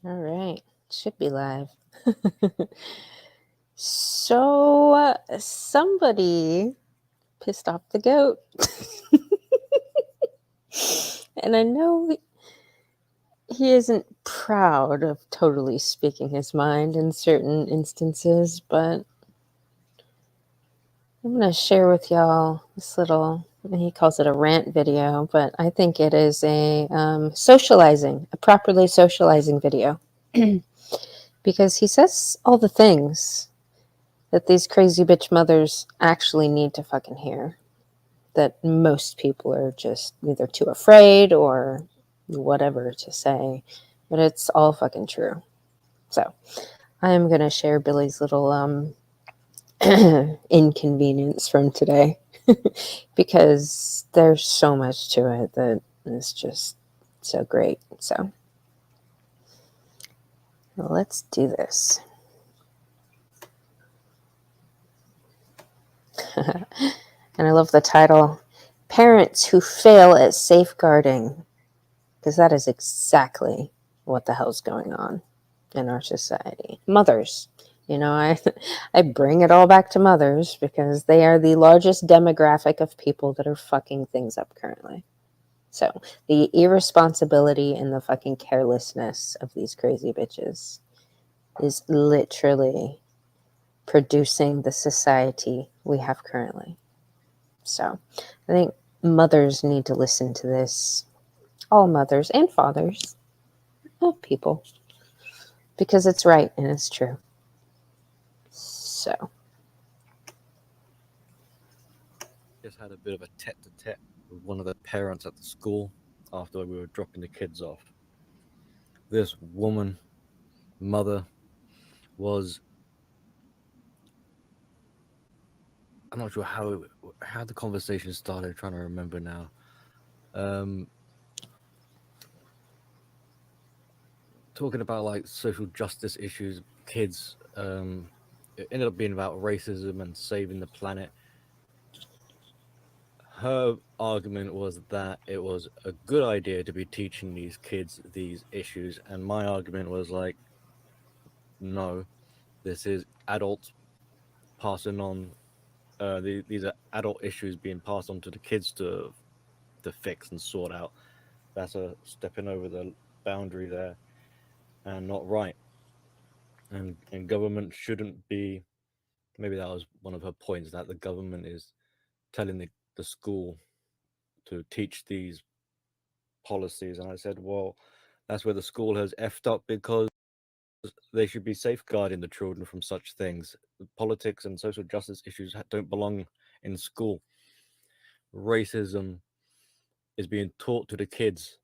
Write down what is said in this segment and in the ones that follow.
All right. Should be live. So, somebody pissed off the goat. And I know he isn't proud of totally speaking his mind in certain instances, but I'm going to share with y'all this little, he calls it a rant video, but I think it is a properly socializing video. Because he says all the things that these crazy bitch mothers actually need to fucking hear, that most people are just either too afraid or whatever to say, but it's all fucking true. So I am going to share Billy's little inconvenience from today because there's so much to it that is just so great. So let's do this. And I love the title, Parents Who Fail at Safeguarding, because that is exactly what the hell's going on in our society. Mothers. I bring it all back to mothers because they are the largest demographic of people that are fucking things up currently. So, the irresponsibility and the fucking carelessness of these crazy bitches is literally producing the society we have currently. So, I think mothers need to listen to this. All mothers and fathers of people. Because it's right and it's true. So. Just had a bit of a tete-a-tete with one of the parents at the school after we were dropping the kids off. This woman, mother, was, I'm not sure how the conversation started. I'm trying to remember now. Um, Talking about like social justice issues, kids. It ended up being about racism and saving the planet. Her argument was that it was a good idea to be teaching these kids these issues, and my argument was like, no, this is adults passing on. These are adult issues being passed on to the kids to fix and sort out. That's a stepping over the boundary there, and not right. And government shouldn't be. Maybe that was one of her points, that the government is telling the school to teach these policies. And I said, well, that's where the school has effed up, because they should be safeguarding the children from such things. Politics and social justice issues don't belong in school. Racism is being taught to the kids.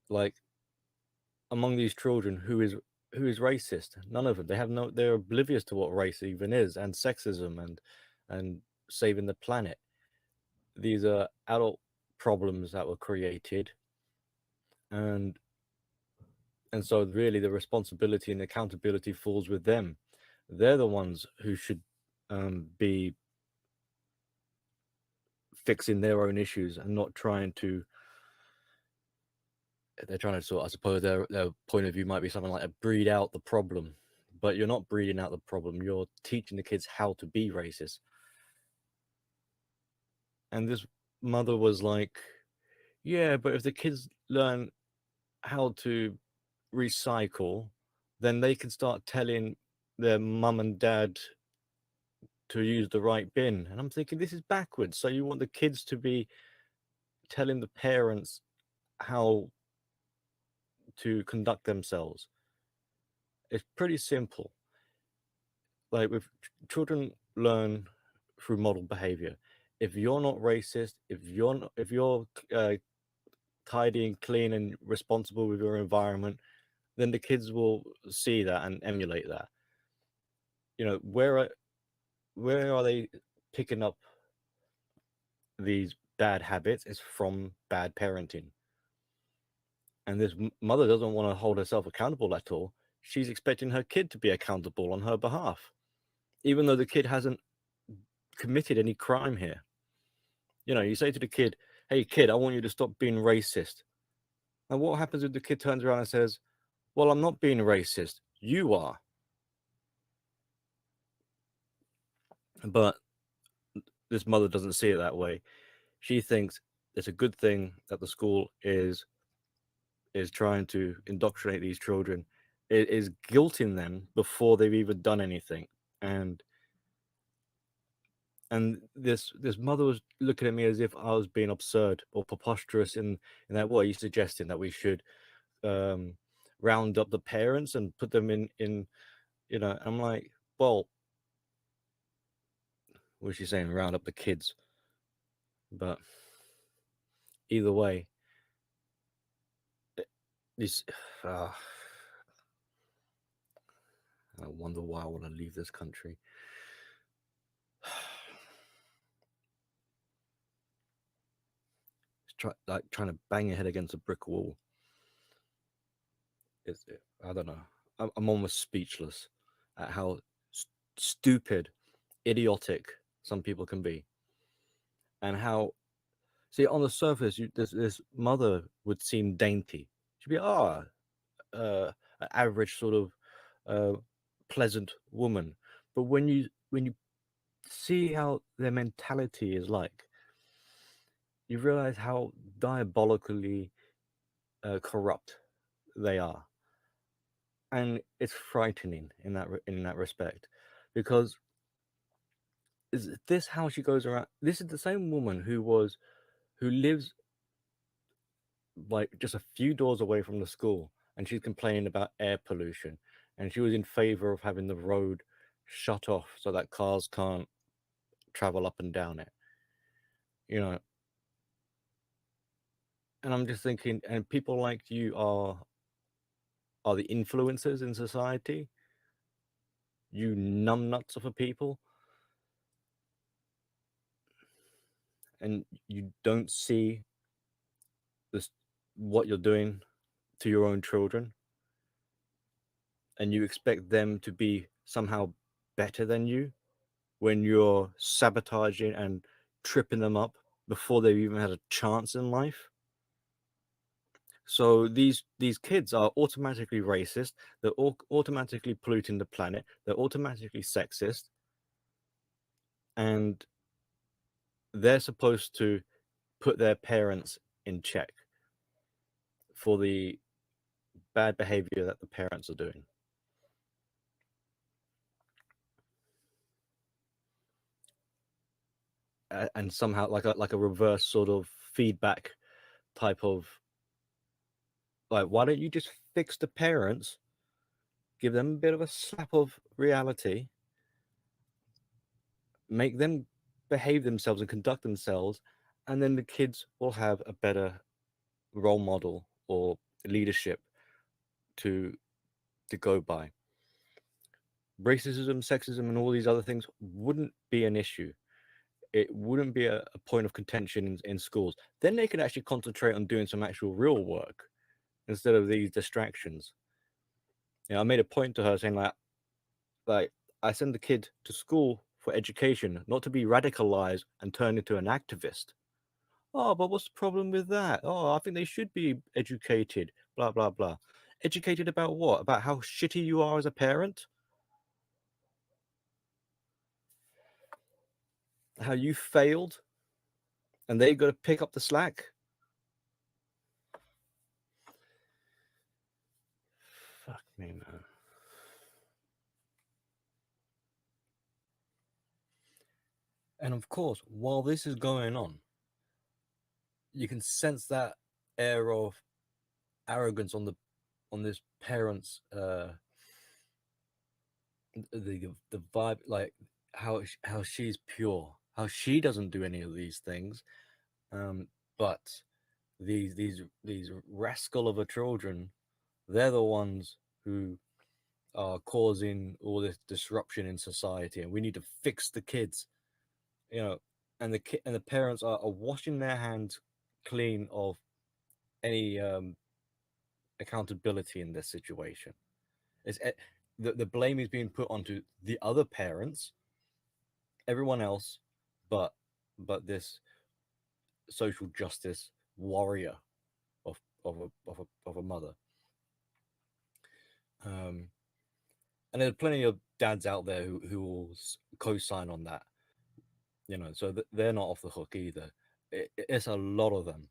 Like, among these children, who is racist? None of them. They're oblivious to what race even is, and sexism, and saving the planet. These are adult problems that were created, and and so really the responsibility and accountability falls with them. They're the ones who should be fixing their own issues, and not trying to. They're trying to I suppose their point of view might be something like, breed out the problem, but you're not breeding out the problem. You're teaching the kids how to be racist. And this mother was like, yeah, but if the kids learn how to recycle, then they can start telling their mum and dad to use the right bin. And I'm thinking, this is backwards. So you want the kids to be telling the parents how to conduct themselves. It's pretty simple. Like, with children learn through model behavior. If you're not racist, if you're tidy and clean and responsible with your environment, then the kids will see that and emulate that. Where are they picking up these bad habits? Is from bad parenting. And this mother doesn't want to hold herself accountable at all. She's expecting her kid to be accountable on her behalf, even though the kid hasn't committed any crime here. You say to the kid, hey, kid, I want you to stop being racist. And what happens if the kid turns around and says, Well, I'm not being racist. You are. But this mother doesn't see it that way. She thinks it's a good thing that the school is trying to indoctrinate these children. It is guilting them before they've even done anything. And this mother was looking at me as if I was being absurd or preposterous in that, what are you suggesting, that we should round up the parents and put them in I'm like, well, what is she saying, round up the kids? But either way, this I wonder why I want to leave this country. Trying to bang your head against a brick wall. I don't know. I'm almost speechless at how stupid, idiotic some people can be, and how, see, on the surface, this mother would seem dainty. She'd be an average sort of pleasant woman, but when you see how their mentality is like, you realize how diabolically corrupt they are, and it's frightening in that respect, because is this how she goes around? This is the same woman who lives like just a few doors away from the school, and she's complaining about air pollution, and she was in favor of having the road shut off so that cars can't travel up and down it, and I'm just thinking, and people like you are the influencers in society, you numbnuts of a people, and you don't see this, what you're doing to your own children, and you expect them to be somehow better than you when you're sabotaging and tripping them up before they've even had a chance in life. So these kids are automatically racist, they're automatically polluting the planet, they're automatically sexist, and they're supposed to put their parents in check for the bad behavior that the parents are doing. And somehow like a reverse sort of feedback type of, like, why don't you just fix the parents, give them a bit of a slap of reality, make them behave themselves and conduct themselves, and then the kids will have a better role model or leadership to go by. Racism, sexism, and all these other things wouldn't be an issue. It wouldn't be a point of contention in schools. Then they could actually concentrate on doing some actual real work instead of these distractions. I made a point to her saying, like I send the kid to school for education, not to be radicalized and turned into an activist. Oh, but what's the problem with that? Oh, I think they should be educated, blah, blah, blah. Educated about what? About how shitty you are as a parent? How you failed? And they got to pick up the slack? Fuck me, man. And of course, while this is going on, you can sense that air of arrogance on this parent's the vibe, like how she's pure, how she doesn't do any of these things, but these rascal of a children, they're the ones who are causing all this disruption in society, and we need to fix the kids, and the parents are washing their hands clean of any accountability in this situation. It's the blame is being put onto the other parents, everyone else, but this social justice warrior of a mother. And there's plenty of dads out there who will co-sign on that, so they're not off the hook either. It's a lot of them.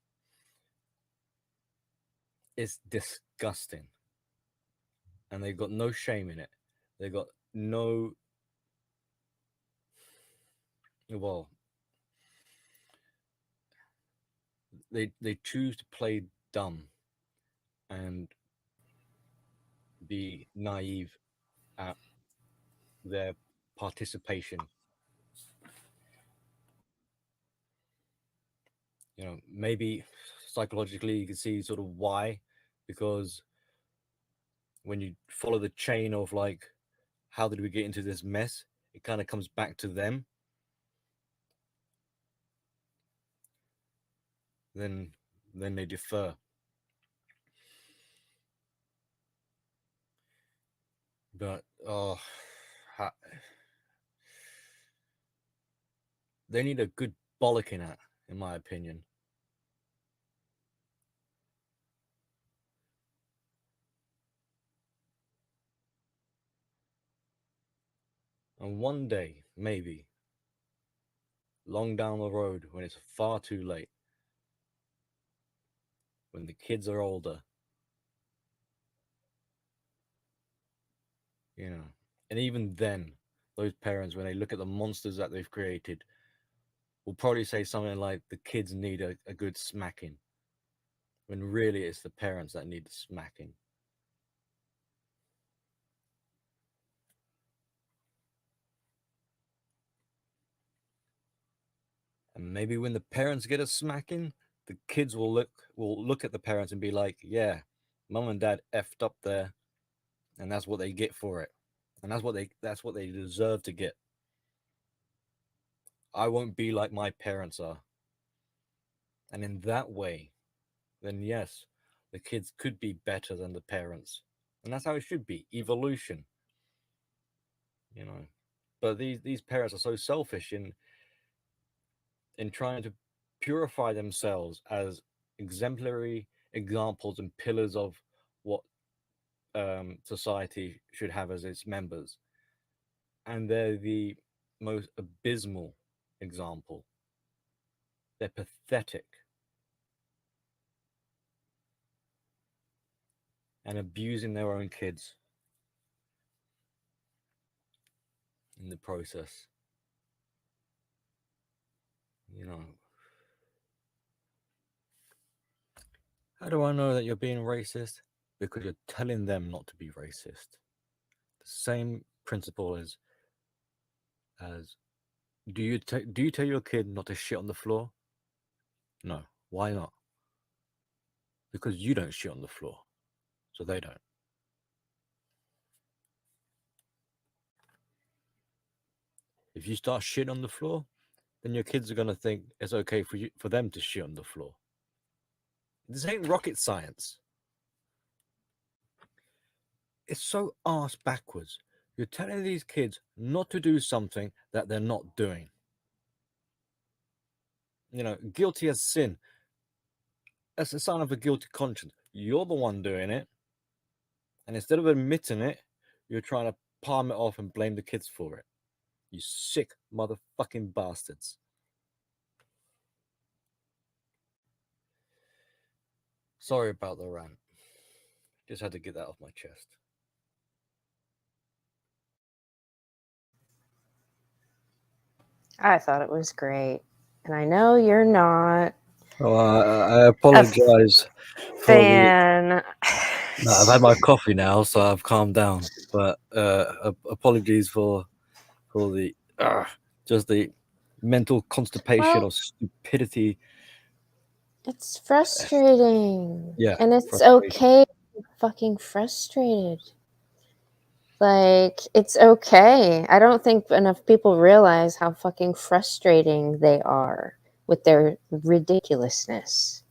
It's disgusting, and they've got no shame in it. They got no, well, they choose to play dumb and be naive at their participation. Maybe psychologically you can see sort of why, because when you follow the chain of like, how did we get into this mess, it kind of comes back to them. Then they defer. But they need a good bollocking at, in my opinion. And one day, maybe, long down the road, when it's far too late, when the kids are older, and even then, those parents, when they look at the monsters that they've created, will probably say something like, the kids need a good smacking, when really it's the parents that need the smacking. And maybe when the parents get a smacking, the kids will look at the parents and be like, yeah, mum and dad effed up there, and that's what they get for it. And that's what they deserve to get. I won't be like my parents are. And in that way, then yes, the kids could be better than the parents. And that's how it should be. Evolution. But these parents are so selfish in trying to purify themselves as exemplary examples and pillars of what society should have as its members. And they're the most abysmal example. They're pathetic and abusing their own kids in the process. How do I know that you're being racist? Because you're telling them not to be racist. The same principle as do you tell your kid not to shit on the floor? No. Why not? Because you don't shit on the floor, so they don't. If you start shitting on the floor, then your kids are gonna think it's okay for them to shit on the floor. This ain't rocket science. It's so arse backwards. You're telling these kids not to do something that they're not doing. Guilty as sin. That's a sign of a guilty conscience. You're the one doing it. And instead of admitting it, you're trying to palm it off and blame the kids for it. You sick motherfucking bastards. Sorry about the rant. Just had to get that off my chest. I thought it was great. And I know you're not. Well, I apologize for fan. I've had my coffee now, so I've calmed down. But apologies for the just the mental constipation or stupidity. It's frustrating. Yeah, and it's okay to be fucking frustrated. Like, it's okay. I don't think enough people realize how fucking frustrating they are with their ridiculousness.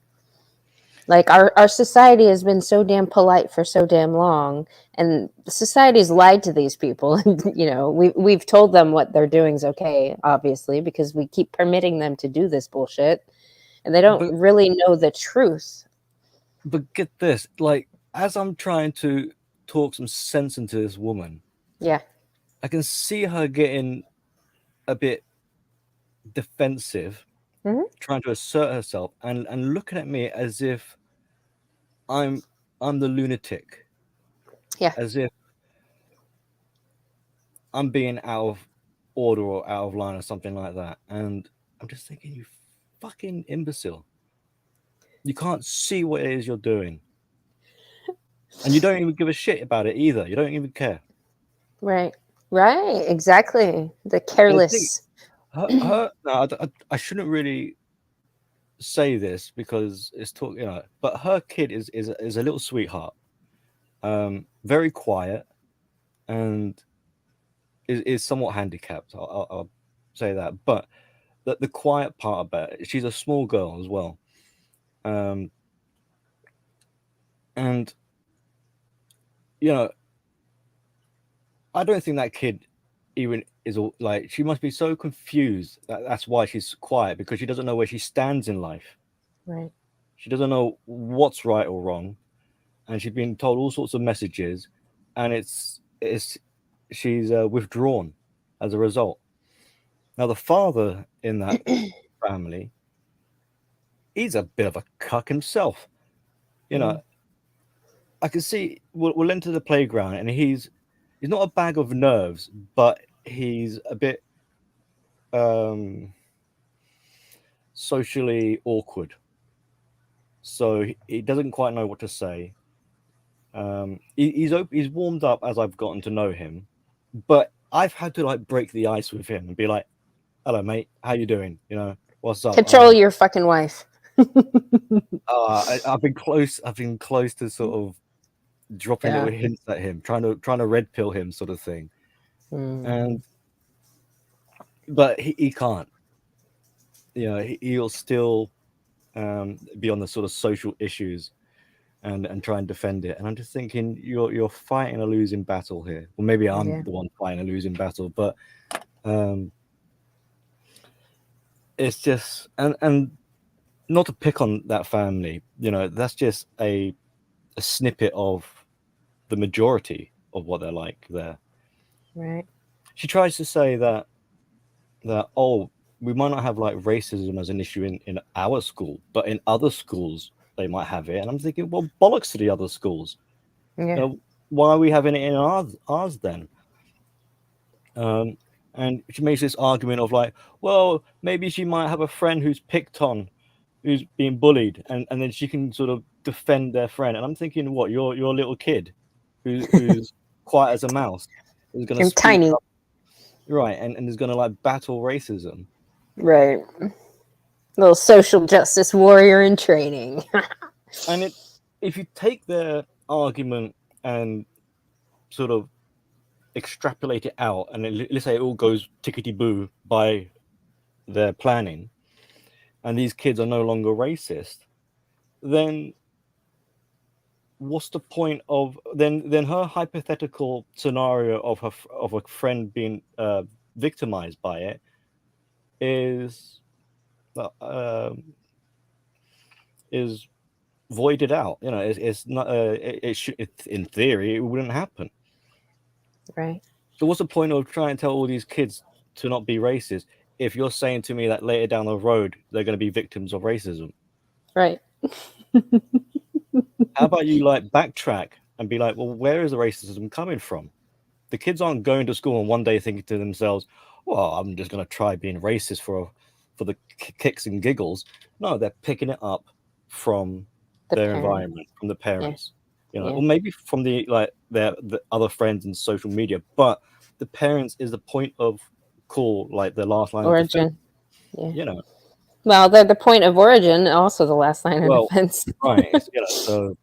Like, our society has been so damn polite for so damn long, and society's lied to these people. And we've told them what they're doing is okay, obviously, because we keep permitting them to do this bullshit, and they don't really know the truth. But get this, like, as I'm trying to talk some sense into this woman. Yeah. I can see her getting a bit defensive, Mhm. trying to assert herself, and looking at me as if I'm the lunatic. Yeah. As if I'm being out of order or out of line or something like that. And I'm just thinking, you fucking imbecile. You can't see what it is you're doing. And you don't even give a shit about it either. You don't even care. Right. Right. Exactly. The The thing, careless. no, I shouldn't really say this because it's talk, but her kid is a little sweetheart, very quiet, and is somewhat handicapped. I'll say that. But the quiet part about it, she's a small girl as well, and I don't think that kid even is like, she must be so confused that's why she's quiet, because she doesn't know where she stands in life. Right. She doesn't know what's right or wrong, and she's been told all sorts of messages, and she's withdrawn as a result. Now the father in that family, he's a bit of a cuck himself. I can see we'll enter the playground, and he's not a bag of nerves, but he's a bit socially awkward. So he doesn't quite know what to say. He's warmed up as I've gotten to know him, but I've had to like break the ice with him and be like, "Hello, mate. How you doing? What's up?" Control your fucking wife. I've been close. I've been close to sort of dropping little hints at him, trying to red pill him, sort of thing. But he can't. He'll still be on the sort of social issues and try and defend it. And I'm just thinking, you're fighting a losing battle here. Well, maybe I'm the one fighting a losing battle, but it's just, and not to pick on that family, that's just a snippet of the majority of what they're like there. Right. She tries to say that oh, we might not have like racism as an issue in our school, but in other schools they might have it. And I'm thinking, well, bollocks to the other schools. Yeah. Why are we having it in ours then? And she makes this argument of like, well, maybe she might have a friend who's picked on, who's being bullied, and then she can sort of defend their friend. And I'm thinking, what, your little kid who's quiet as a mouse is going to speak tiny up, right, and is going to like battle racism, right? Little social justice warrior in training. And if you take their argument and sort of extrapolate it out, and let's say it all goes tickety boo by their planning, and these kids are no longer racist, then what's the point of then her hypothetical scenario of a friend being victimized by it is voided out. It's not in theory it wouldn't happen, Right. so what's the point of trying to tell all these kids to not be racist if you're saying to me that later down the road they're going to be victims of racism? Right. How about you like backtrack and be like, well, where is the racism coming from? The kids aren't going to school and one day thinking to themselves, well, I'm just going to try being racist for the kicks and giggles. No, they're picking it up from their environment, from the parents, or maybe from the other friends and social media. But the parents is the point of call, like the last line origin. Of defense. Well, they're the point of origin, also the last line of defense. Right. So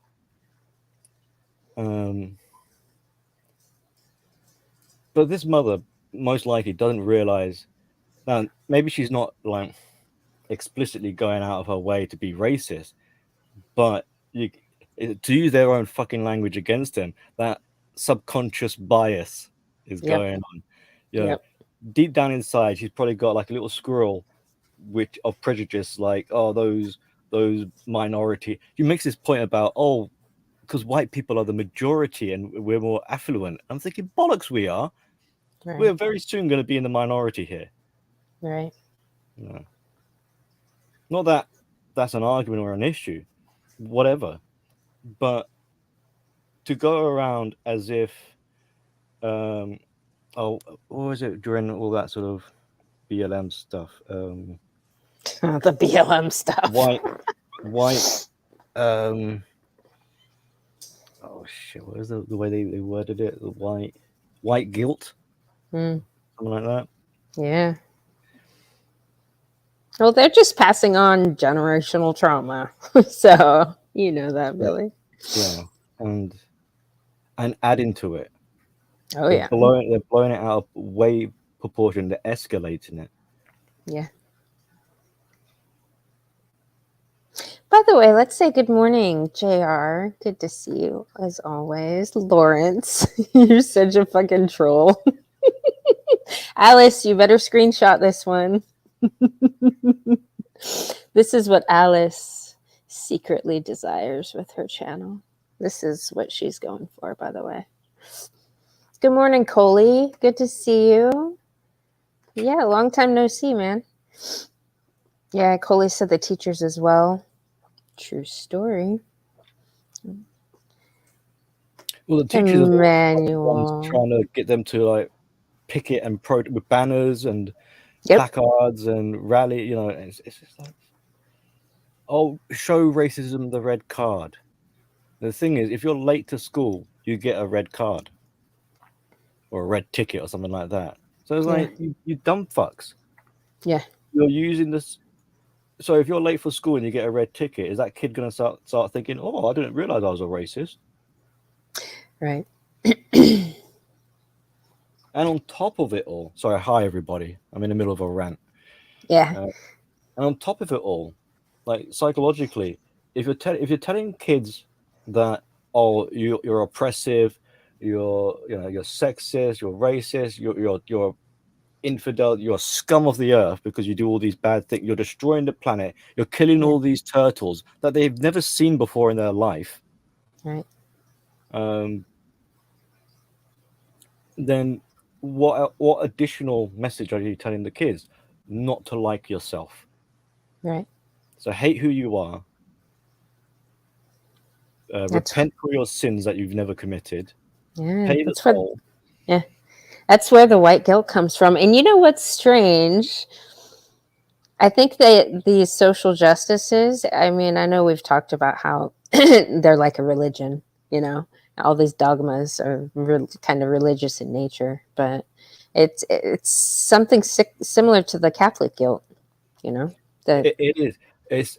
but this mother most likely doesn't realize. Now, maybe she's not like explicitly going out of her way to be racist, but to use their own fucking language against them, that subconscious bias is going on. Deep down inside, she's probably got like a little squirrel of prejudice, like, oh, those minority. She makes this point about, oh, because white people are the majority and we're more affluent. I'm thinking, bollocks, we are. Right. We're very soon going to be in the minority here. Right. No. Not that that's an argument or an issue, whatever. But to go around as if, oh, what was it during all that sort of BLM stuff? The BLM stuff. White. Oh shit! What is the way they worded it? The white guilt, Mm, something like that. yeah. Well, they're just passing on generational trauma, so you know that, Billy. Yeah, and adding to it. Oh they're yeah. blowing it out of way proportion. They're escalating it. Yeah. By the way, let's say good morning, JR. Good to see you as always. Lawrence, you're such a fucking troll. Alice, you better screenshot this one. This is what Alice secretly desires with her channel. This is what she's going for, by the way. Good morning, Coley. Good to see you. Yeah, long time no see, man. Yeah, Coley said the teachers as well. True story. Well, the teachers Emmanuel. are the ones trying to get them to like picket and with banners and Yep. placards and rally. You know, it's just like, oh, show racism the red card. The thing is, if you're late to school, you get a red card or a red ticket or something like that. So it's like, you dumb fucks. Yeah. You're using this. So if you're late for school and you get a red ticket, is that kid going to start thinking, oh, I didn't realize I was a racist? Right. And on top of it all, sorry, hi everybody. I'm in the middle of a rant. Yeah. And on top of it all, like psychologically, if you're telling kids that, oh, you're oppressive, you're sexist, you're racist, you're infidel, you're scum of the earth because you do all these bad things, you're destroying the planet, you're killing all these turtles that they've never seen before in their life. Right. Then what additional message are you telling the kids? Not to like yourself. Right. So hate who you are. Repent for your sins that you've never committed. Yeah. Pay the toll. Yeah. That's where the white guilt comes from. And you know what's strange? I think that these social justices, I mean, I know we've talked about how they're like a religion, you know, all these dogmas are kind of religious in nature, but it's something similar to the Catholic guilt, you know. It is.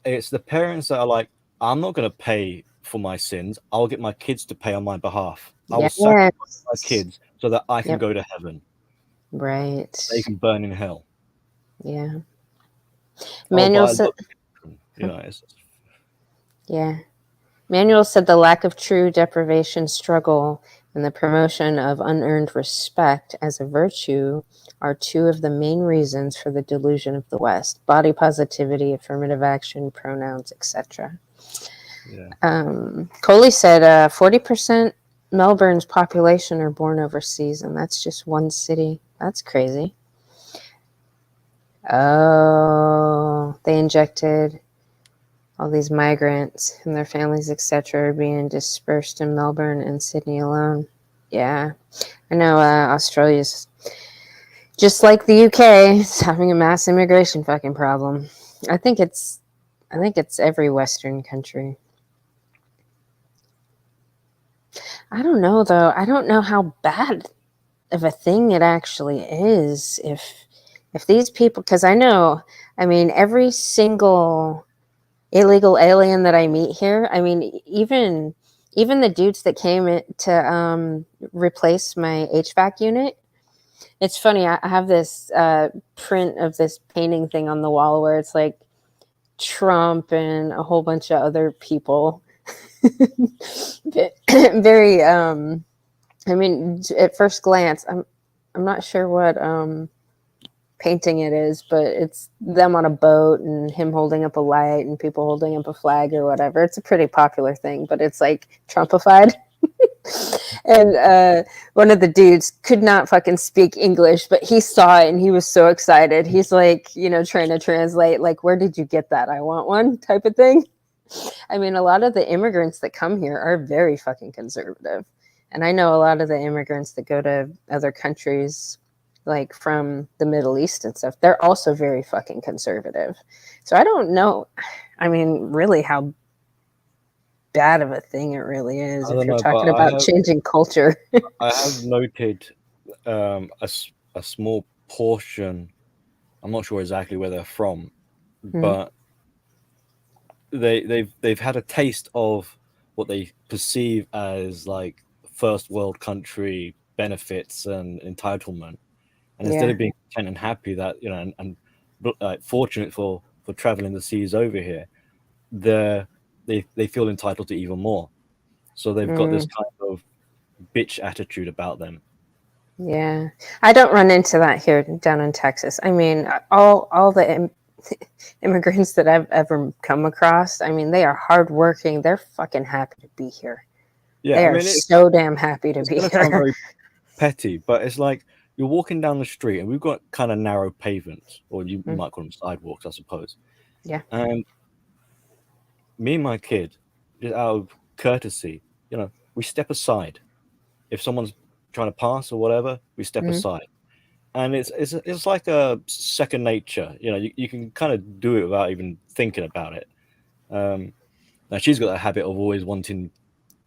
It's the parents that are like, I'm not going to pay for my sins. I'll get my kids to pay on my behalf. I will sacrifice my kids so that I can go to heaven. Right. They can burn in hell. Yeah. Manuel said, Manuel said the lack of true deprivation struggle and the promotion of unearned respect as a virtue are two of the main reasons for the delusion of the West: body positivity, affirmative action, pronouns, etc. Coley said 40% Melbourne's population are born overseas, and that's just one city. That's crazy. Oh, they injected all these migrants and their families, etc., are being dispersed in Melbourne and Sydney alone. Yeah, I know. Australia's just like the UK. It's having a mass immigration fucking problem. I think it's every Western country. I don't know though. I don't know how bad of a thing it actually is. If these people, because I know, I mean, every single illegal alien that I meet here, I mean, even the dudes that came to replace my HVAC unit. It's funny. I have this print of this painting thing on the wall where it's like Trump and a whole bunch of other people. Very. I mean, at first glance, I'm not sure what painting it is, but it's them on a boat and him holding up a light and people holding up a flag or whatever. It's a pretty popular thing, but it's like Trumpified. And one of the dudes could not fucking speak English, but he saw it and he was so excited. He's like, you know, trying to translate, like, where did you get that? I want one type of thing. I mean, a lot of the immigrants that come here are very fucking conservative. And I know a lot of the immigrants that go to other countries, like from the Middle East and stuff, they're also very fucking conservative. So I don't know, I mean, really how bad of a thing it really is I if don't you're know, talking but about changing culture. I have noted a small portion. I'm not sure exactly where they're from, but they've had a taste of what they perceive as like first world country benefits and entitlement, and instead of being content and happy that, you know, and fortunate for traveling the seas over here, they feel entitled to even more. So they've got this kind of bitch attitude about them. Yeah, I don't run into that here down in Texas. I mean, all the immigrants that I've ever come across, I mean, they are hardworking. They're fucking happy to be here. Yeah, they I are mean, so damn happy to be gonna sound here. very petty, but it's like you're walking down the street and we've got kind of narrow pavements, or you might call them sidewalks, I suppose. Yeah. And me and my kid, just out of courtesy, you know, we step aside. If someone's trying to pass or whatever, we step aside. And it's like a second nature. You know, you can kind of do it without even thinking about it. Now she's got a habit of always wanting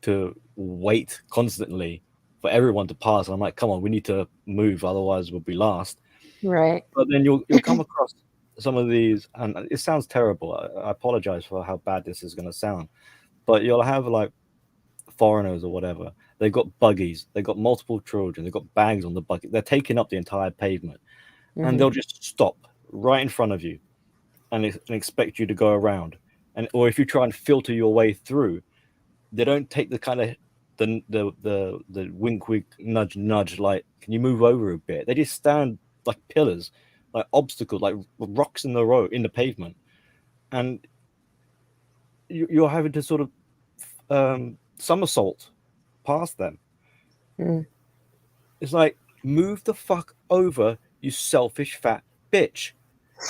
to wait constantly for everyone to pass. And I'm like, come on, we need to move, otherwise we'll be last. Right. But then you'll come across some of these, and it sounds terrible. I apologize for how bad this is going to sound, but you'll have like foreigners or whatever. They've got buggies, they've got multiple children, they've got bags on the buggy. They're taking up the entire pavement, and they'll just stop right in front of you and expect you to go around. And or if you try and filter your way through, they don't take the kind of the wink wink nudge nudge, like, can you move over a bit? They just stand like pillars, like obstacles, like rocks in the road, in the pavement, and you're having to sort of somersault past them. It's like, move the fuck over, you selfish fat bitch.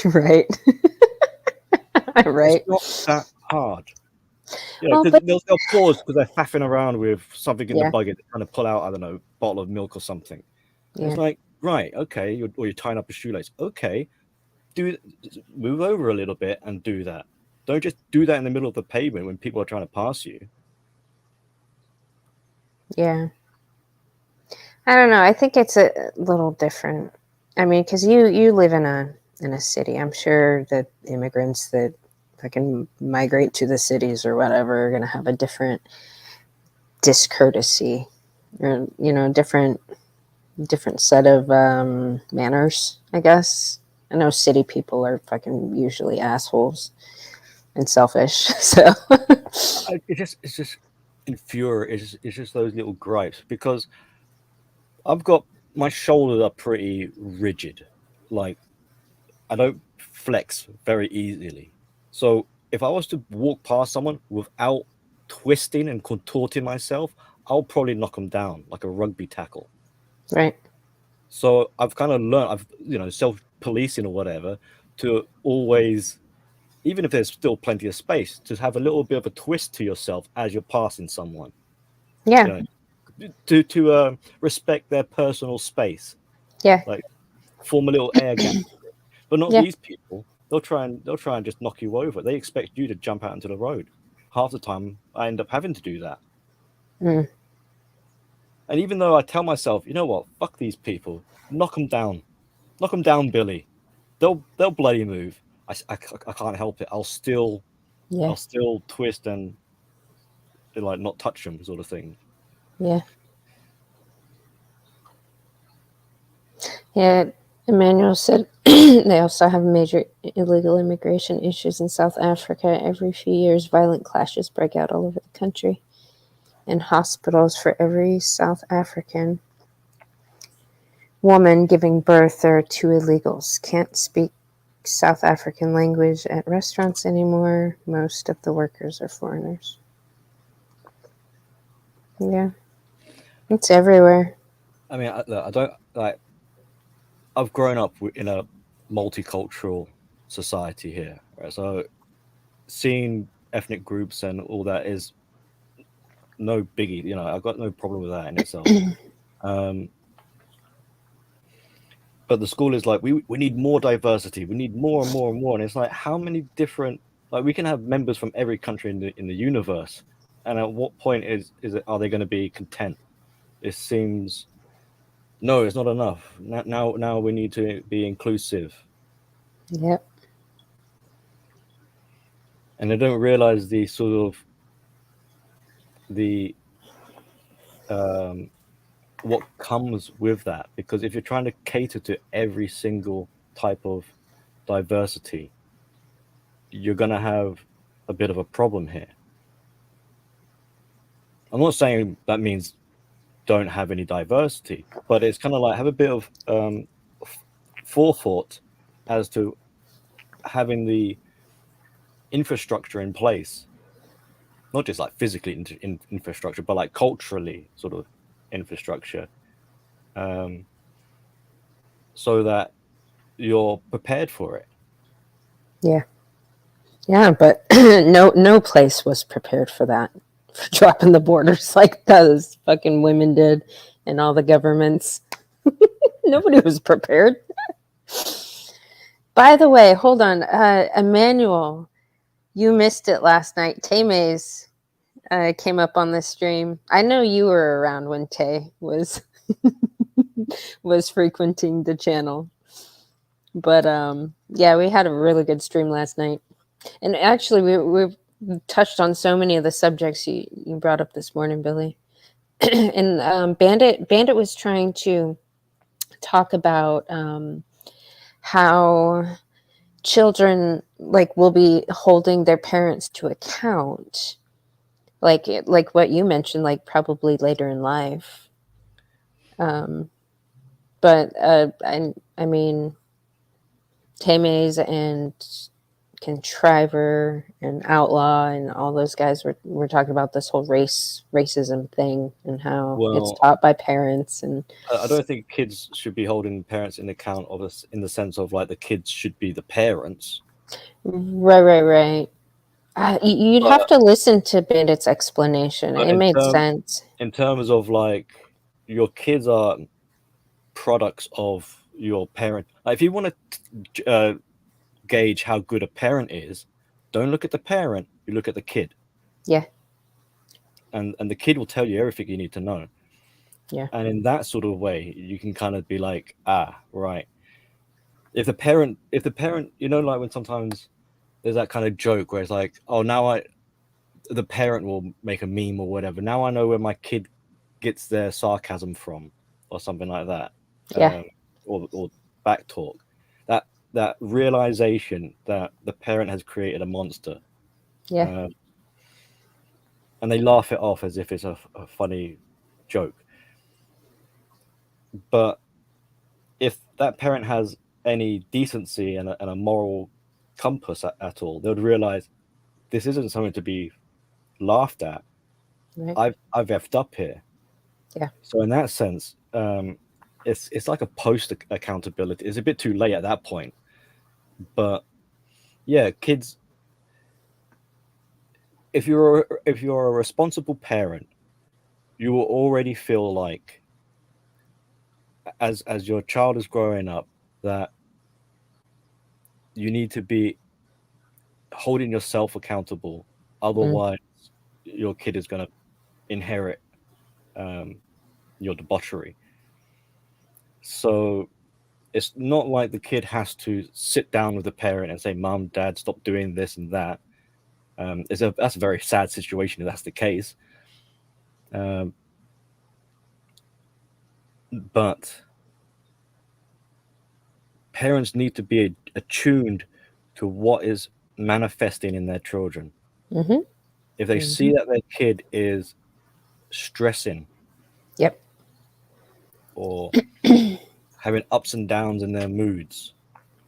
Right. Right. It's not that hard. You know, Well, because they'll pause because they're faffing around with something in the Yeah. buggy, trying to pull out, I don't know, a bottle of milk or something. And it's like, right, okay, or you're tying up a shoelace. Okay, move over a little bit and do that. Don't just do that in the middle of the pavement when people are trying to pass you. Yeah. I don't know. I think it's a little different. I mean, because you live in a city. I'm sure that immigrants that fucking migrate to the cities or whatever are going to have a different discourtesy, or different set of manners, I guess. I know city people are fucking usually assholes and selfish. So it's just infuriating. It's just those little gripes, because I've got, my shoulders are pretty rigid. Like, I don't flex very easily. So if I was to walk past someone without twisting and contorting myself, I'll probably knock them down like a rugby tackle. right. So I've kind of learned, self-policing or whatever, to always, even if there's still plenty of space, to have a little bit of a twist to yourself as you're passing someone. Yeah. To respect their personal space. Yeah. Like, form a little air gap. But not Yeah. these people. They'll try and just knock you over. They expect you to jump out into the road. Half the time, I end up having to do that. And even though I tell myself, you know what, fuck these people, knock them down, Billy. They'll bloody move. I can't help it. I'll still twist and like not touch them, sort of thing. Yeah. Yeah. Emmanuel said they also have major illegal immigration issues in South Africa. Every few years, violent clashes break out all over the country. In hospitals for every South African, woman giving birth are two illegals. Can't speak South African language at restaurants anymore. Most of the workers are foreigners. Yeah. It's everywhere. I mean, I don't like. I've grown up in a multicultural society here, right? So seeing ethnic groups and all that is no biggie. You know, I've got no problem with that in itself. But the school is like, we need more diversity. We need more and more and more. And it's like, how many different, like, we can have members from every country in the universe. And at what point are they going to be content? It seems, no, it's not enough. Now we need to be inclusive. Yep. And they don't realize the sort of what comes with that, because if you're trying to cater to every single type of diversity, you're going to have a bit of a problem here. I'm not saying that means don't have any diversity, but it's kind of like have a bit of forethought as to having the infrastructure in place, not just like physically infrastructure, but like culturally sort of infrastructure, so that you're prepared for it. Yeah, but no place was prepared for that, for dropping the borders like those fucking women did and all the governments. Nobody was prepared. By the way, hold on. Emmanuel, you missed it last night. Tay Mays came up on the stream. I know you were around when Tay was was frequenting the channel. But yeah, we had a really good stream last night. And actually, we touched on so many of the subjects you brought up this morning, Billy. And Bandit was trying to talk about how children will be holding their parents to account, like what you mentioned, like probably later in life. But I mean, Tames and Contriver and Outlaw and all those guys were talking about this whole racism thing and how it's taught by parents. And I don't think kids should be holding parents in account of us in the sense of like the kids should be the parents. Right. You'd have to listen to Bandit's explanation. It made sense. In terms of like your kids are products of your parent. Like, if you want to gauge how good a parent is, don't look at the parent, you look at the kid. Yeah. And the kid will tell you everything you need to know. Yeah. And in that sort of way, you can kind of be like, right. If the parent, you know, like when sometimes there's that kind of joke where it's like, oh, the parent will make a meme or whatever. Now I know where my kid gets their sarcasm from, or something like that. Yeah. Or back talk. That realization that the parent has created a monster. Yeah. And they laugh it off as if it's a funny joke. But if that parent has any decency and a moral compass at all, they would realize this isn't something to be laughed at. Right. I've effed up here. Yeah. So in that sense, it's like a post accountability. It's a bit too late at that point. But yeah, kids, if you're a responsible parent, you will already feel like as your child is growing up that you need to be holding yourself accountable. Otherwise, your kid is going to inherit your debauchery. So it's not like the kid has to sit down with the parent and say, "Mom, Dad, stop doing this and that." That's a very sad situation if that's the case. But parents need to be attuned to what is manifesting in their children. Mm-hmm. If they see that their kid is stressing, yep, or having ups and downs in their moods.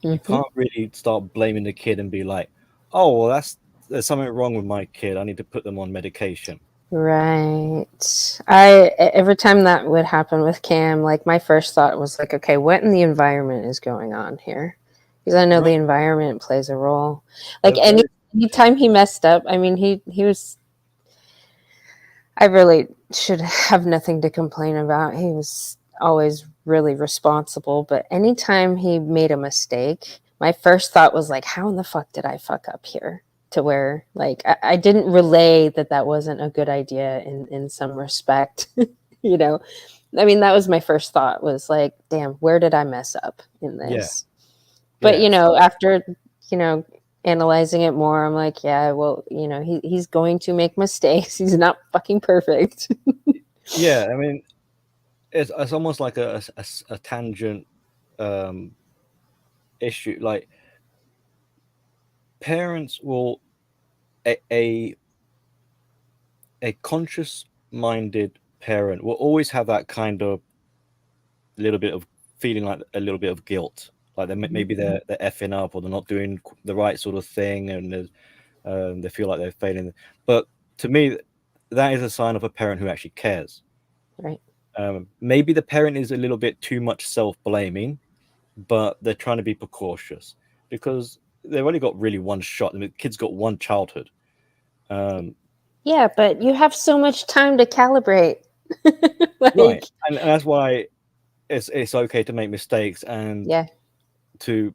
You Mhm. can't really start blaming the kid and be like, oh, well, there's something wrong with my kid. I need to put them on medication. Right. Every time that would happen with Cam, like my first thought was like, okay, what in the environment is going on here? Because I know the Right. environment plays a role. Like They're very, anytime he messed up, I mean, he was. I really should have nothing to complain about. He was always really responsible, but anytime he made a mistake, my first thought was like, how in the fuck did I fuck up here? To where like I didn't relay that that wasn't a good idea in some respect, you know. I mean, that was my first thought was like, damn, where did I mess up in yeah, this? But yeah. So, after you know analyzing it more, I'm like, yeah, well, he's going to make mistakes. He's not fucking perfect. yeah, I mean, it's almost like a tangent um, issue. Like parents will a a, a conscious minded parent will always have that kind of little bit of feeling like a little bit of guilt, like maybe they're effing up or they're not doing the right sort of thing, and they feel like they're failing. But to me, that is a sign of a parent who actually cares. Right. Maybe the parent is a little bit too much self-blaming, but they're trying to be precautious because they've only got really one shot. I mean, kids got one childhood. Um, Yeah, but you have so much time to calibrate. right, Like, and that's why it's okay to make mistakes and yeah. to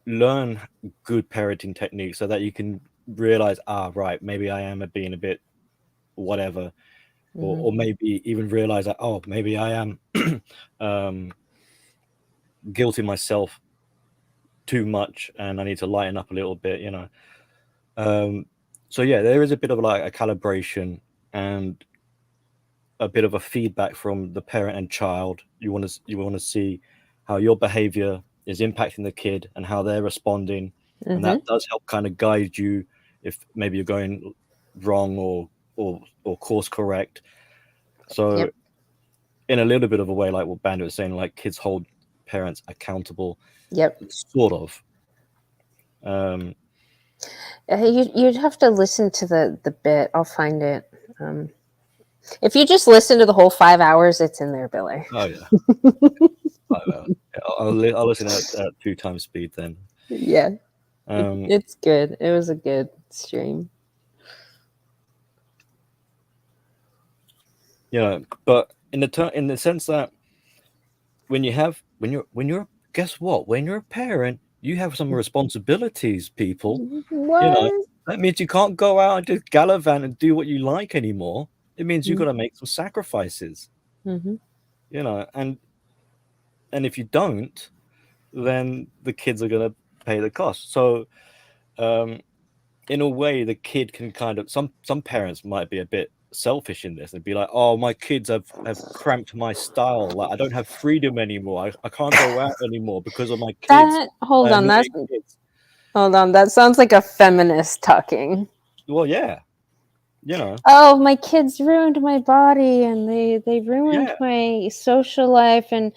learn good parenting techniques so that you can realize, right, maybe I am being a bit whatever, Hmm. or maybe even realize that, oh, maybe I am um, guilting myself too much and I need to lighten up a little bit, you know. So yeah, there is a bit of like a calibration and a bit of a feedback from the parent and child. You want to see how your behavior is impacting the kid and how they're responding, and Hmm. that does help kind of guide you if maybe you're going wrong or course correct. So Yep. in a little bit of a way, like what Bandit was saying, like kids hold parents accountable, Yep. sort of. Um, You'd have to listen to the bit. I'll find it. Um, if you just listen to the whole 5 hours, it's in there, Billy. oh yeah, I'll listen at 2 times speed then. Yeah, Um, it's good. It was a good stream. but in the sense that when you're guess what, when you're a parent, you have some responsibilities, people. You know, What? that means you can't go out and just gallivant and do what you like anymore. It means you've got to make some sacrifices. Mm-hmm. And if you don't, then the kids are going to pay the cost. So um, in a way, the kid can kind of, some parents might be a bit selfish in this and be like, oh, my kids have cramped my style, like I don't have freedom anymore, I can't go out anymore because of my kids, That hold my on. That's annoying kids. hold on. That sounds like a feminist talking. Well, yeah, you know, Oh, my kids ruined my body and they ruined yeah, my social life and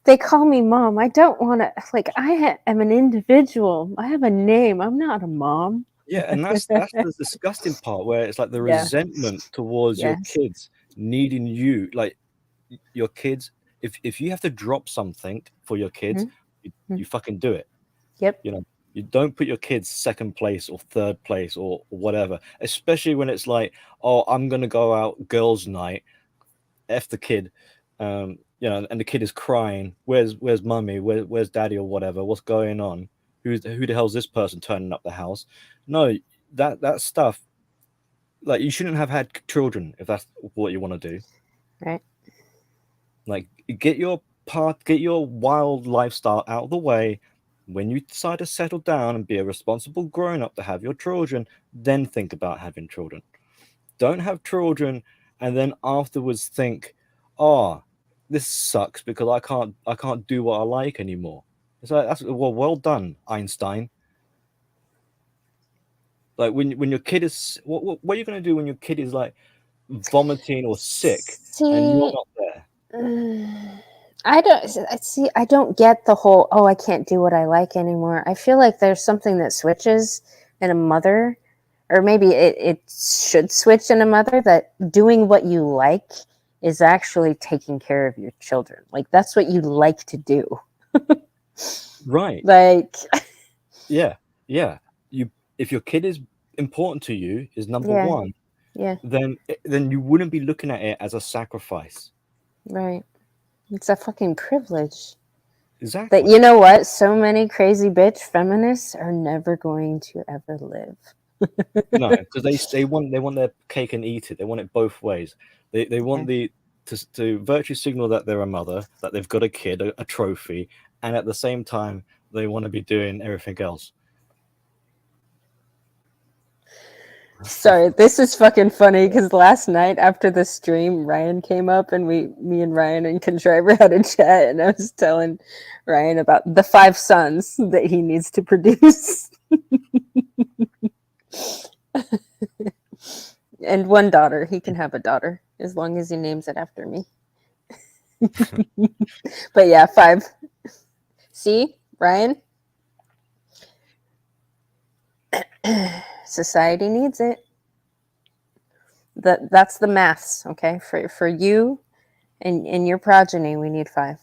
they call me mom. I don't want to like am an individual. I have a name. I'm not a mom. yeah. And that's the disgusting part, where it's like the Yeah. resentment towards your Yes. kids needing you, like your kids, if you have to drop something for your kids, Mm-hmm. you fucking do it. Yep. You know, you don't put your kids second place or third place or whatever, especially when it's like, oh, I'm gonna go out girls' night, f the kid, and the kid is crying. Where's mummy? Where's daddy or whatever? What's going on? Who the hell's this person turning up the house? No, that stuff. Like, you shouldn't have had children if that's what you want to do. Right. Like, get your wild lifestyle out of the way. When you decide to settle down and be a responsible grown up to have your children, then think about having children. Don't have children and then afterwards think, oh, this sucks because I can't do what I like anymore. It's like, that's well done, Einstein. Like, when your kid is, what are you gonna do when your kid is like vomiting or sick and you're See, not there? I don't see. I don't get the whole. Oh, I can't do what I like anymore. I feel like there's something that switches in a mother, or maybe it should switch in a mother. That doing what you like is actually taking care of your children. Like that's what you like to do. Right. Like, Yeah. Yeah. If your kid is important to you, is number yeah, one, yeah, then you wouldn't be looking at it as a sacrifice. right. It's a fucking privilege. But Exactly. you know what? So many crazy bitch feminists are never going to ever live. No, because they want their cake and eat it. They want it both ways. They want to virtue signal that they're a mother, that they've got a kid, a trophy, and at the same time they want to be doing everything else. Sorry, this is fucking funny because last night after the stream, Ryan came up and me and Ryan and Contriver had a chat, and I was telling Ryan about the 5 sons that he needs to produce. And 1 daughter. He can have a daughter as long as he names it after me. But yeah, 5. See, Ryan? Society needs it. That's the maths, okay? For you and your progeny, we need 5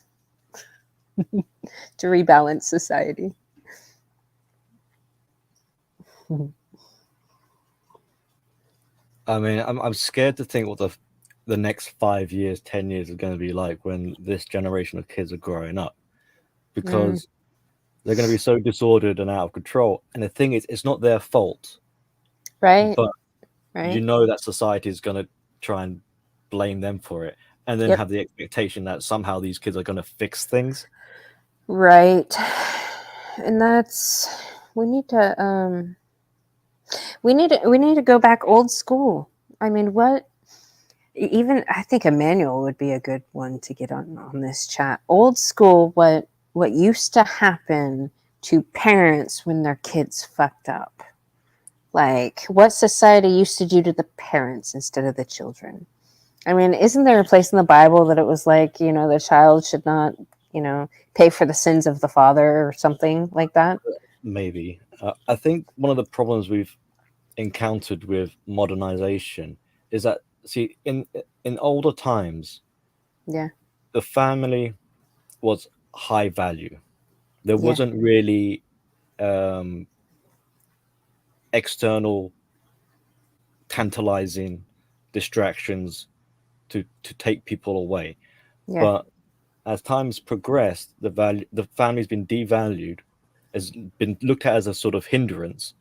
to rebalance society. I mean, I'm scared to think what the next 5 years, 10 years is going to be like when this generation of kids are growing up, because they're going to be so disordered and out of control. And the thing is, it's not their fault, Right? but Right? you know that society is going to try and blame them for it, and then have the expectation that somehow these kids are going to fix things. Right. And that's we need to go back old school. I mean, what even I think Emmanuel would be a good one to get on this chat. Old school, what used to happen to parents when their kids fucked up. Like what society used to do to the parents instead of the children. I mean, isn't there a place in the Bible that it was like, the child should not, pay for the sins of the father or something like that? Maybe. I think one of the problems we've encountered with modernization is that, see, in older times, Yeah. the family was high value. There Yeah. wasn't really external tantalizing distractions to take people away. Yeah. But as time's progressed, the family's been devalued, has been looked at as a sort of hindrance,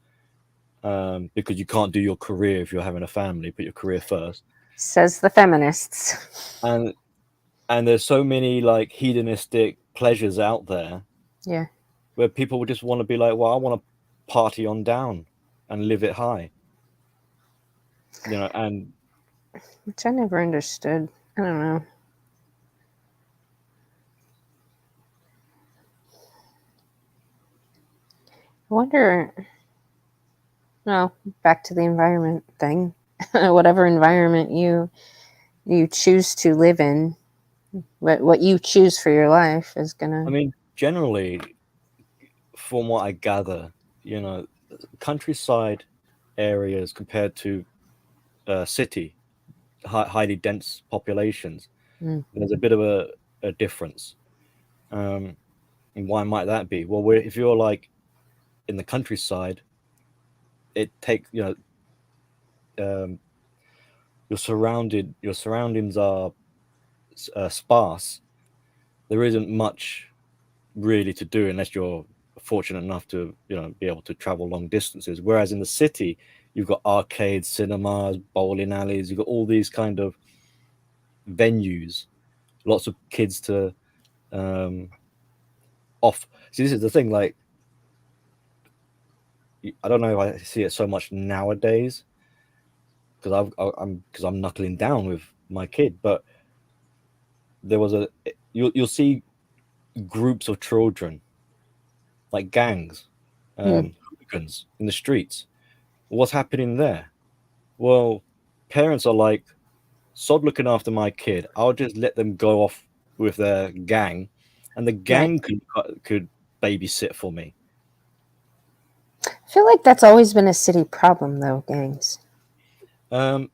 because you can't do your career if you're having a family. Put your career first. Says the feminists. And there's so many like hedonistic pleasures out there. Yeah. Where people would just want to be like, well, I want to party on down and live it high. And which I never understood. I don't know. I wonder. No, back to the environment thing. Whatever environment you choose to live in, what you choose for your life is gonna. I mean, generally, from what I gather, countryside areas compared to city, highly dense populations, there's a bit of a difference. And why might that be? Well, if you're like in the countryside, it takes your surroundings are sparse. There isn't much really to do unless you're fortunate enough to be able to travel long distances. Whereas in the city, you've got arcades, cinemas, bowling alleys. You've got all these kind of venues, lots of kids to off. See, this is the thing. Like, I don't know if I see it so much nowadays because I'm knuckling down with my kid, but there was you'll see groups of children, like gangs, hooligans in the streets. What's happening there? Well, parents are like, sod looking after my kid. I'll just let them go off with their gang, and the gang could babysit for me. I feel like that's always been a city problem, though, gangs.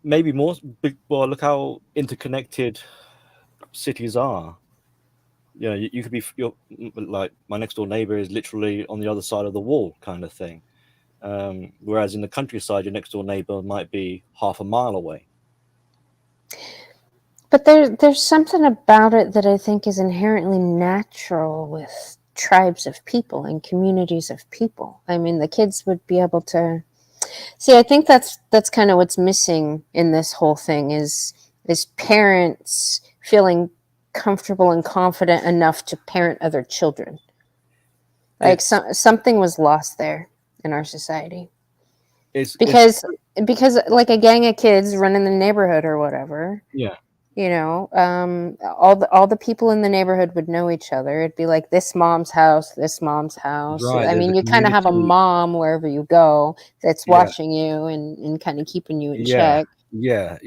Maybe more. Well, look how interconnected cities are. You know, you could be like my next door neighbor is literally on the other side of the wall, kind of thing. Whereas in the countryside, your next door neighbor might be half a mile away. But there's something about it that I think is inherently natural with tribes of people and communities of people. I mean, the kids would be able to see. I think that's kind of what's missing in this whole thing is parents feeling comfortable and confident enough to parent other children. Like something was lost there in our society. Because like a gang of kids running the neighborhood or whatever. Yeah. You know, all the people in the neighborhood would know each other. It'd be like this mom's house. Right, I mean, you kind of have a mom wherever you go that's watching you and kind of keeping you in check. Yeah.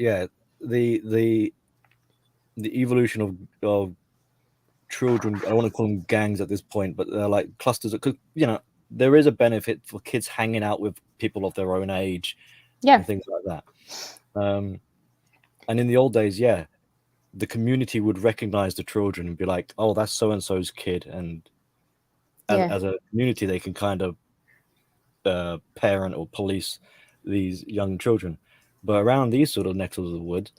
The evolution of children, I don't want to call them gangs at this point, but they're like clusters. Because there is a benefit for kids hanging out with people of their own age, and things like that. And in the old days, the community would recognize the children and be like, "Oh, that's so and so's kid," and as a community, they can kind of parent or police these young children. But around these sort of necks of the woods,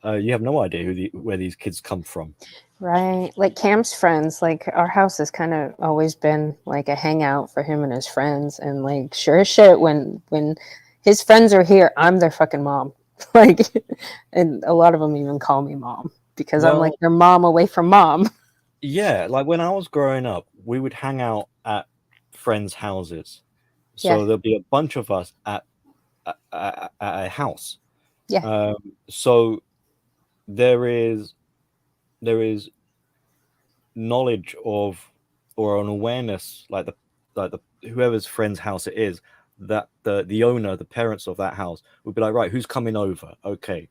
you have no idea where these kids come from. Right. Like Cam's friends, like our house has kind of always been like a hangout for him and his friends. And like, sure as shit, when his friends are here, I'm their fucking mom. Like, and a lot of them even call me mom because I'm like their mom away from mom. Yeah. Like when I was growing up, we would hang out at friends' houses. So there'll be a bunch of us at a house. Yeah. So there is knowledge of or an awareness, like the whoever's friend's house it is, that the owner, the parents of that house would be like, right, who's coming over? Okay,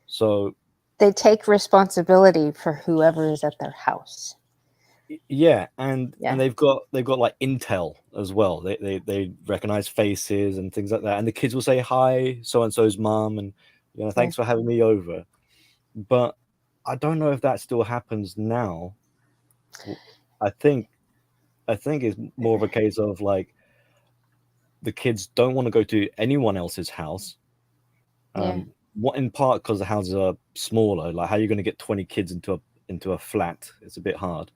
so they take responsibility for whoever is at their house. And they've got like intel as well. They recognize faces and things like that, and the kids will say hi, so and so's mom, and thanks for having me over. But I don't know if that still happens now. I think it's more of a case of like the kids don't want to go to anyone else's house. What in part because the houses are smaller. Like, how are you going to get 20 kids into a flat? It's a bit hard.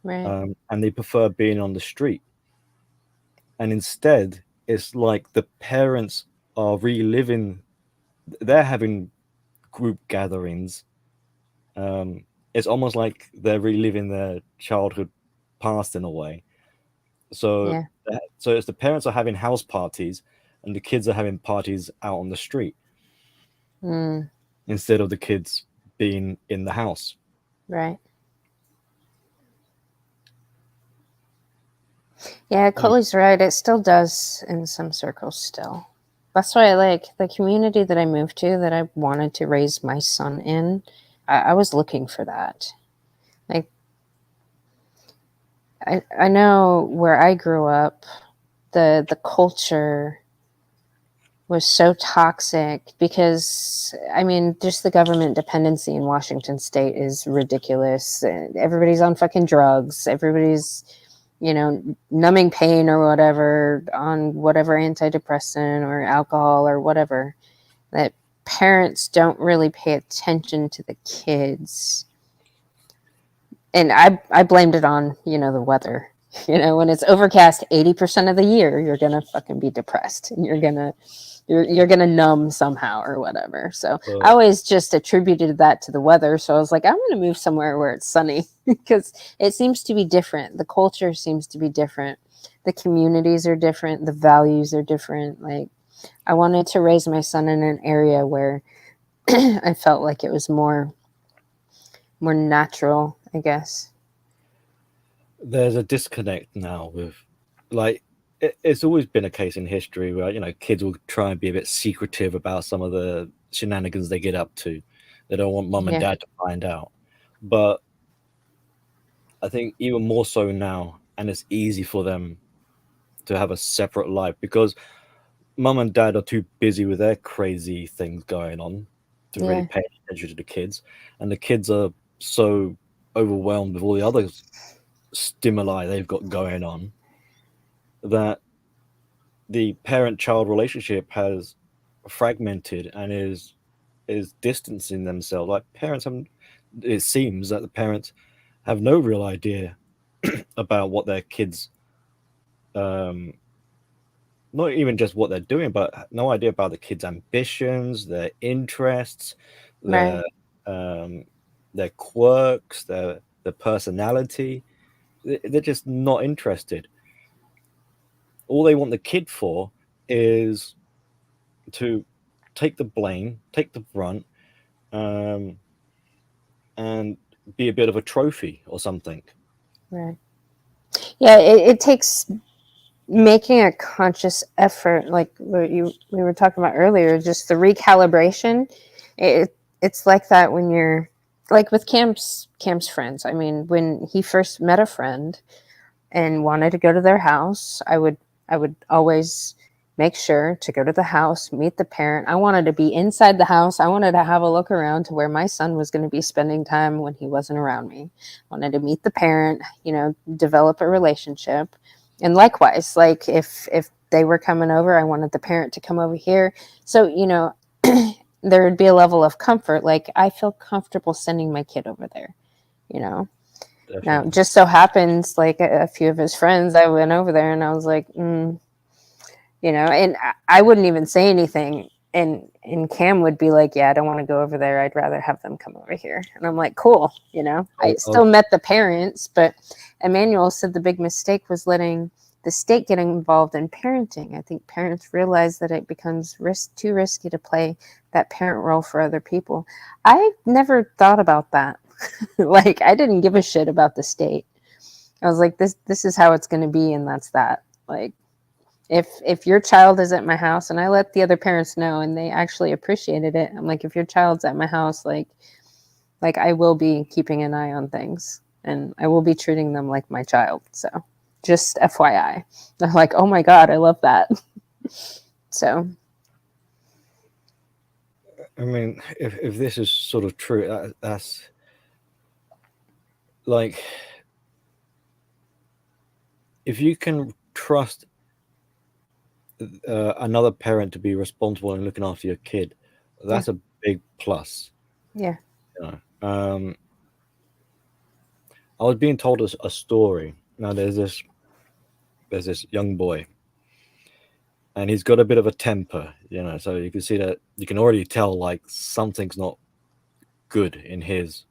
Right. And they prefer being on the street. And instead, it's like the parents are reliving. They're having group gatherings. It's almost like they're reliving their childhood past in a way. So it's the parents are having house parties and the kids are having parties out on the street instead of the kids being in the house. Right. Yeah, Coley's right. It still does in some circles still. That's why I like the community that I moved to, that I wanted to raise my son in. I was looking for that. Like, I know where I grew up, the culture was so toxic because, I mean, just the government dependency in Washington State is ridiculous. Everybody's on fucking drugs. Everybody's, numbing pain or whatever on whatever antidepressant or alcohol or whatever. That parents don't really pay attention to the kids. And I blamed it on, the weather. When it's overcast 80% of the year, you're going to fucking be depressed and you're going to numb somehow or whatever. So I always just attributed that to the weather. So I was like, I'm going to move somewhere where it's sunny because it seems to be different. The culture seems to be different. The communities are different. The values are different. Like, I wanted to raise my son in an area where I felt like it was more natural, I guess. There's a disconnect now with, like, it's always been a case in history where kids will try and be a bit secretive about some of the shenanigans they get up to. They don't want mom and dad to find out. But I think even more so now, and it's easy for them to have a separate life because mum and dad are too busy with their crazy things going on to really Yeah. pay attention to the kids, and the kids are so overwhelmed with all the other stimuli they've got going on that the parent-child relationship has fragmented and is distancing themselves. Like parents have, it seems that the parents have no real idea about what their kids, um, not even just what they're doing, but no idea about the kids' ambitions, their interests, Right. their um, their quirks, their personality. They're just not interested. All they want the kid for is to take the blame, take the brunt, um, and be a bit of a trophy or something. Right. Yeah, it takes making a conscious effort, like what we were talking about earlier, just the recalibration. It's like that when you're like with Cam's friends. I mean, when he first met a friend and wanted to go to their house, I would always make sure to go to the house, meet the parent. I wanted to be inside the house. I wanted to have a look around to where my son was going to be spending time when he wasn't around me. I wanted to meet the parent, develop a relationship. And likewise, like if they were coming over, I wanted the parent to come over here. So, there would be a level of comfort. Like I feel comfortable sending my kid over there, you know. Now, Definitely. just so happens, like a few of his friends, I went over there and I was like, and I wouldn't even say anything. And Cam would be like, yeah, I don't want to go over there. I'd rather have them come over here. And I'm like, cool. I I still met the parents, but Emmanuel said the big mistake was letting the state get involved in parenting. I think parents realize that it becomes too risky to play that parent role for other people. I never thought about that. Like I didn't give a shit about the state. I was like, this is how it's going to be, and that's that. Like if your child is at my house, and I let the other parents know, and they actually appreciated it. I'm like, if your child's at my house, like I will be keeping an eye on things, and I will be treating them like my child. So just FYI, they're like, oh my god, I love that. So I mean, if this is sort of true, that's like if you can trust another parent to be responsible and looking after your kid, yeah, that's a big plus. yeah, You know? I was being told a story. Now there's this young boy, and he's got a bit of a temper. So you can see that you can already tell like something's not good in his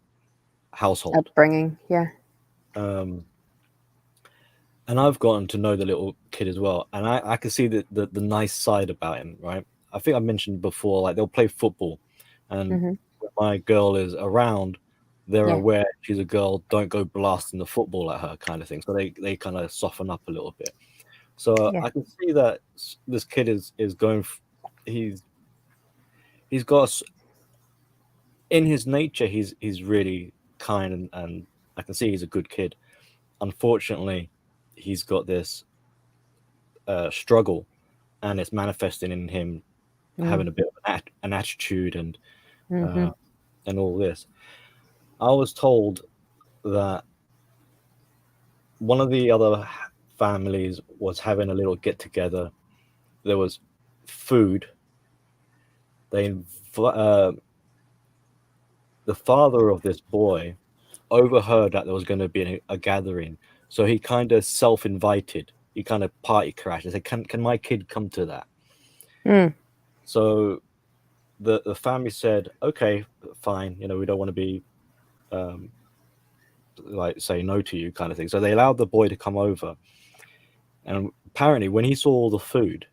household. upbringing, yeah, Um, and I've gotten to know the little kid as well, and I can see the nice side about him, right? I think I mentioned before, like they'll play football, and hmm, when my girl is around, they're yeah, aware she's a girl. Don't go blasting the football at her, kind of thing. So they kind of soften up a little bit. So yeah, I can see that this kid is going. He's got in his nature. He's really kind, and I can see he's a good kid. Unfortunately, he's got this struggle, and it's manifesting in him mm, having a bit of an attitude hmm, uh, and all this. I was told that one of the other families was having a little get together. There was food. The father of this boy overheard that there was going to be a gathering, so he kind of self-invited. He kind of party crashed and said, "Can my kid come to that?" mm, So the family said, "Okay, fine. We don't want to be um, like say no to you kind of thing." So they allowed the boy to come over, and apparently when he saw all the food,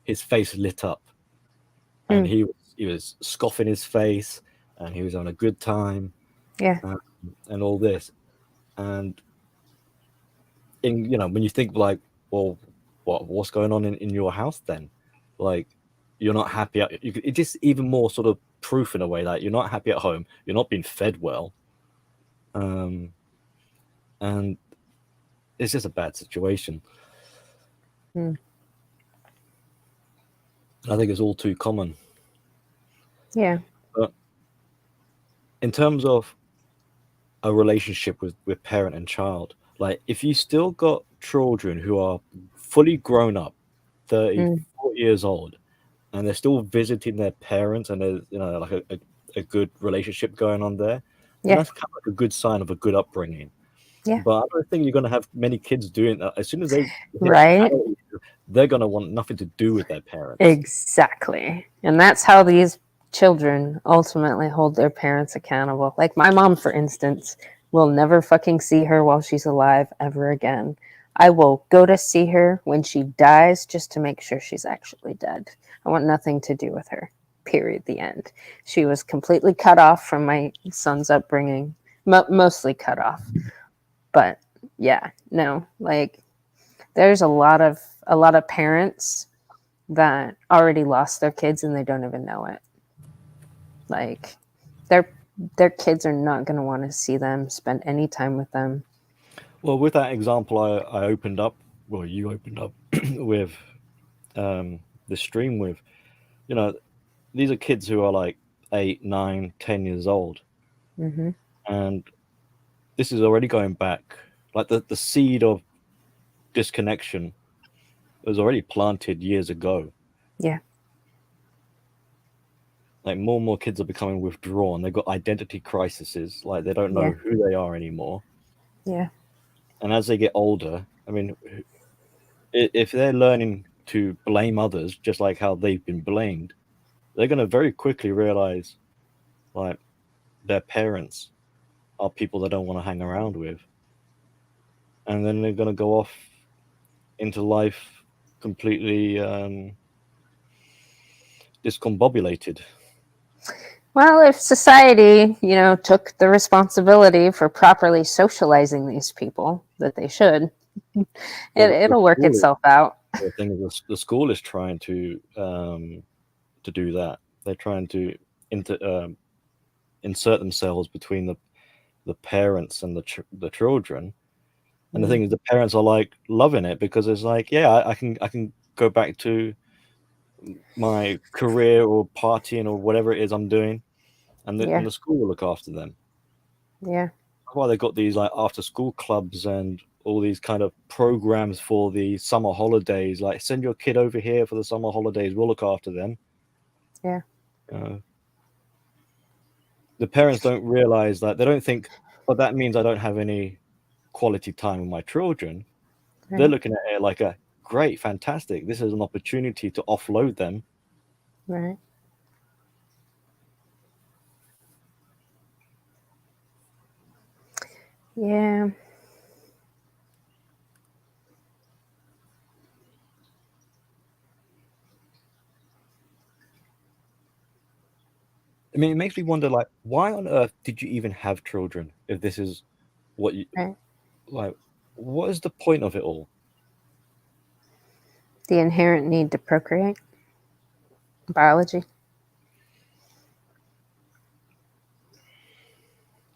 his face lit up, and mm, he was scoffing his face, and he was having a good time, yeah, um, and all this. And when you think like, well, what's going on in your house then? Like, you're not happy. It's just even more sort of proof in a way that you're not happy at home. You're not being fed well. Um, and it's just a bad situation. Hmm. I think it's all too common. Yeah. But in terms of a relationship with parent and child, like if you still got children who are fully grown up, 30, Mm. 40 years old, and they're still visiting their parents, and there's like a good relationship going on there, then Yeah. that's kind of like a good sign of a good upbringing. Yeah. But I don't think you're going to have many kids doing that. As soon as they hit Right. adult, they're going to want nothing to do with their parents. Exactly. And that's how these children ultimately hold their parents accountable. Like my mom, for instance, will never fucking see her while she's alive ever again. I will go to see her when she dies just to make sure she's actually dead. I want nothing to do with her. Period. The end. She was completely cut off from my son's upbringing, mostly cut off. But yeah, no, like there's a lot of parents that already lost their kids and they don't even know it. Like their kids are not going to want to see them, spend any time with them. Well, with that example, I opened up, well, you opened up with the stream with, you know, these are kids who are like 8, 9, 10 years old. Mm-hmm. And this is already going back, like the seed of disconnection was already planted years ago. Yeah. Like more and more kids are becoming withdrawn. They've got identity crises, like they don't know Yeah. who they are anymore. Yeah. And as they get older, I mean, if they're learning to blame others just like how they've been blamed, they're going to very quickly realize like their parents are people they don't want to hang around with. And then they're going to go off into life completely discombobulated. Well, if society, took the responsibility for properly socializing these people that they should, Well, it'll work itself out. the thing is, the school is trying to do that. They're trying to insert themselves between the parents and the children. And the thing is, the parents are like loving it because it's like, yeah, I can go back to my career or partying or whatever it is I'm doing, and Yeah. the school will look after them. Yeah. That's why they got these like after school clubs and all these kind of programs for the summer holidays. Like, send your kid over here for the summer holidays. We'll look after them. Yeah. Uh, the parents don't realize that. They don't think, but that means I don't have any quality time with my children. They're Right. looking at it like a great, fantastic. This is an opportunity to offload them. Right. Yeah. I mean, it makes me wonder, like, why on earth did you even have children if this is what you Right. like? What is the point of it all? The inherent need to procreate. Biology.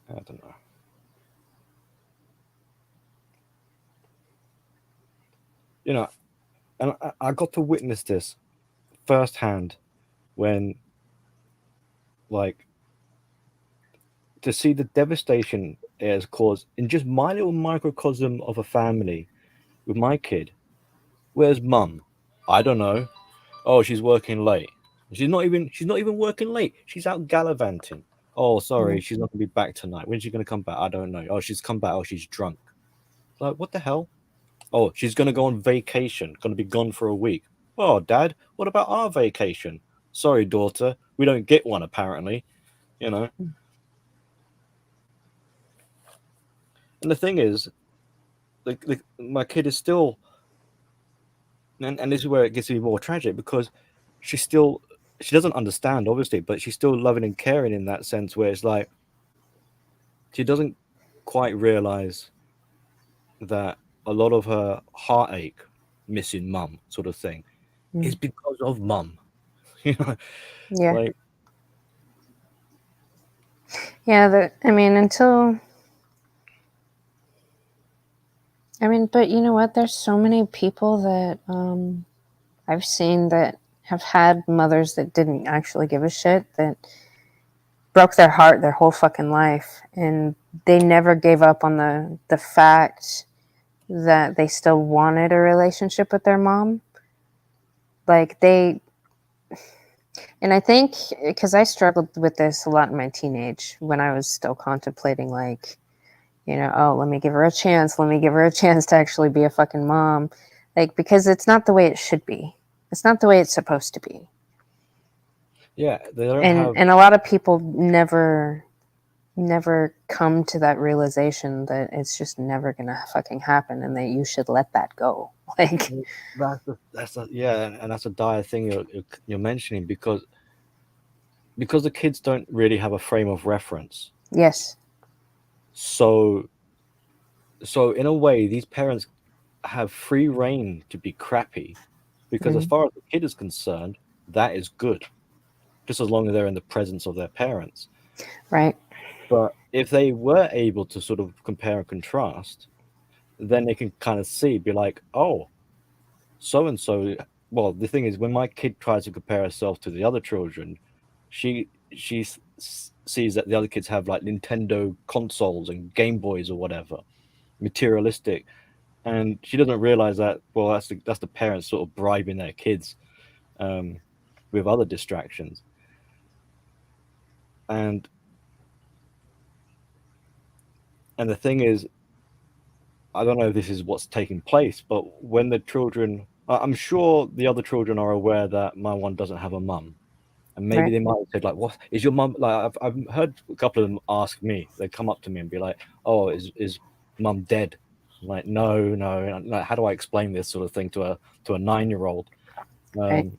I don't know. You know, and I got to witness this firsthand when, like, to see the devastation it has caused in just my little microcosm of a family with my kid. Where's mum? I don't know. Oh, she's working late. She's not even working late. She's out gallivanting. Oh, sorry, Mm. she's not gonna be back tonight. When's she gonna come back? I don't know. Oh, she's come back. Oh, she's drunk. Like, what the hell? Oh, she's gonna go on vacation. Gonna be gone for a week. Oh, Dad, what about our vacation? Sorry, daughter, we don't get one apparently. You know. And the thing is, my kid is still, and this is where it gets even more tragic because she's still, she doesn't understand obviously, but she's still loving and caring in that sense where it's like she doesn't quite realize that a lot of her heartache, missing mum, sort of thing, is Mm. because of mum. You know, Yeah. like Yeah. I mean, until I mean, but you know what? There's so many people that I've seen that have had mothers that didn't actually give a shit, that broke their heart their whole fucking life, and they never gave up on the fact that they still wanted a relationship with their mom. Like they, and I think because I struggled with this a lot in my teenage when I was still contemplating, like, you know, oh, let me give her a chance. Let me give her a chance to actually be a fucking mom. Like, because it's not the way it should be. It's not the way it's supposed to be. Yeah, they don't have. And a lot of people never come to that realization that it's just never gonna fucking happen, and that you should let that go. Like, And that's a dire thing you're mentioning, because the kids don't really have a frame of reference. yes. So in a way, these parents have free reign to be crappy, because as far as the kid is concerned, that is good, just as long as they're in the presence of their parents. Right. But if they were able to sort of compare and contrast, then they can kind of be like, oh, so and so. Well, the thing is, when my kid tries to compare herself to the other children, she sees that the other kids have like Nintendo consoles and Game Boys or whatever, materialistic, and she doesn't realize that, well, that's the parents sort of bribing their kids with other distractions. And the thing is, I don't know if this is what's taking place, but when the children, I'm sure the other children are aware that my one doesn't have a mum, and maybe Right. they might have said like, "What is your mum like?" I've heard a couple of them ask me. They come up to me and be like, "Oh, is mum dead?" I'm like, no. And like, how do I explain this sort of thing to a 9-year-old? Right.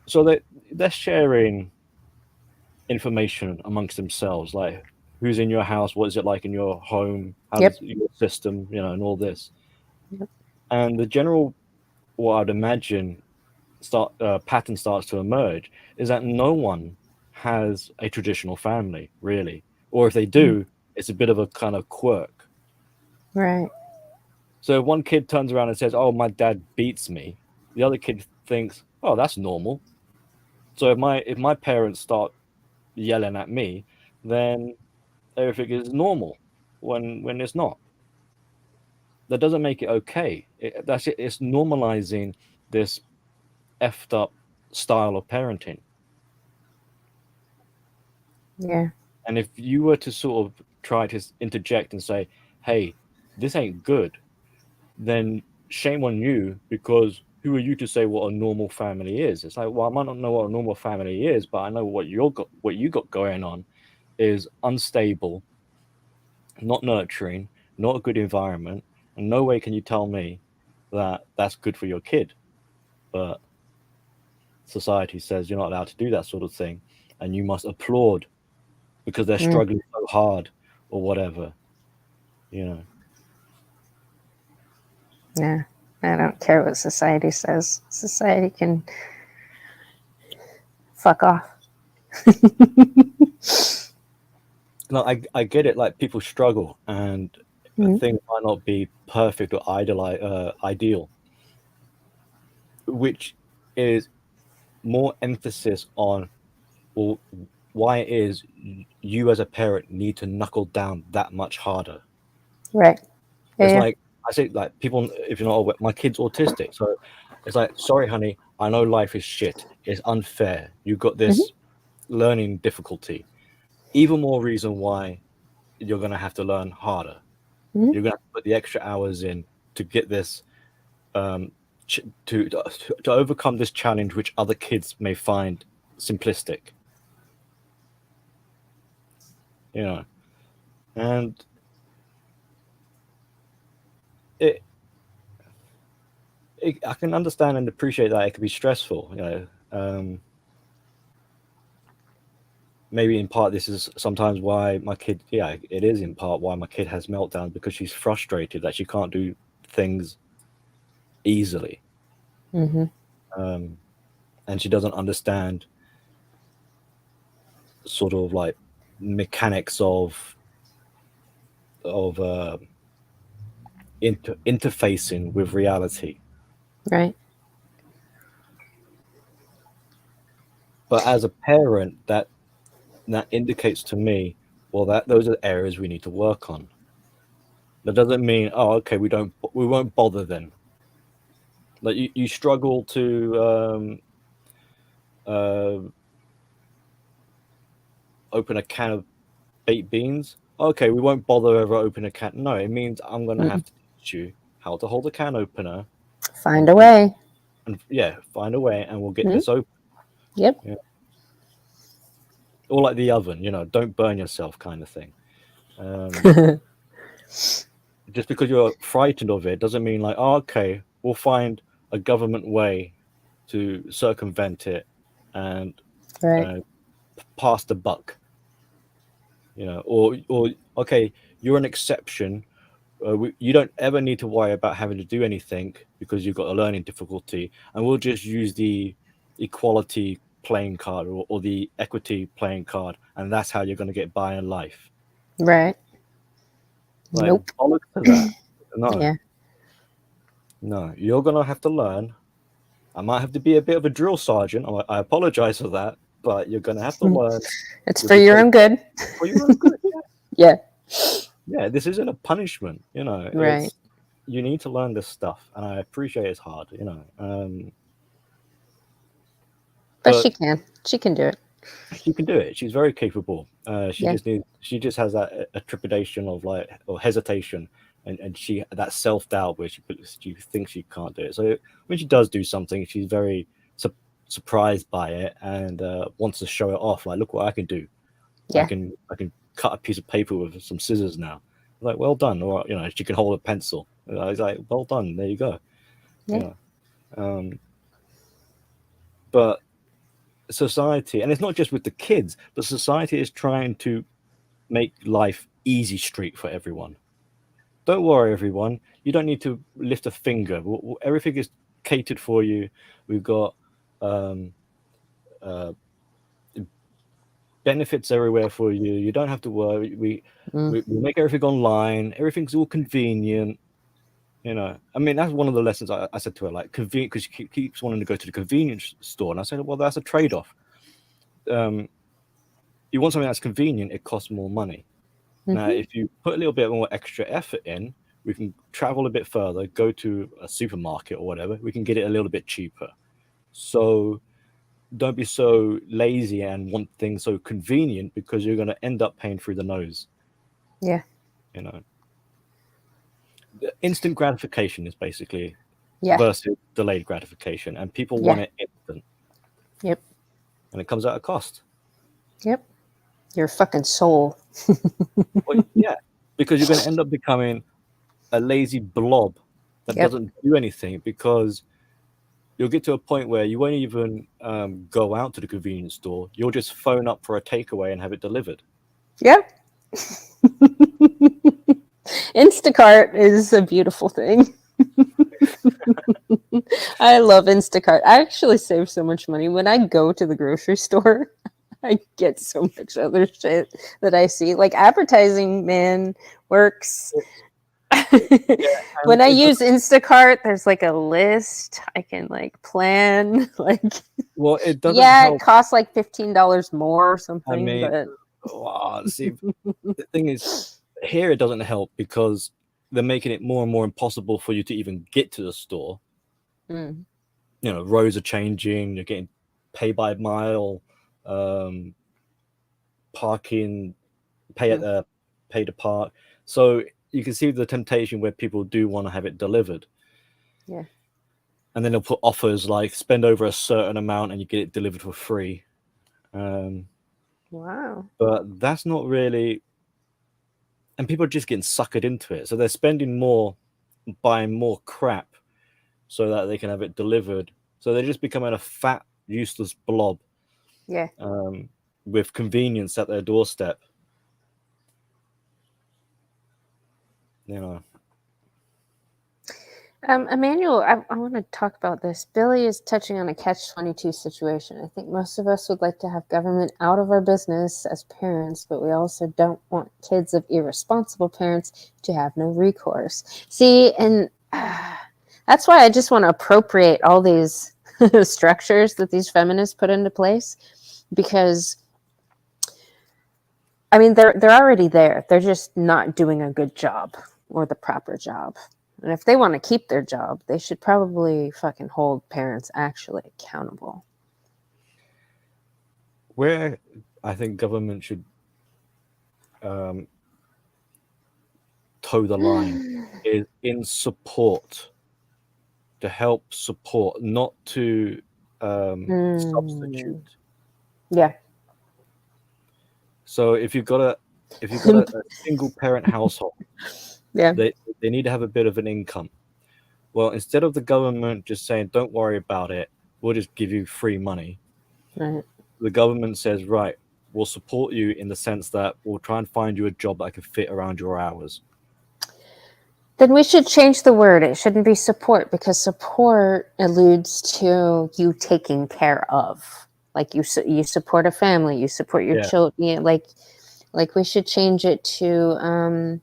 So they're sharing information amongst themselves, like who's in your house, what is it like in your home, how Yep. does your system, and all this. Yep. And the general, what I'd imagine, pattern starts to emerge is that no one has a traditional family, really, or if they do, it's a bit of a kind of quirk. Right. So if one kid turns around and says, "Oh, my dad beats me," the other kid thinks, "Oh, that's normal." So if my parents start yelling at me, then everything is normal when it's not. That doesn't make it okay. It's normalizing this effed up style of parenting. Yeah. And if you were to sort of try to interject and say, "Hey, this ain't good," then shame on you, because who are you to say what a normal family is? It's like, well, I might not know what a normal family is, but I know what you got going on is unstable, not nurturing, not a good environment, and no way can you tell me that that's good for your kid. But society says you're not allowed to do that sort of thing, and you must applaud because they're struggling so hard or whatever, you know. Yeah. I don't care what society says. Society can fuck off. No, I get it. Like, people struggle, and things might not be perfect or ideal, which is more emphasis on, well, why it is you as a parent need to knuckle down that much harder. Right. It's Yeah. like, I say, like, people, if you're not aware, my kid's autistic, so it's like, sorry, honey, I know life is shit. It's unfair. You've got this learning difficulty. Even more reason why you're gonna have to learn harder. You're gonna have to put the extra hours in to get this, to overcome this challenge, which other kids may find simplistic. And it, I can understand and appreciate that it could be stressful. Maybe in part this is sometimes why my kid, it is in part why my kid has meltdowns, because she's frustrated that she can't do things easily. And she doesn't understand sort of like mechanics of interfacing with reality. Right. But as a parent, that indicates to me, well, that those are areas we need to work on. That doesn't mean, oh, okay, we won't bother then. Like you struggle to uh, open a can of baked beans. Okay, we won't bother ever open a can. No, it means I'm gonna have to teach you how to hold a can opener. Find a way. And yeah, find a way, and we'll get Mhm. this open. Yep. Yeah. Or like the oven, don't burn yourself, kind of thing. Just because you're frightened of it doesn't mean like, oh, okay, we'll find a government way to circumvent it and Right. pass the buck. Or okay, you're an exception. You don't ever need to worry about having to do anything because you've got a learning difficulty, and we'll just use the equality playing card or the equity playing card, and that's how you're going to get by in life. Right. Like, Nope. bollocks to that. No. Yeah. No, you're going to have to learn. I might have to be a bit of a drill sergeant. I apologize for that, but you're going to have to learn. It's for your own good. For your own good. Yeah. Yeah, this isn't a punishment. Right. You need to learn this stuff, and I appreciate it's hard. But she can do it. She can do it. She's very capable. She Yeah. she just has that a trepidation of or hesitation, and that self doubt where she thinks she can't do it. So when she does do something, she's very surprised by it and wants to show it off. Like, look what I can do. Yeah. I can cut a piece of paper with some scissors now. Like, well done. Or she can hold a pencil. I was like, well done. There you go. Yeah. But society, and it's not just with the kids, but society is trying to make life easy street for everyone. Don't worry, everyone. You don't need to lift a finger. Everything is catered for you. We've got benefits everywhere for you. You don't have to worry. We make everything online. Everything's all convenient. I mean, that's one of the lessons I said to her, like, convenient, because she keeps wanting to go to the convenience store. And I said, well, that's a trade-off. You want something that's convenient, it costs more money. Now, if you put a little bit more extra effort in, we can travel a bit further, go to a supermarket or whatever. We can get it a little bit cheaper. So don't be so lazy and want things so convenient, because you're going to end up paying through the nose. Yeah. Instant gratification is basically Yeah. versus delayed gratification, and people Yeah. want it instant. Yep. And it comes at a cost. Yep. Your fucking soul. Well, yeah, because you're going to end up becoming a lazy blob that doesn't do anything, because you'll get to a point where you won't even go out to the convenience store. You'll just phone up for a takeaway and have it delivered. Yep. Instacart is a beautiful thing. I love Instacart. I actually save so much money when I go to the grocery store. I get so much other shit that I see. Like, advertising, man, works. When I use Instacart, there's like a list. I can like plan. Like, well, it doesn't. Yeah, help. It costs like $15 more or something. I mean, but see, the thing is, here it doesn't help because they're making it more and more impossible for you to even get to the store. Roads are changing. You're getting pay by mile, parking, pay to park. So you can see the temptation where people do want to have it delivered. Yeah. And then they'll put offers like spend over a certain amount and you get it delivered for free. Wow. But that's not really, and people are just getting suckered into it. So they're spending more, buying more crap so that they can have it delivered. So they're just becoming a fat, useless blob. Yeah. With convenience at their doorstep. Emmanuel, I want to talk about this. Billy is touching on a catch-22 situation. I think most of us would like to have government out of our business as parents, but we also don't want kids of irresponsible parents to have no recourse. See, and that's why I just want to appropriate all these structures that these feminists put into place, because I mean they're already there. They're just not doing a good job or the proper job. And if they want to keep their job, they should probably fucking hold parents actually accountable. Where I think government should toe the line is in support, to help support, not to substitute. Yeah. So if you've got a single parent household, Yeah. they need to have a bit of an income. Well, instead of the government just saying, don't worry about it, we'll just give you free money. Right. The government says, right, we'll support you in the sense that we'll try and find you a job that can fit around your hours. Then we should change the word. It shouldn't be support, because support alludes to you taking care of. Like you support a family, you support your children. Yeah, like we should change it to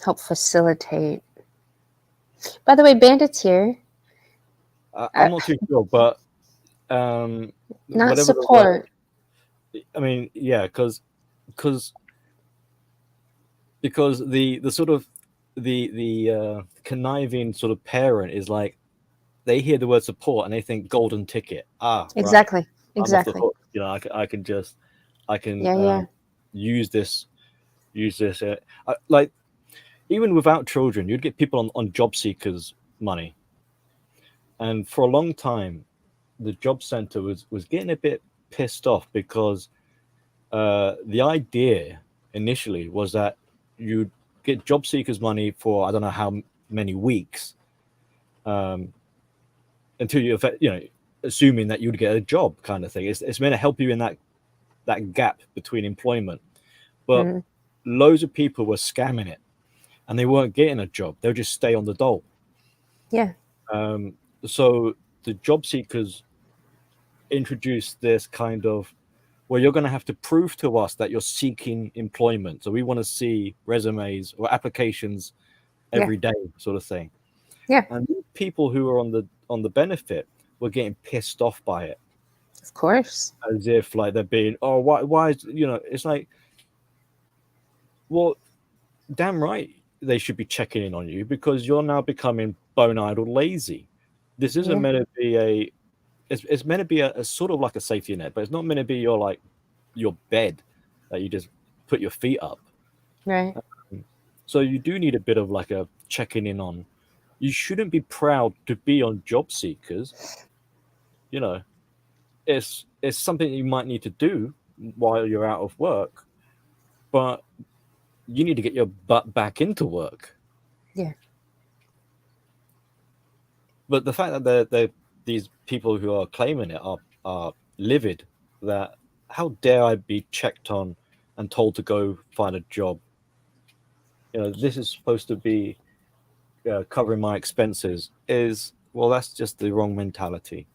help facilitate. By the way, Bandit's here. I'm not too sure, but not support. I mean, yeah, because the sort of the conniving sort of parent is like, they hear the word support and they think golden ticket. Exactly. Right. Exactly. I'm off the hook. You know, I can use this. Like, even without children, you'd get people on job seekers money. And for a long time, the job center was getting a bit pissed off, because the idea initially was that you'd get job seekers money for I don't know how many weeks, until you assuming that you'd get a job, kind of thing. It's meant to help you in that gap between employment. But loads of people were scamming it, and they weren't getting a job. They'll just stay on the dole. Yeah. So the job seekers introduced this kind of, well, you're going to have to prove to us that you're seeking employment. So we want to see resumes or applications every day, sort of thing. Yeah. And people who are on the benefit were getting pissed off by it. Of course. As if like they're being, oh, why is, it's like, well, damn right they should be checking in on you, because you're now becoming bone-idle lazy. This isn't meant to be it's meant to be a sort of like a safety net, but it's not meant to be your bed that you just put your feet up. Right. So you do need a bit of like a checking in on. You shouldn't be proud to be on job seekers. It's something you might need to do while you're out of work, but you need to get your butt back into work. Yeah. But the fact that these people who are claiming it are livid, that how dare I be checked on and told to go find a job? This is supposed to be covering my expenses. Well, that's just the wrong mentality.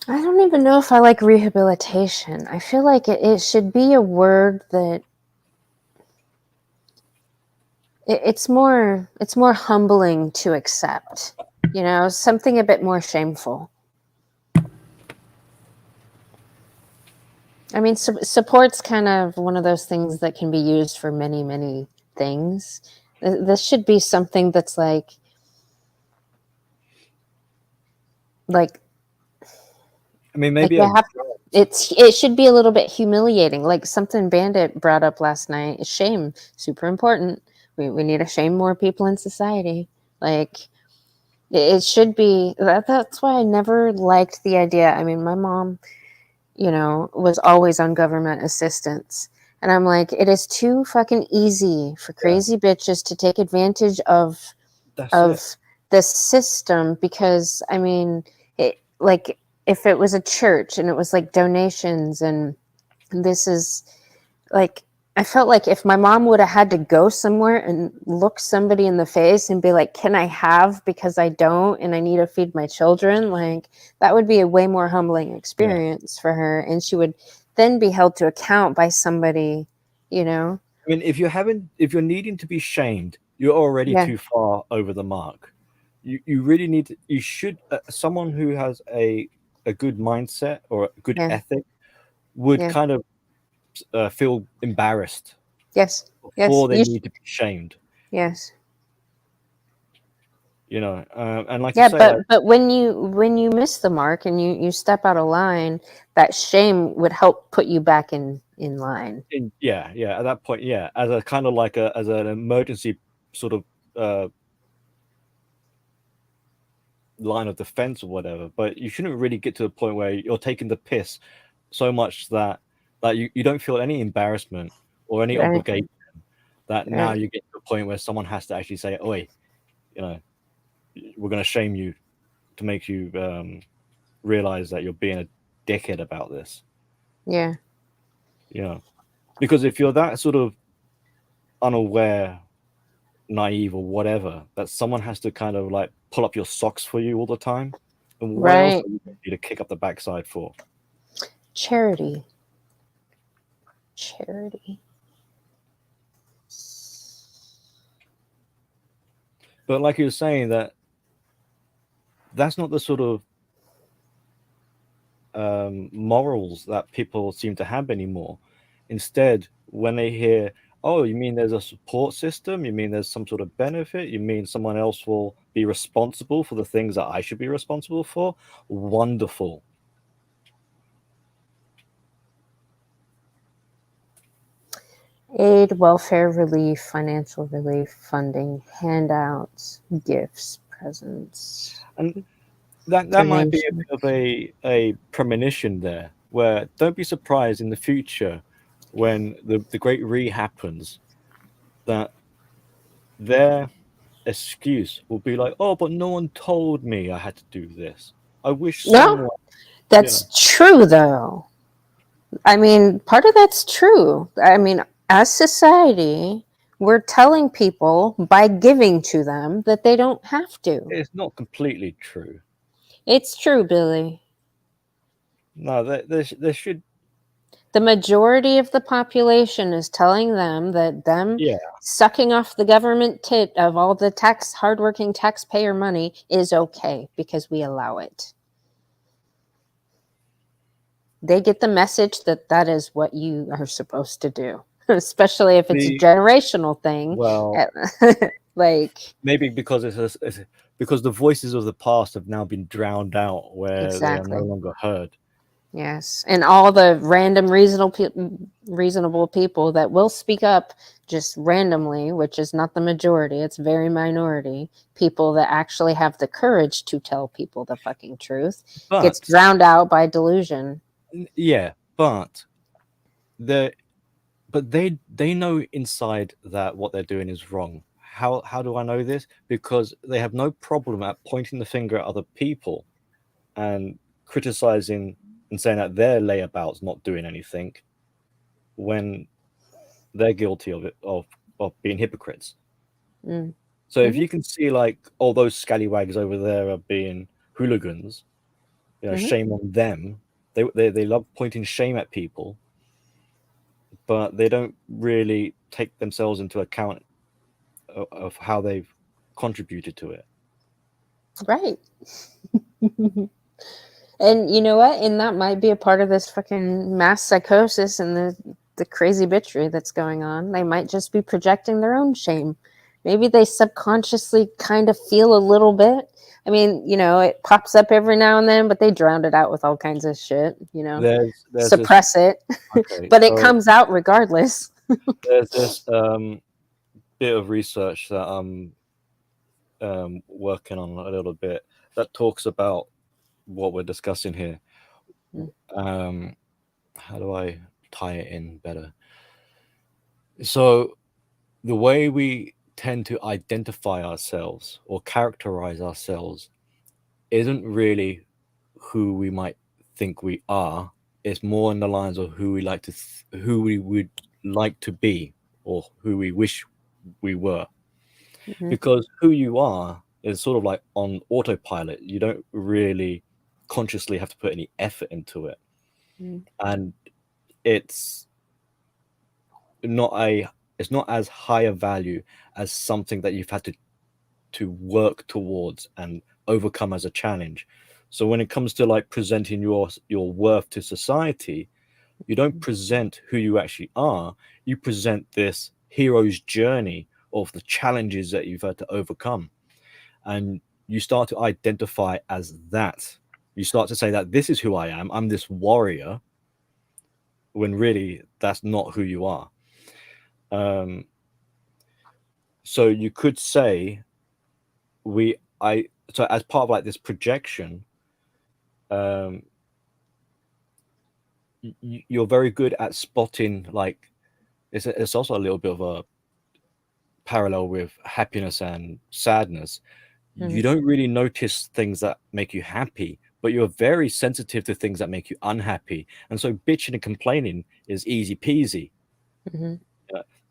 I don't even know if I like rehabilitation. I feel like it should be a word that it's more humbling to accept, something a bit more shameful. I mean, support's kind of one of those things that can be used for many, many things. This should be something that's like I mean, maybe it should be a little bit humiliating. Like something Bandit brought up last night is shame. Super important. We need to shame more people in society. Like it should be that's why I never liked the idea. I mean, my mom, was always on government assistance. And I'm like, it is too fucking easy for crazy bitches to take advantage of this system, because I mean, if it was a church and it was like donations, and this is like, I felt like if my mom would have had to go somewhere and look somebody in the face and be like, can I have, because I don't, and I need to feed my children, like that would be a way more humbling experience for her. And she would then be held to account by somebody, you know? I mean, if you're needing to be shamed, you're already Yeah. too far over the mark. You really need to, you should, someone who has a good mindset or a good Yeah. ethic would Yeah. kind of feel embarrassed Yes. before they You need to be shamed. yes. You know, and like Yeah, you say, like, but when you miss the mark and you step out of line, that shame would help put you back in line. yeah, at that point, yeah, as a kind of like as an emergency sort of line of defense or whatever. But you shouldn't really get to the point where you're taking the piss so much that you don't feel any embarrassment or any Right. obligation, that now Right. you get to a point where someone has to actually say, "Oi, you know, we're going to shame you to make you realize that you're being a dickhead about this." Yeah. You know, because if you're that sort of unaware, naive, or whatever, that someone has to kind of like pull up your socks for you all the time, and what else Right. are you going to kick up the backside for? Charity. But like you were saying, that's not the sort of morals that people seem to have anymore. Instead, when they hear, "Oh, you mean there's a support system? You mean there's some sort of benefit? You mean someone else will be responsible for the things that I should be responsible for?" Wonderful. Aid, welfare relief, financial relief, funding, handouts, gifts, presents, And that might be a donations. bit of a premonition there, where don't be surprised in the future when the great happens, that their excuse will be like, "Oh, but no one told me I had to do this. I wish No, someone," you know. that's true though. I mean, part of that's true. I mean, as society, we're telling people by giving to them that they don't have to. It's not completely true. It's true, Billy. No, there should, The majority of the population is telling them that them yeah. sucking off the government tit of all the hardworking taxpayer money is okay because we allow it. They get the message that that is what you are supposed to do, especially if it's a The generational thing. Well, Like, maybe because it's because the voices of the past have now been drowned out, where they are no exactly. longer heard. Yes. And all the random reasonable people that will speak up just randomly, which is not the majority, it's very minority, people that actually have the courage to tell people the fucking truth, gets But drowned out by delusion. yeah, but they know inside that what they're doing is wrong. How do I know this? Because they have no problem at pointing the finger at other people and criticizing and saying that their layabouts not doing anything when they're guilty of it, of being hypocrites. Mm. So if you can see like all those scallywags over there are being hooligans, shame on them. They love pointing shame at people, but they don't really take themselves into account of how they've contributed to it. Right. And you know what? And that might be a part of this fucking mass psychosis and the crazy bitchery that's going on. They might just be projecting their own shame. Maybe they subconsciously kind of feel a little bit. I mean, it pops up every now and then, but they drown it out with all kinds of shit, There's suppress it. okay, But it so comes out regardless. there's this bit of research that I'm working on a little bit that talks about what we're discussing here. How do I tie it in better? So the way we tend to identify ourselves or characterize ourselves isn't really who we might think we are. It's more in the lines of who we like to who we would like to be or who we wish we were. Mhm. Because who you are is sort of like on autopilot. You don't really consciously have to put any effort into it. Mm. And it's it's not as high a value as something that you've had to work towards and overcome as a challenge. So when it comes to like presenting your worth to society, you don't present who you actually are. You present this hero's journey of the challenges that you've had to overcome. And you start to identify as that. You start to say that this is who I am. I'm this warrior, when really that's not who you are. So you could say so as part of like this projection, you're very good at spotting, like it's also a little bit of a parallel with happiness and sadness. You don't really notice things that make you happy, but you're very sensitive to things that make you unhappy. And so bitching and complaining is easy peasy. Mhm.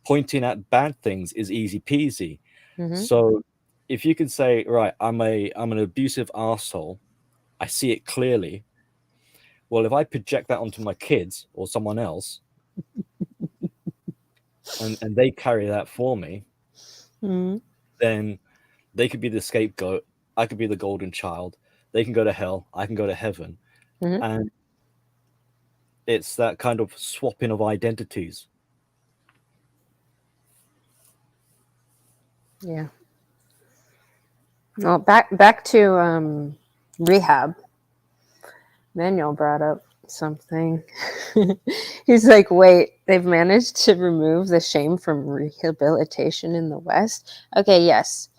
Pointing at bad things is easy peasy. Mhm. So if you can say, right, I'm an abusive asshole, I see it clearly. Well, if I project that onto my kids or someone else, and they carry that for me, Mhm. then they could be the scapegoat. I could be the golden child. They can go to hell. I can go to heaven. Mhm. And it's that kind of swapping of identities. Yeah. Well, back to rehab. Manuel brought up something. He's like, wait, they've managed to remove the shame from rehabilitation in the West? Okay, yes.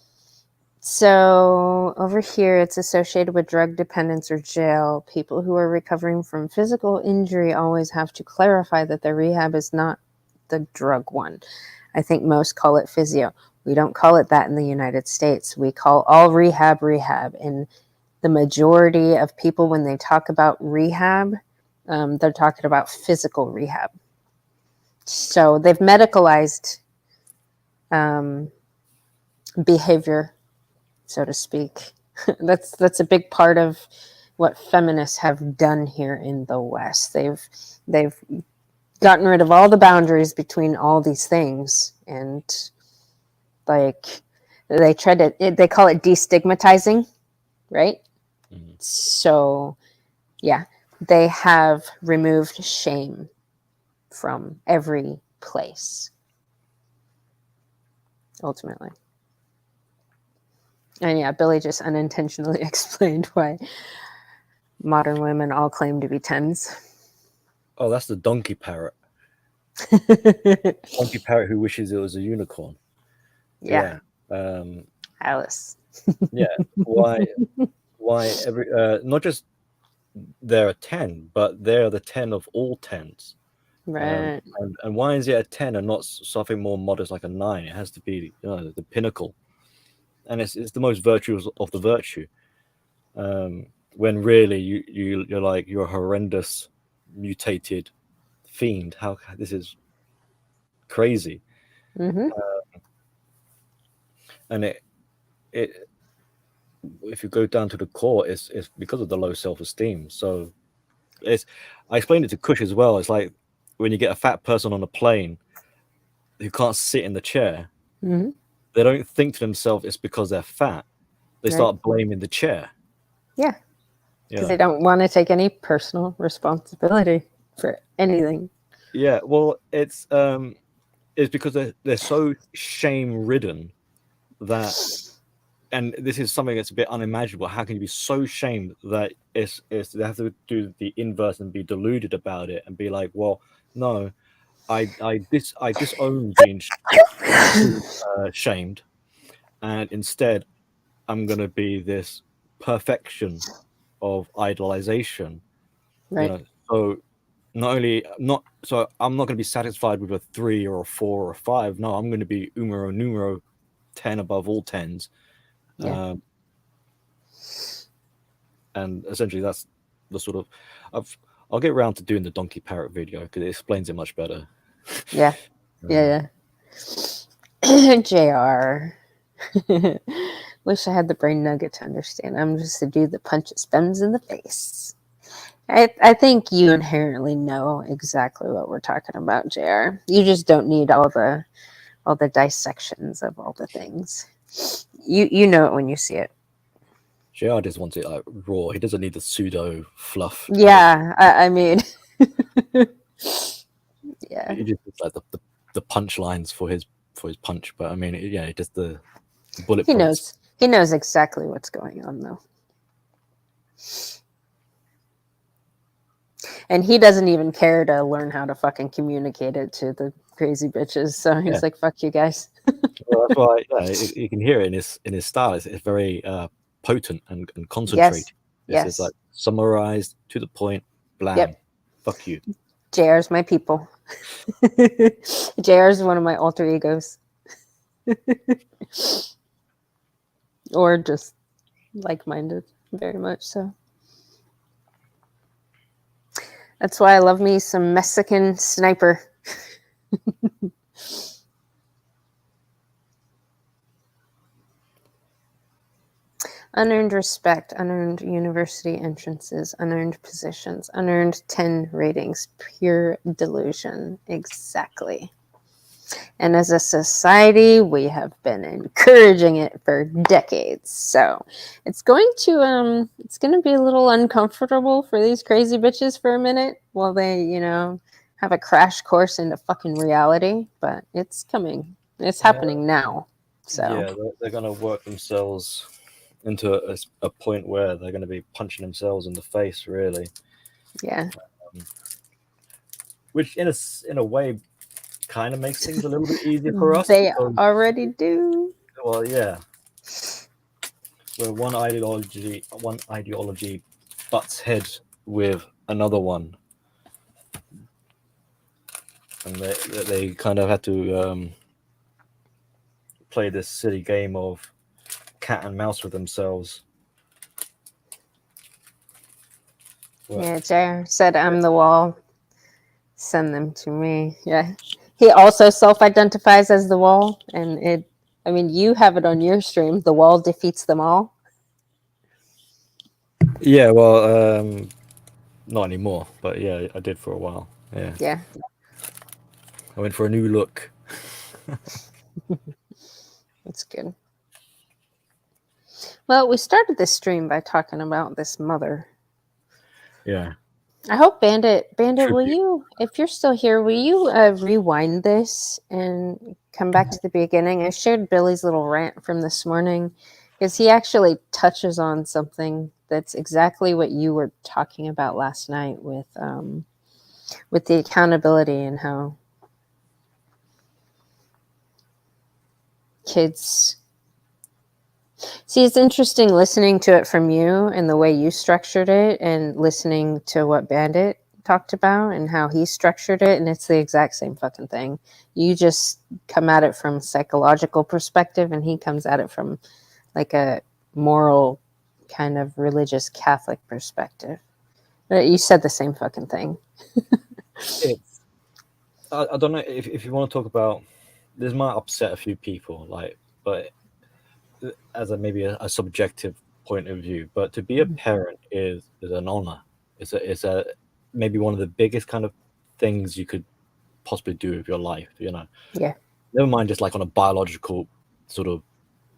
So over here, it's associated with drug dependence or jail. People who are recovering from physical injury always have to clarify that their rehab is not the drug one. I think most call it physio. We don't call it that in the United States. We call all rehab rehab. And the majority of people, when they talk about rehab, they're talking about physical rehab. So they've medicalized behavior, so to speak. That's a big part of what feminists have done here in the West. They've gotten rid of all the boundaries between all these things, and like they call it destigmatizing, right? Mhm. So yeah, they have removed shame from every place, ultimately. And yeah, Billy just unintentionally explained why modern women all claim to be 10s. Oh, that's the donkey parrot. Donkey parrot who wishes it was a unicorn. Yeah, Yeah. Alice. Yeah. Why every not just they're a 10, but they're the 10 of all 10s. Right. And why is it a 10 and not something more modest like a 9? It has to be, the pinnacle. And it's the most virtuous of the virtue. When really you're like, you're a horrendous mutated fiend. How this is crazy. Mm-hmm. And it if you go down to the core, it's because of the low self-esteem. So I explained it to Kush as well. It's like when you get a fat person on a plane who can't sit in the chair, Mm-hmm. they don't think to themselves it's because they're fat. They Right. start blaming the chair. Yeah, because they don't want to take any personal responsibility for anything. Yeah, well, it's because they're so shame ridden that, and this is something that's a bit unimaginable. How can you be so shamed that it's they have to do the inverse and be deluded about it and be like, well, no, I disown being shamed, and instead I'm gonna be this perfection of idolization. Right. So I'm not going to be satisfied with a 3 or a 4 or a 5. No, I'm going to be numero 10 above all 10s. Yeah. And essentially that's the sort of I'll get around to doing the donkey parrot video because it explains it much better. Yeah. Yeah. JR. Wish I had the brain nugget to understand. I'm just a dude that punches femmes in the face. I think you inherently know exactly what we're talking about, JR. You just don't need all the dissections of all the things. You know it when you see it. JR just wants it like raw. He doesn't need the pseudo fluff. Yeah, I mean, yeah. He just needs, like the punchlines for his punch. But I mean, yeah, just the bullet He points. knows exactly what's going on though. And he doesn't even care to learn how to fucking communicate it to the crazy bitches. So he's like, "Fuck you guys." Well, that's why you can hear it in his style. It's very potent and concentrated. Yes. It's like summarized to the point. Blam. Yep. Fuck you. JR's my people. JR's one of my alter egos. Or just like-minded, very much so. That's why I love me some Mexican sniper. Unearned respect, unearned university entrances, unearned positions, unearned 10 ratings, pure delusion. Exactly. And as a society, we have been encouraging it for decades. So it's going to be a little uncomfortable for these crazy bitches for a minute while they, have a crash course into fucking reality. But it's coming. It's happening now. So yeah, they're gonna work themselves into a point where they're going to be punching themselves in the face, really. Yeah. Which in a way kind of makes things a little bit easier for us. They already do. Well, yeah. Where one ideology butts heads with another one, and they kind of had to play this silly game of cat and mouse with themselves. Yeah, JR said, "I'm the wall. Send them to me." Yeah. He also self-identifies as the wall, and you have it on your stream. The wall defeats them all. Yeah, well, not anymore, but yeah, I did for a while. Yeah. Yeah. I went for a new look. That's good. Well, we started this stream by talking about this mother. Yeah. I hope Bandit, will you, if you're still here, will you rewind this and come back to the beginning? I shared Billy's little rant from this morning because he actually touches on something that's exactly what you were talking about last night with the accountability and how kids. See, it's interesting listening to it from you and the way you structured it and listening to what Bandit talked about and how he structured it. And it's the exact same fucking thing. You just come at it from a psychological perspective and he comes at it from like a moral kind of religious Catholic perspective. But you said the same fucking thing. I don't know if you want to talk about, this might upset a few people, but as maybe a subjective point of view, but to be a parent is an honor. It's a maybe one of the biggest kind of things you could possibly do with your life. Yeah. Never mind just like on a biological sort of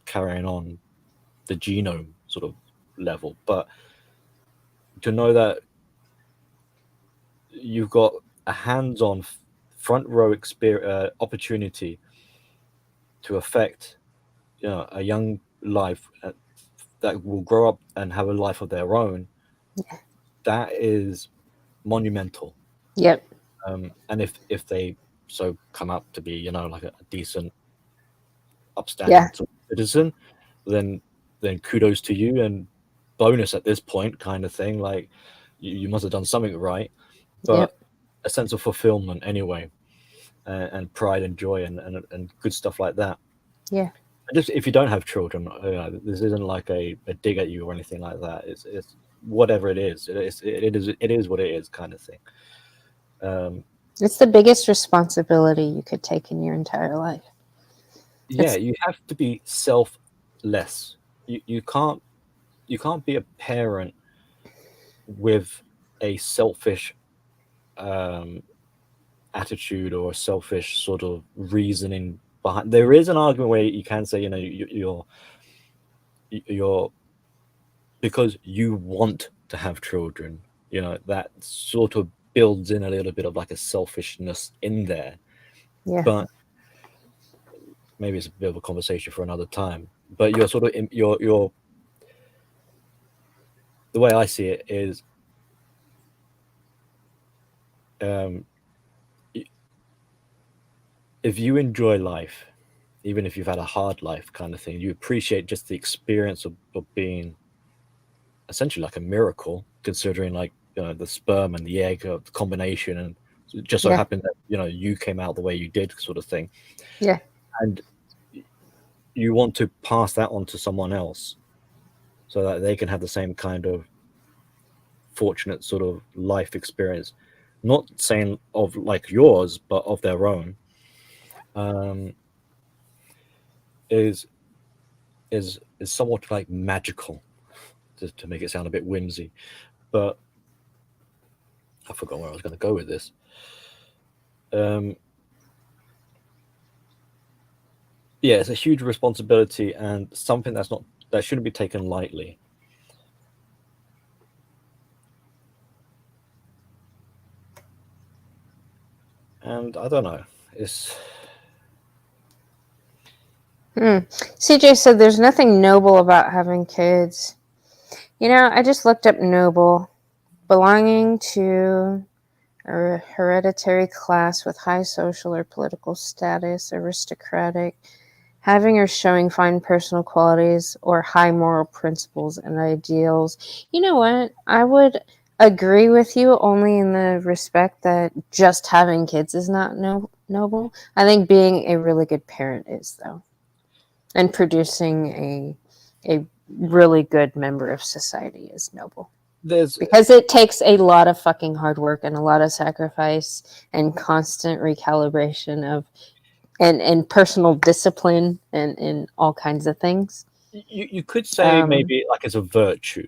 carrying on the genome sort of level, but to know that you've got a hands-on front row experience opportunity to affect a young life that will grow up and have a life of their own. Yeah. That is monumental. Yep. And if they so come up to be like a decent upstanding citizen, then kudos to you and bonus at this point kind of thing. Like you must have done something right, but a sense of fulfillment anyway, and pride and joy and good stuff like that. Yeah. Just if you don't have children, this isn't like a dig at you or anything like that. It's whatever it is. It is what it is kind of thing. It's the biggest responsibility you could take in your entire life. Yeah, you have to be selfless. You can't be a parent with a selfish attitude or a selfish sort of reasoning behind. There is an argument where you can say, you're because you want to have children, that sort of builds in a little bit of like a selfishness in there. Yeah. But maybe it's a bit of a conversation for another time. But you're sort of you're the way I see it is, if you enjoy life, even if you've had a hard life kind of thing, you appreciate just the experience of being essentially like a miracle, considering like the sperm and the egg, the combination, and it just so happened that you came out the way you did, sort of thing. Yeah. And you want to pass that on to someone else so that they can have the same kind of fortunate sort of life experience, not saying of like yours, but of their own, is somewhat like magical, to make it sound a bit whimsy. But I forgot where I was going to go with this. Yeah, it's a huge responsibility and something that shouldn't be taken lightly. And I don't know, it's CJ said there's nothing noble about having kids. I just looked up noble. Belonging to a hereditary class with high social or political status, aristocratic, having or showing fine personal qualities or high moral principles and ideals. You know what? I would agree with you only in the respect that just having kids is not noble. I think being a really good parent is, though. And producing a really good member of society is noble. Because it takes a lot of fucking hard work and a lot of sacrifice and constant recalibration of and personal discipline and all kinds of things. You could say maybe like it's a virtue,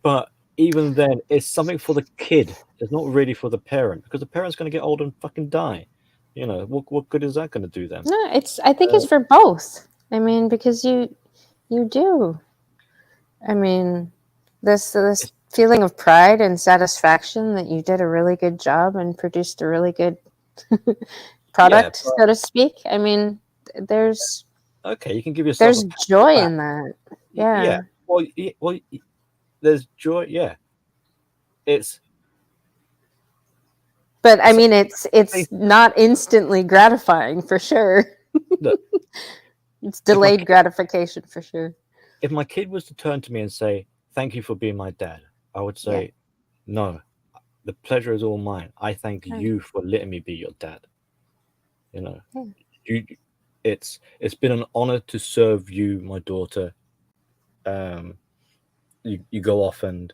but even then, it's something for the kid. It's not really for the parent, because the parent's going to get old and fucking die. What good is that going to do them? No, I think it's for both. I mean, because you do. I mean, this feeling of pride and satisfaction that you did a really good job and produced a really good product, so to speak. I mean, there's okay, you can give yourself joy in that. Yeah. Well, there's joy. Yeah, but I mean, it's not instantly gratifying for sure. Look, it's delayed gratification for sure. If my kid was to turn to me and say, "Thank you for being my dad," I would say, "No, the pleasure is all mine. I thank you for letting me be your dad." It's been an honor to serve you, my daughter. You go off and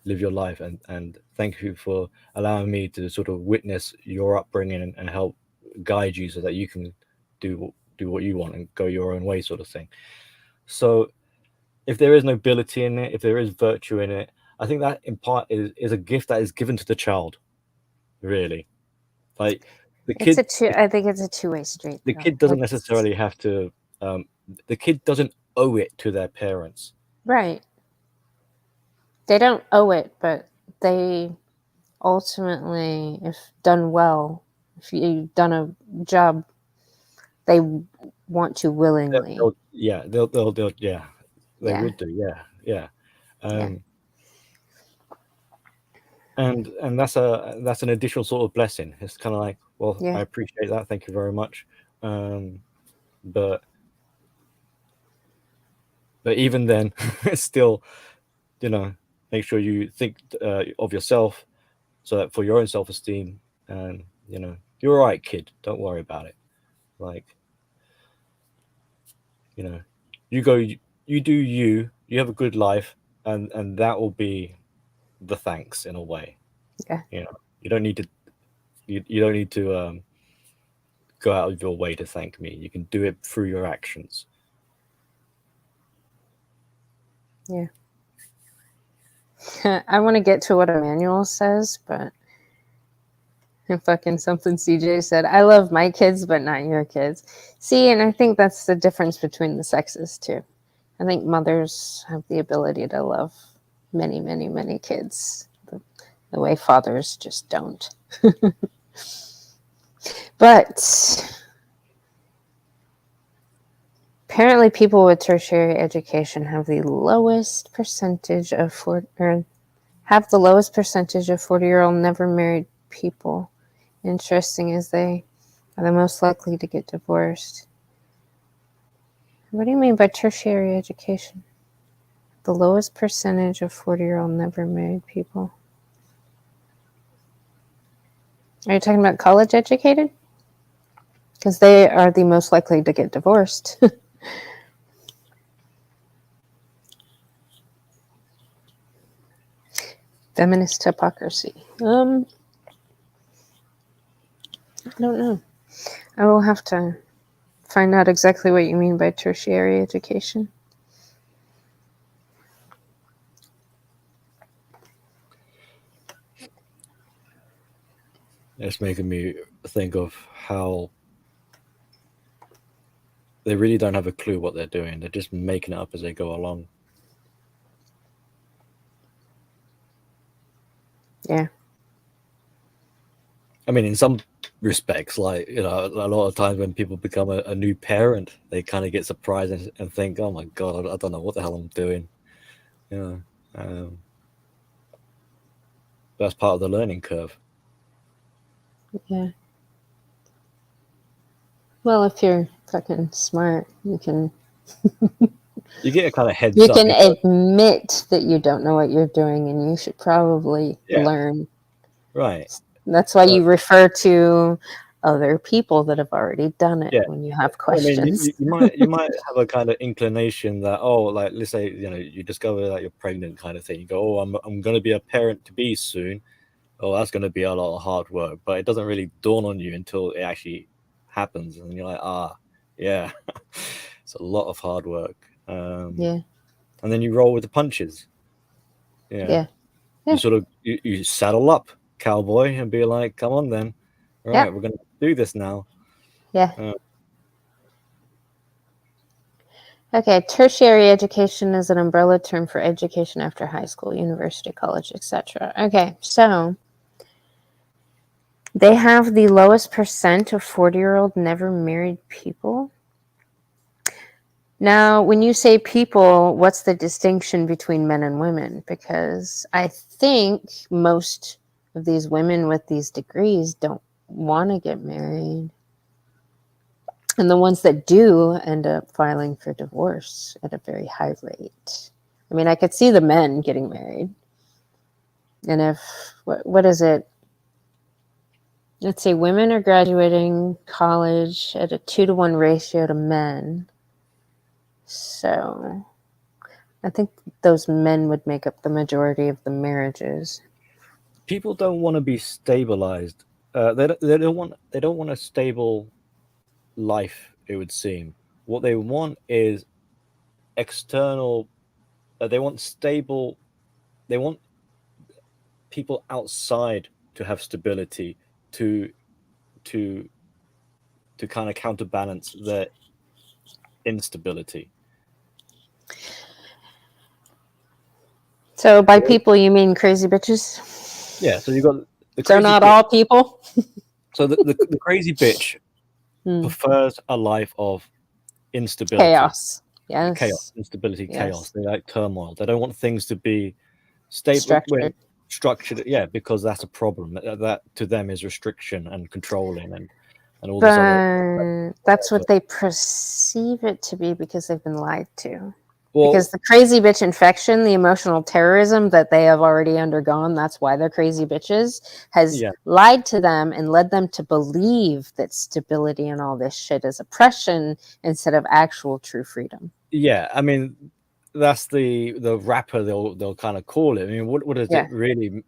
live your life, and thank you for allowing me to sort of witness your upbringing and help guide you so that you can do what you want and go your own way, sort of thing. So if there is nobility in it, if there is virtue in it, I think that in part is a gift that is given to the child, really. Like the kid, I think it's a two-way street. The kid doesn't necessarily have to. The kid doesn't owe it to their parents. Right. They don't owe it, but they ultimately, if done well, if you've done a job, they want to willingly. They'll yeah. They would do. Yeah. And that's an additional sort of blessing. It's kind of like, well, I appreciate that. Thank you very much. But even then, it's still, make sure you think of yourself, so that for your own self-esteem, and you're all right, kid. Don't worry about it. Like, you go, you do you have a good life, and that will be the thanks in a way. Yeah. You don't need to You don't need to go out of your way to thank me. You can do it through your actions. Yeah. I want to get to what Emmanuel says, but fucking something CJ said. I love my kids, but not your kids. See, and I think that's the difference between the sexes too. I think mothers have the ability to love many, many, many kids the way fathers just don't. But apparently people with tertiary education have the lowest percentage of 40-year-old never married people. Interesting, as they are the most likely to get divorced. What do you mean by tertiary education? The lowest percentage of 40-year-old never married people. Are you talking about college educated? Because they are the most likely to get divorced. Feminist hypocrisy. I don't know. I will have to find out exactly what you mean by tertiary education. It's making me think of how they really don't have a clue what they're doing. They're just making it up as they go along. Yeah. I mean, in some respects, like, a lot of times when people become a new parent, they kind of get surprised and think, oh my God, I don't know what the hell I'm doing. That's part of the learning curve. Yeah. Well, if you're fucking smart, you can You get a kind of heads you up. can admit that you don't know what you're doing, and you should probably learn. Right. That's why you refer to other people that have already done it when you have questions. I mean, you might have a kind of inclination that, like, let's say, you discover that you're pregnant, kind of thing. You go, I'm going to be a parent to be soon. Oh, that's going to be a lot of hard work, but it doesn't really dawn on you until it actually happens, and you're like, yeah, it's a lot of hard work. And then you roll with the punches. Yeah. You sort of you saddle up, cowboy, and be like, come on then, all right, we're going to do this now. Yeah. Okay, tertiary education is an umbrella term for education after high school, university, college, etc. Okay, so they have the lowest percent of 40-year-old never married people. Now, when you say people, what's the distinction between men and women? Because I think most of these women with these degrees don't want to get married. And the ones that do end up filing for divorce at a very high rate. I mean, I could see the men getting married. And if, what is it? Let's say women are graduating college at a 2-to-1 ratio to men. So I think those men would make up the majority of the marriages. People don't want to be stabilized. They don't want a stable life, it would seem. What they want is external. They want stable. They want people outside to have stability to kind of counterbalance their instability. So by people, you mean crazy bitches? Yeah. So you got the so crazy not bitch. all people. So the crazy bitch prefers a life of instability, chaos. Yes. Chaos, instability, chaos. They like turmoil. They don't want things to be stable, structured. Yeah, because that's a problem. That to them is restriction and controlling and all this other. That's what they perceive it to be because they've been lied to. Well, because the crazy bitch infection, the emotional terrorism that they have already undergone, that's why they're crazy bitches, has lied to them and led them to believe that stability and all this shit is oppression instead of actual true freedom. Yeah, I mean, that's the wrapper they'll kind of call it. I mean, what does it really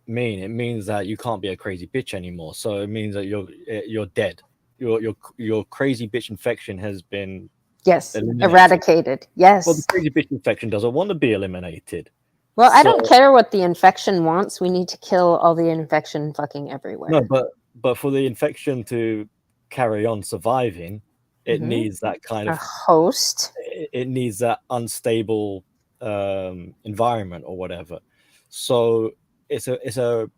mean? It means that you can't be a crazy bitch anymore. So it means that you're dead. Your crazy bitch infection has been Yes. eliminated. Eradicated. Yes. Well, the crazy bitch infection doesn't want to be eliminated. Well, I don't So- care what the infection wants. We need to kill all the infection fucking everywhere. No, but for the infection to carry on surviving, it Mhm. needs that kind A of host. it needs that unstable environment or whatever. So it's a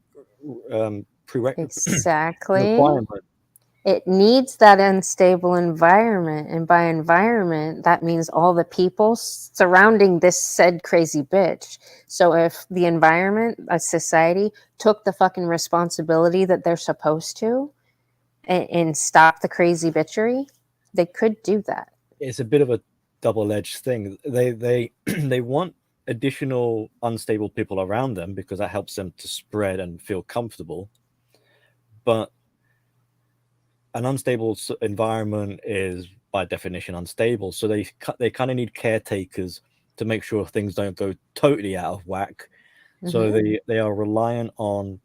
Exactly. requirement. It needs that unstable environment. And by environment, that means all the people surrounding this said crazy bitch. So if the environment, a society, took the fucking responsibility that they're supposed to and stop the crazy bitchery, they could do that. It's a bit of a double-edged thing. They they want additional unstable people around them because that helps them to spread and feel comfortable. But an unstable environment is by definition unstable, so they kind of need caretakers to make sure things don't go totally out of whack. So they are reliant on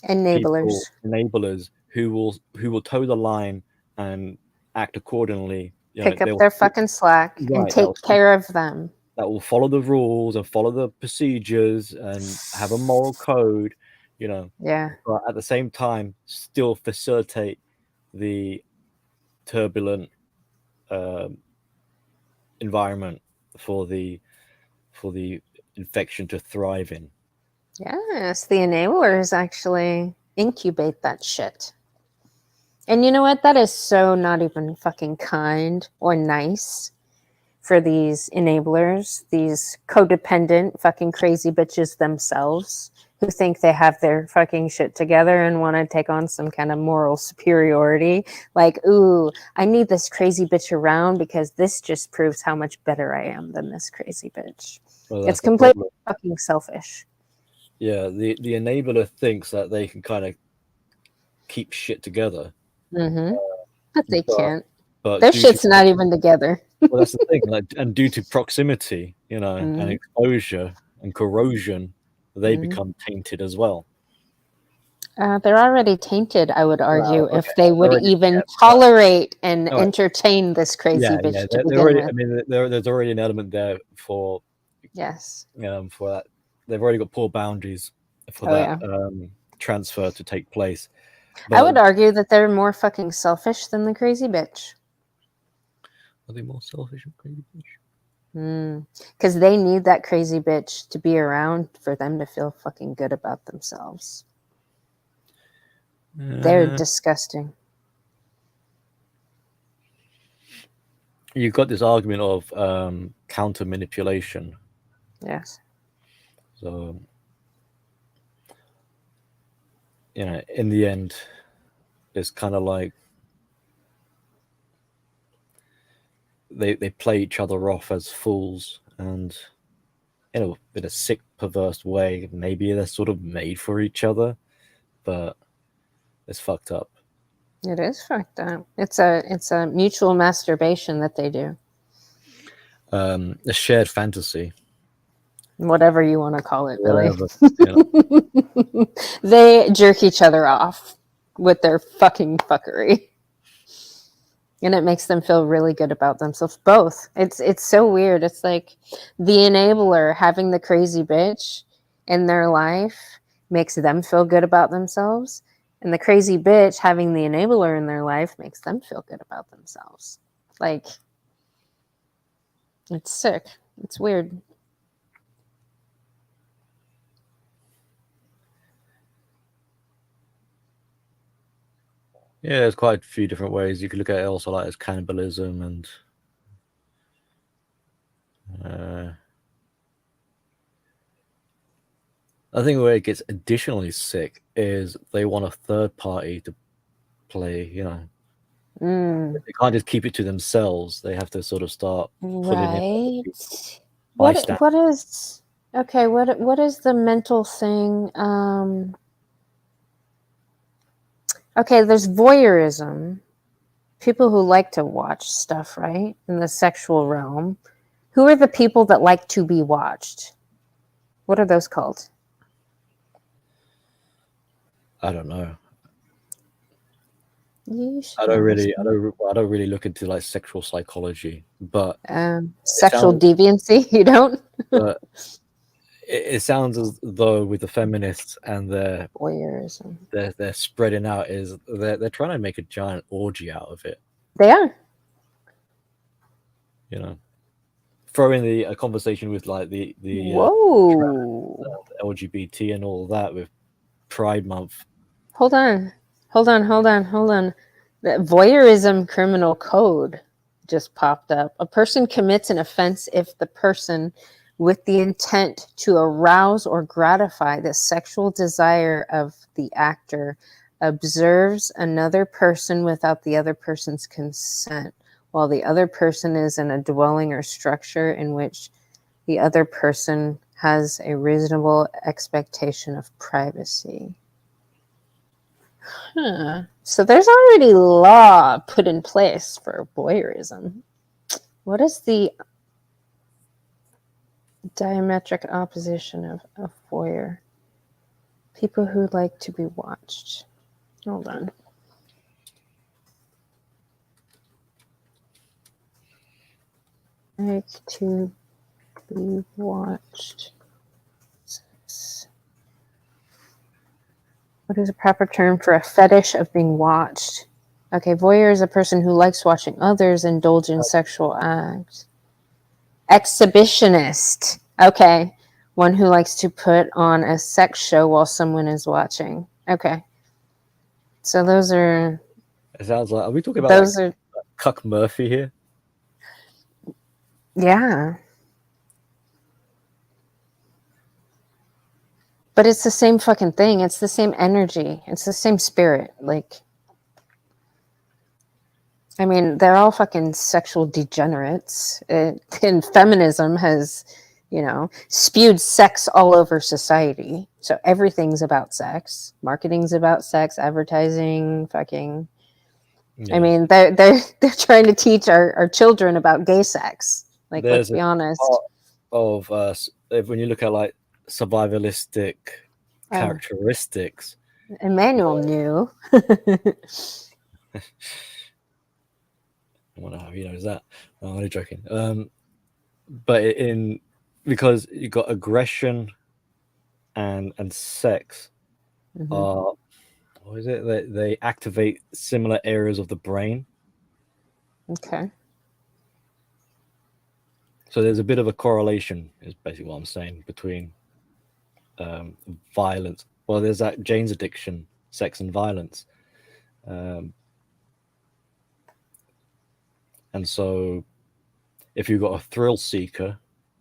Enablers. enablers who will toe the line and act accordingly. Pick up their fucking slack and take care of them. That will follow the rules and follow the procedures and have a moral code, Yeah. but at the same time still facilitate the turbulent environment for the infection to thrive in. Yes, the enablers actually incubate that shit. And you know what? That is so not even fucking kind or nice for these enablers, these codependent fucking crazy bitches themselves who think they have their fucking shit together and want to take on some kind of moral superiority. Like, ooh, I need this crazy bitch around because this just proves how much better I am than this crazy bitch. Well, it's completely fucking selfish. Yeah, the enabler thinks that they can kind of keep shit together. But they can't. But their shit's not even together. Well, that's the thing. And due to proximity, and exposure and corrosion, they become tainted as well. They're already tainted, I would argue, if they would even tolerate and entertain this crazy bitch to begin with. I mean, there's already an element there for for that. They've already got poor boundaries for that transfer to take place. But I would argue that they're more fucking selfish than the crazy bitch. Are they more selfish than crazy bitch? Because they need that crazy bitch to be around for them to feel fucking good about themselves. They're disgusting. You've got this argument of counter manipulation. Yes. So, in the end, it's kind of like they play each other off as fools, and in a sick, perverse way, maybe they're sort of made for each other, but it's fucked up. It is fucked up. It's a mutual masturbation that they do. A shared fantasy. Whatever you want to call it, Billy. They jerk each other off with their fucking fuckery. And it makes them feel really good about themselves. Both. It's so weird. It's like the enabler having the crazy bitch in their life makes them feel good about themselves. And the crazy bitch having the enabler in their life makes them feel good about themselves. Like, it's sick. It's weird. Yeah, there's quite a few different ways. You could look at it also like as cannibalism and I think where it gets additionally sick is they want a third party to play, They can't just keep it to themselves. They have to sort of start putting in what is okay, what is the mental thing? Okay, there's voyeurism. People who like to watch stuff, right? In the sexual realm. Who are the people that like to be watched? What are those called? I don't know. You should I don't know this really, one. I don't really look into like sexual psychology, but it Sexual sounds, deviancy. You don't? but it sounds as though with the feminists and Voyeurism. they're spreading out is they're trying to make a giant orgy out of it. They are. You know, throw in a conversation with like the Whoa. LGBT and all that with Pride Month. Hold on. The voyeurism criminal code just popped up. A person commits an offense if the person, with the intent to arouse or gratify the sexual desire of the actor, observes another person without the other person's consent, while the other person is in a dwelling or structure in which the other person has a reasonable expectation of privacy. Huh. So there's already law put in place for voyeurism. What is the diametric opposition of voyeur? People who like to be watched. Hold on. Like to be watched. What is a proper term for a fetish of being watched? Okay, voyeur is a person who likes watching others indulge in sexual acts. Exhibitionist. Okay. One who likes to put on a sex show while someone is watching. Okay. So those are... It sounds like, are we talking about those like Cuck Murphy here? Yeah. But it's the same fucking thing. It's the same energy. It's the same spirit. Like, I mean, they're all fucking sexual degenerates. And feminism has, spewed sex all over society. So everything's about sex. Marketing's about sex. Advertising, fucking. Yeah. I mean, they're trying to teach our children about gay sex. Like, let's be honest. Of when you look at like survivalistic characteristics, Emmanuel knew. I wonder how he knows that. No, I'm only joking. But because you got aggression and sex are, what is it? They activate similar areas of the brain. Okay. So there's a bit of a correlation, is basically what I'm saying, between violence. Well, there's that Jane's addiction, sex and violence. And so if you've got a thrill seeker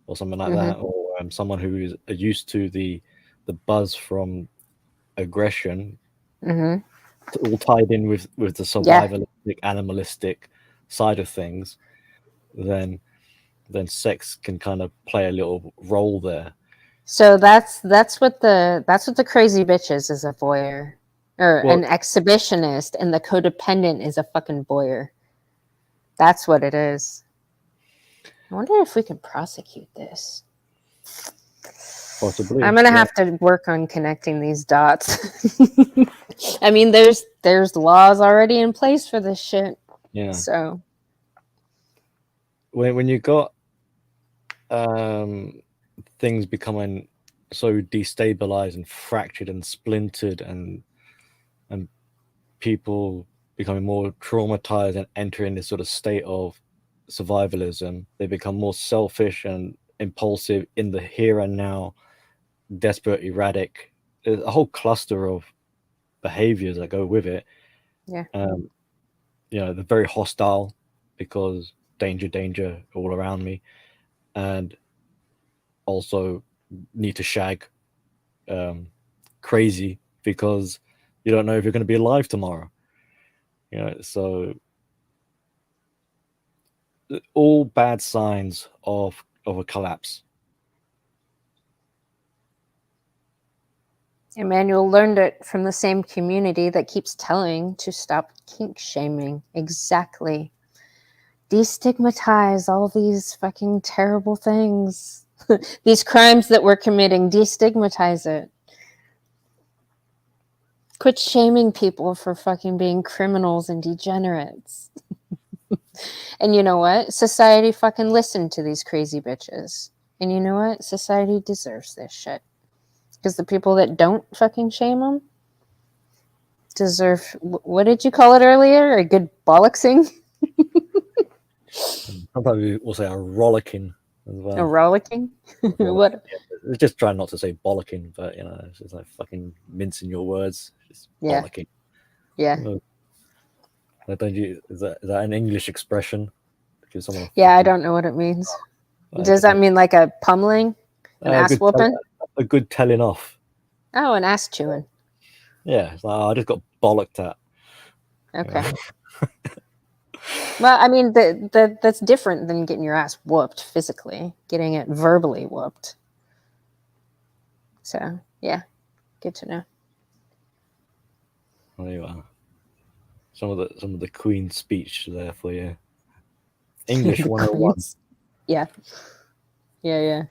or something like that, or someone who is used to the buzz from aggression, all tied in with the survivalistic, animalistic side of things, then sex can kind of play a little role there. So that's what the crazy bitch is a voyeur, or an exhibitionist, and the codependent is a fucking voyeur. That's what it is. I wonder if we could prosecute this. Possibly. I'm gonna have to work on connecting these dots. I mean, there's laws already in place for this shit. Yeah. So when you got things becoming so destabilized and fractured and splintered, and people becoming more traumatized and entering this sort of state of survivalism, they become more selfish and impulsive in the here and now, desperate, erratic. There's a whole cluster of behaviors that go with it. Yeah. They're very hostile because danger all around me, and also need to shag. Crazy because you don't know if you're going to be alive tomorrow. So all bad signs of a collapse. Emmanuel learned it from the same community that keeps telling to stop kink shaming. Exactly. Destigmatize all these fucking terrible things. These crimes that we're committing, destigmatize it. Quit shaming people for fucking being criminals and degenerates. And you know what? Society fucking listened to these crazy bitches. And you know what? Society deserves this shit. Because the people that don't fucking shame them deserve, what did you call it earlier? A good bollocksing? Sometimes we'll say a rollicking as well. A rollicking? What? Yeah, just try not to say bollocking, but you know, it's just like fucking mincing your words. Just Yeah. bollocking. Yeah. Don't you? Is that an English expression? Give someone Yeah, I don't know what it means. Does that mean like a pummeling? An ass whooping? A good telling off. Oh, an ass chewing. Yeah, it's like, I just got bollocked at. Okay. Well, I mean, that's different than getting your ass whooped physically, getting it verbally whooped. So, yeah, good to know. There you are. Some of the Queen's speech there for you. English 101. Yeah. Yeah.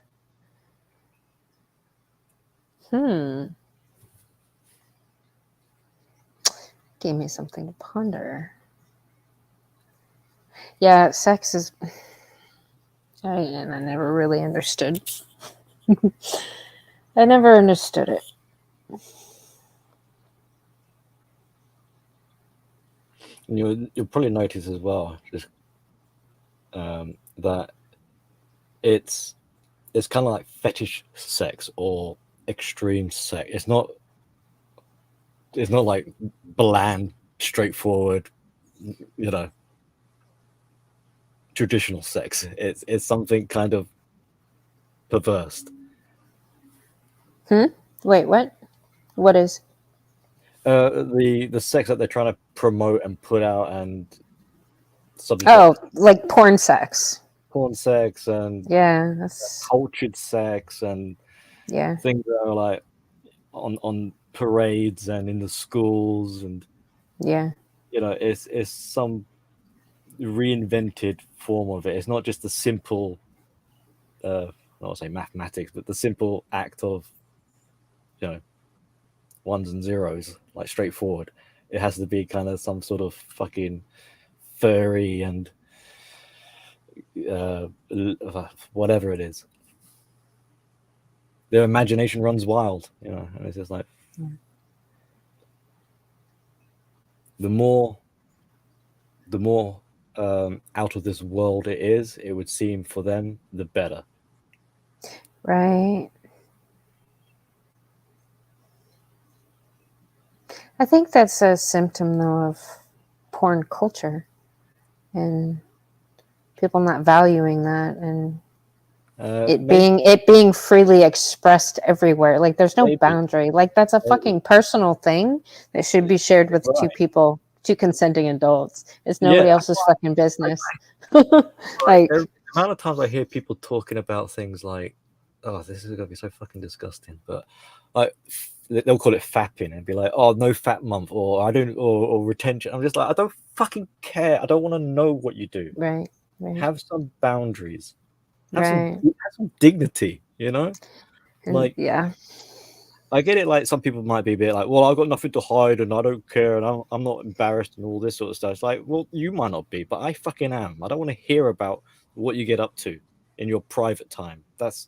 Gave me something to ponder. Yeah, sex is... and I never really understood. I never understood it. And you'll probably notice as well, just that it's kind of like fetish sex or extreme sex. It's not like bland, straightforward, you know, traditional sex. It's something kind of perverse. Wait, what? What is? The sex that they're trying to promote and put out and like porn sex. Porn sex and that's cultured sex and things that are like on parades and in the schools and you know, it's some reinvented form of it. It's not just the simple I won't say mathematics, but the simple act of, you know, ones and zeros, like straightforward. It has to be kind of some sort of fucking furry and whatever it is. Their imagination runs wild, you know, and it's just like the more out of this world it is, it would seem for them, the better. Right. I think that's a symptom, though, of porn culture and people not valuing that and it being freely expressed everywhere. Like there's no boundary. Like that's a fucking personal thing that should be shared with two people, two consenting adults. It's nobody else's fucking business. Like the amount of times I hear people talking about things like, oh, this is gonna be so fucking disgusting, but like they'll call it fapping and be like, oh, no fat month, or I don't, or retention. I'm just like, I don't fucking care. I don't want to know what you do. Right. Have some boundaries. Have some dignity, you know? Like, I get it. Like some people might be a bit like, well, I've got nothing to hide and I don't care and I'm not embarrassed and all this sort of stuff. It's like, well, you might not be, but I fucking am. I don't want to hear about what you get up to in your private time. That's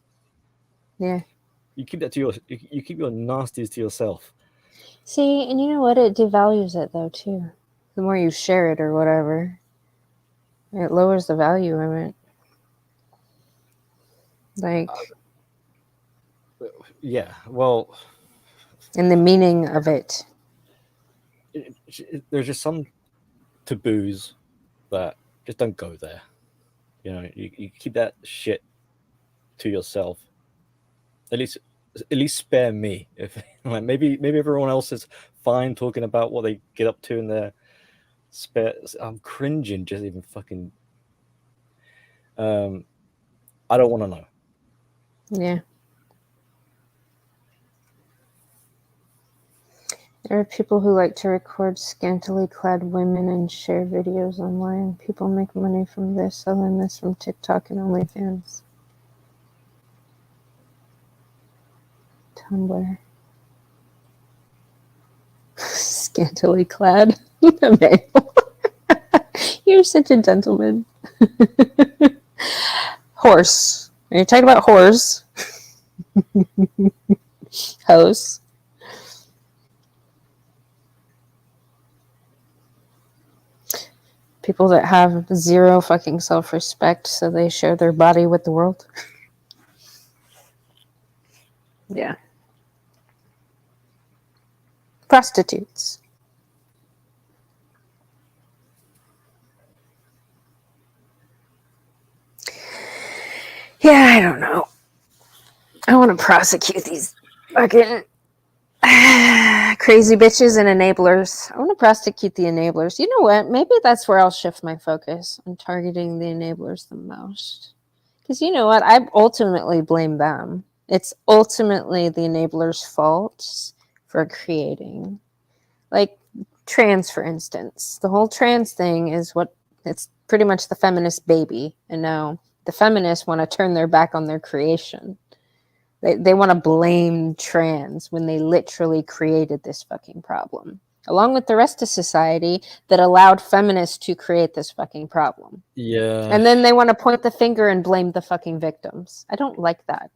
you keep that to you keep your nasties to yourself. See, and you know what? It devalues it though too. The more you share it or whatever, it lowers the value of it. Like, yeah, well, and the meaning of it. There's just some taboos that just don't go there. You know, you keep that shit to yourself. At least spare me. If like maybe everyone else is fine talking about what they get up to in their spare. I'm cringing just even fucking. I don't want to know. Yeah. There are people who like to record scantily clad women and share videos online. People make money from this, selling this from TikTok and OnlyFans. Tumblr. Scantily clad. Emmanuel. You're such a gentleman. Horse. Are you talking about horse? Hose. People that have zero fucking self-respect, so they share their body with the world. Yeah. Prostitutes. Yeah, I don't know. I want to prosecute these fucking crazy bitches and enablers. I want to prosecute the enablers. You know what? Maybe that's where I'll shift my focus on targeting the enablers the most. Because you know what? I ultimately blame them. It's ultimately the enablers' fault for creating. Like trans, for instance. The whole trans thing is what it's pretty much the feminist baby. And now the feminists want to turn their back on their creation. They want to blame trans when they literally created this fucking problem, along with the rest of society that allowed feminists to create this fucking problem. Yeah. And then they want to point the finger and blame the fucking victims. I don't like that.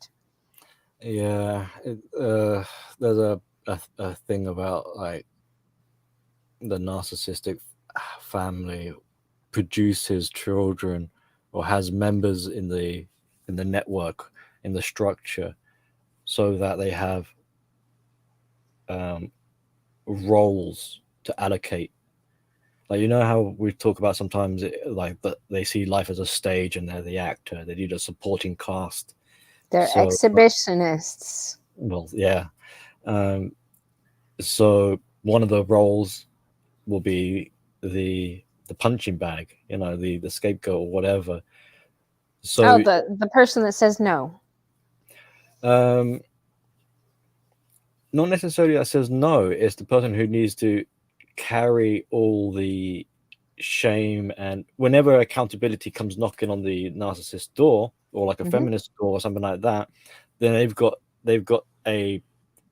Yeah. There's a thing about like the narcissistic family produces children or has members in the network, in the structure, so that they have roles to allocate. Like, you know how we talk about sometimes like that they see life as a stage and they're the actor, they need a supporting cast. They're So, exhibitionists. well, yeah. So one of the roles will be the punching bag, you know, the scapegoat or whatever. So Oh, the person that says no. Not necessarily that says no, it's the person who needs to carry all the shame, and whenever accountability comes knocking on the narcissist door or like a feminist door or something like that, then they've got a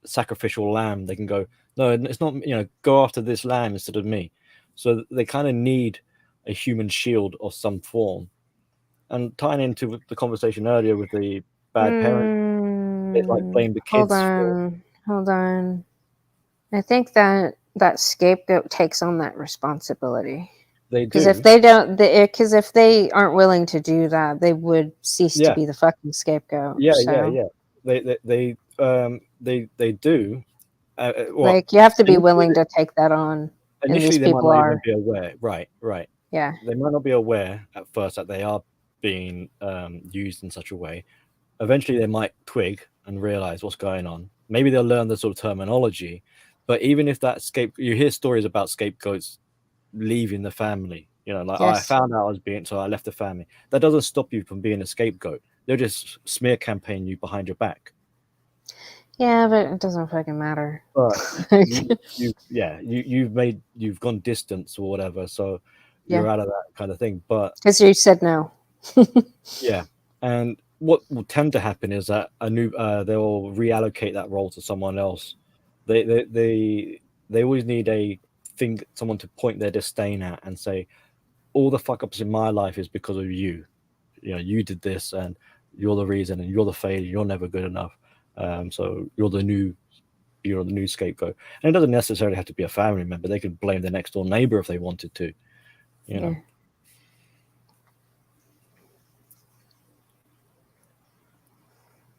sacrificial lamb. They can go, no, it's not, you know, go after this lamb instead of me. So they kind of need a human shield of some form. And tying into the conversation earlier with the bad parent, it's like blame the kids for. Hold on. I think that scapegoat takes on that responsibility. They Because if do. they don't, because if they aren't willing to do that, they would cease to Yeah. be the fucking scapegoat. Yeah, so. They do. Like you have to be Initially, willing to take that on, and initially these they might people not even are. be aware. Right. Yeah. They might not be aware at first that they are being used in such a way. Eventually, they might twig and realize what's going on. Maybe they'll learn the sort of terminology. But even if that you hear stories about scapegoats leaving the family. You know, like, oh, I Yes. found out I was being, so I left the family. That doesn't stop you from being a scapegoat. They'll just smear campaign you behind your back. Yeah, but it doesn't fucking matter. But you've gone distance or whatever, so you're Yeah. out of that kind of thing. But Because you said no. yeah, and what will tend to happen is that they'll reallocate that role to someone else. They always need someone to point their disdain at and say, all the fuck ups in my life is because of you. You know, you did this, and you're the reason, and you're the failure. You're never good enough. So you're the new scapegoat. And it doesn't necessarily have to be a family member. They could blame their next door neighbor if they wanted to. You know.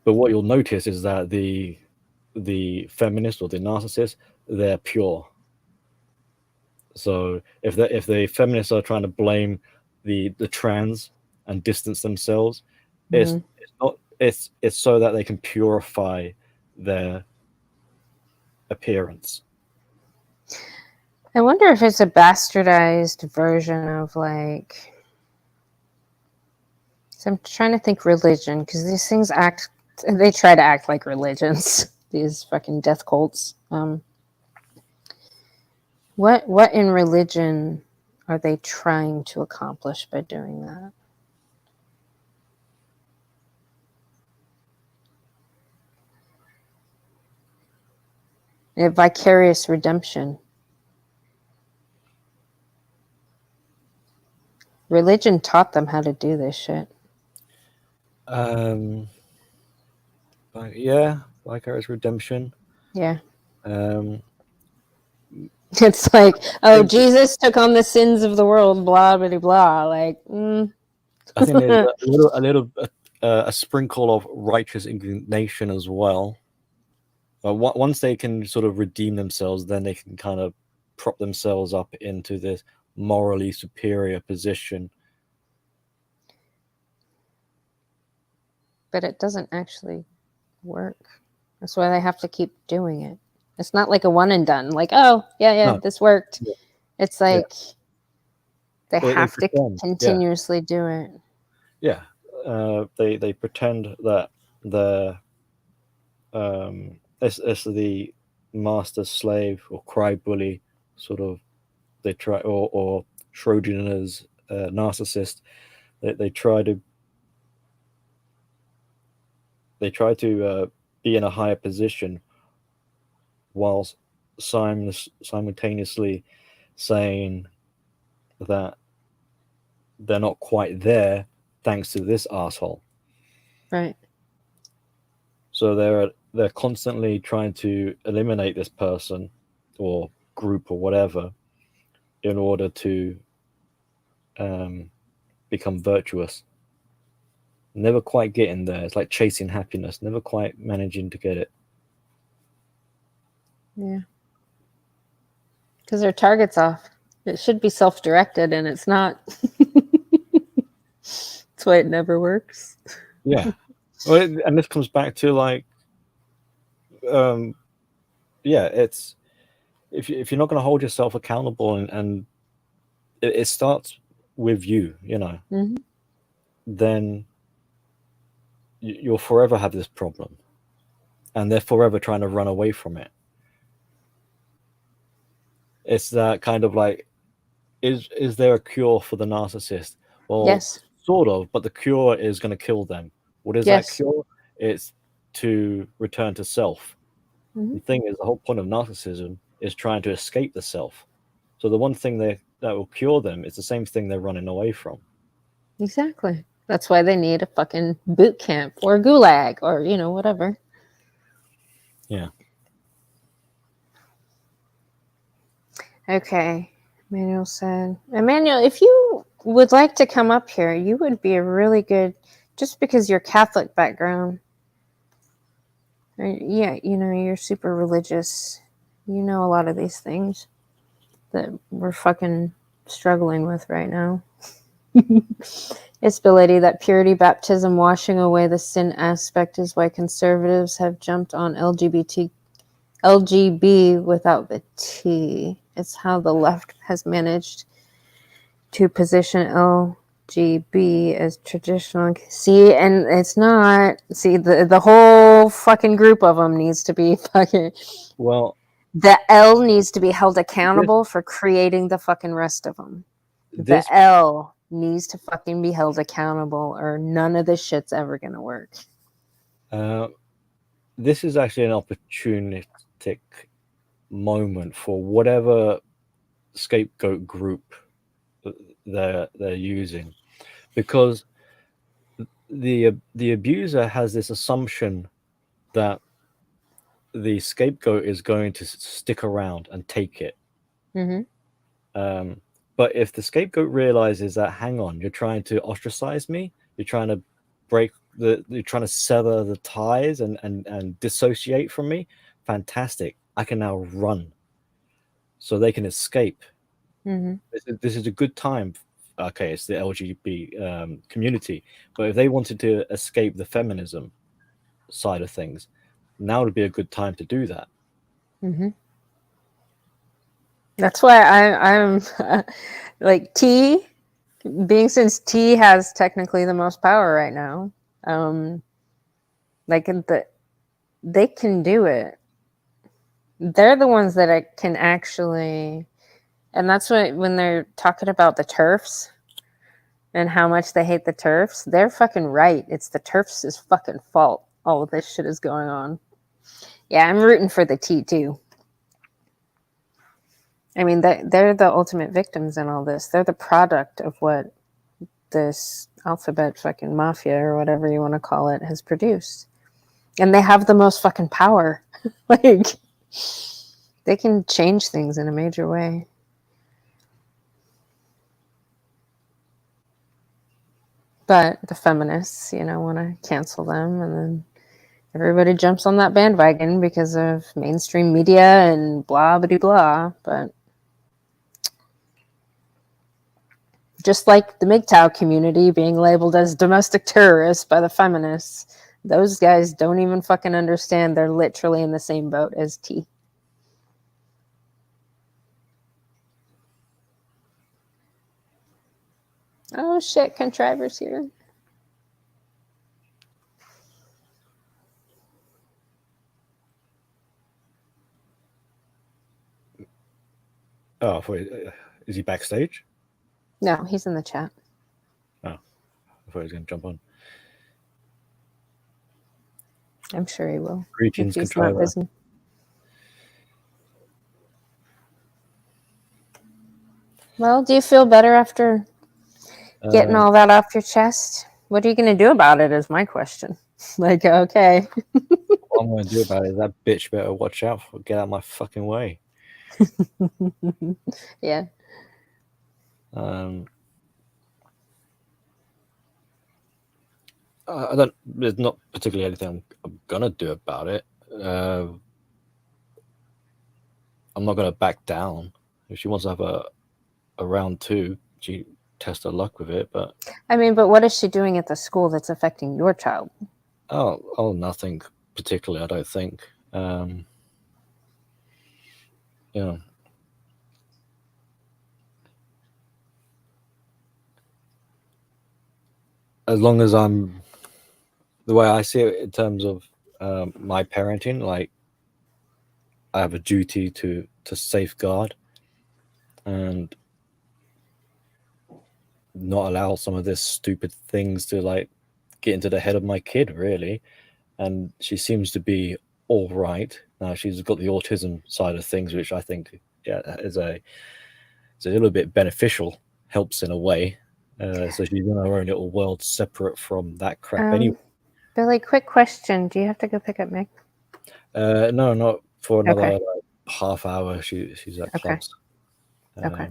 But what you'll notice is that the feminist or the narcissist, they're pure. So if the feminists are trying to blame the trans and distance themselves, it's not it's so that they can purify their appearance. I wonder if it's a bastardized version of like. So I'm trying to think religion, because these things they try to act like religions. These fucking death cults. What in religion are they trying to accomplish by doing that? Vicarious redemption. Religion taught them how to do this shit. Yeah, Vicarious Redemption. Yeah. Um, It's like, oh, think- Jesus took on the sins of the world, blah, blah, blah. Like, I think there's a sprinkle of righteous indignation as well. Once they can sort of redeem themselves, then they can kind of prop themselves up into this morally superior position. but it doesn't actually work. That's why they have to keep doing it. It's not like a one and done. Like, oh, yeah, No. this worked. Yeah. It's like they They have to pretend, continuously do it. Yeah, they pretend that they're it's the master slave or cry bully sort of. They try or Schrodinger's narcissist. They try to be in a higher position whilst simultaneously saying that they're not quite there thanks to this asshole. Right. So they're constantly trying to eliminate this person or group or whatever in order to become virtuous. Never quite getting there. It's like chasing happiness, never quite managing to get it. Yeah. Because their target's off. It should be self-directed, and it's not. That's why it never works. Yeah. Well, and this comes back to like, it's if you're not going to hold yourself accountable and it starts with you, Mhm. then you'll forever have this problem, and they're forever trying to run away from it. It's that kind of like, is there a cure for the narcissist? Well, Yes. sort of, but the cure is going to kill them. What is Yes. that cure? It's to return to self. Mhm. The thing is, the whole point of narcissism is trying to escape the self. So the one thing that will cure them is the same thing they're running away from. Exactly. That's why they need a fucking boot camp or gulag or, whatever. Yeah. Okay. Emmanuel said, Emmanuel, if you would like to come up here, you would be a really good, just because you're Catholic background. Yeah, you're super religious. You know a lot of these things that we're fucking struggling with right now. It's ability that purity, baptism, washing away the sin aspect is why conservatives have jumped on LGB without the T. It's how the left has managed to position LGB as traditional. See, and it's not. See, the whole fucking group of them needs to be fucking. Well, the L needs to be held accountable for creating the fucking rest of them. The L needs to fucking be held accountable, or none of this shit's ever gonna work. This is actually an opportunistic moment for whatever scapegoat group they're using, because the abuser has this assumption that the scapegoat is going to stick around and take it. Mm-hmm. But if the scapegoat realizes that, hang on, you're trying to ostracize me, you're trying to you're trying to sever the ties and dissociate from me, fantastic, I can now run, so they can escape. Mm-hmm. This is a good time. Okay, it's the LGBT community, but if they wanted to escape the feminism side of things, now would be a good time to do that. Mm-hmm. That's why I'm like T, being since T has technically the most power right now. Like they can do it. They're the ones that can actually, and that's what when they're talking about the TERFs and how much they hate the TERFs, they're fucking right. It's the TERFs' fucking fault. All of this shit is going on. Yeah, I'm rooting for the T too. I mean, they're the ultimate victims in all this. They're the product of what this alphabet fucking mafia or whatever you want to call it has produced. And they have the most fucking power. Like, they can change things in a major way. But the feminists, want to cancel them, and then everybody jumps on that bandwagon because of mainstream media and blah blah blah. But just like the MGTOW community being labeled as domestic terrorists by the feminists, those guys don't even fucking understand they're literally in the same boat as T. Oh shit, Contriver's here. Oh, is he backstage? No, he's in the chat. Oh, I thought he was going to jump on. I'm sure he will. Greetings, if he's not Contriver. busy. Well, do you feel better after getting all that off your chest? What are you going to do about it is my question. Like, okay. What I'm going to do about it is that bitch better watch out for get out of my fucking way. Yeah. There's not particularly anything I'm going to do about it. I'm not going to back down. If she wants to have a round two, she test her luck with it. But I mean, but what is she doing at the school that's affecting your child? Oh, nothing particularly, I don't think. Yeah. As long as I'm, the way I see it in terms of my parenting, like I have a duty to safeguard and not allow some of this stupid things to like get into the head of my kid, really. And she seems to be all right. Now she's got the autism side of things, which I think is a little bit beneficial, helps in a way. So she's in her own little world separate from that crap anyway. Billy, quick question. Do you have to go pick up Mick? No, not for another Okay. like, half hour. She's at clubs. Okay.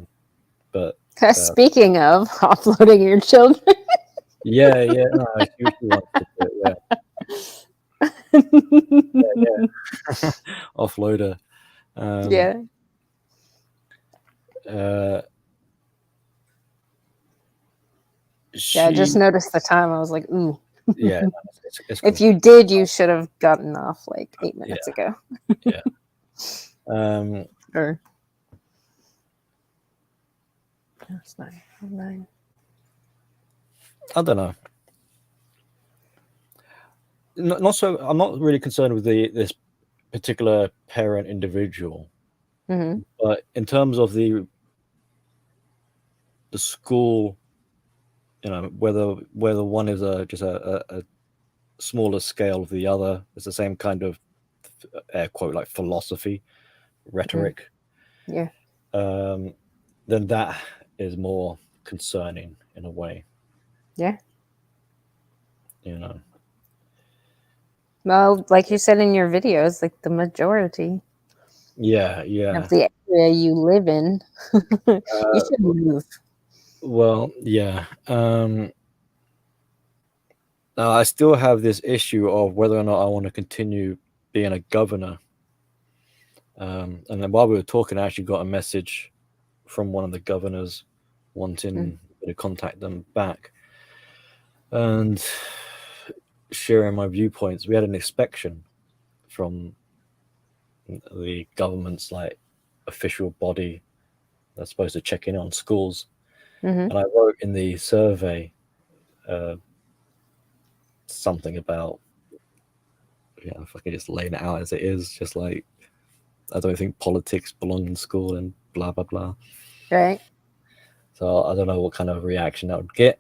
But speaking of offloading your children. yeah, no, she wants to do it, yeah. Offloader. Yeah. I just noticed the time. I was like, ooh. Yeah. It's cool. If you did, you should have gotten off like 8 minutes ago. Yeah. Or that's 9. I don't know. Not so. I'm not really concerned with this particular parent individual, but in terms of the school, whether one is just a smaller scale of the other, it's the same kind of air quote like philosophy, rhetoric. Yeah. Then that is more concerning in a way. Yeah. Well, like you said in your videos, like the majority. Yeah. Of the area you live in, you should move. Well, yeah. Now I still have this issue of whether or not I want to continue being a governor. And then while we were talking, I actually got a message from one of the governors wanting to contact them back and sharing my viewpoints. We had an inspection from the government's like official body that's supposed to check in on schools. And I wrote in the survey something about, if I can just lay it out as it is, just like, I don't think politics belong in school and blah, blah, blah. Right. So I don't know what kind of reaction that would get.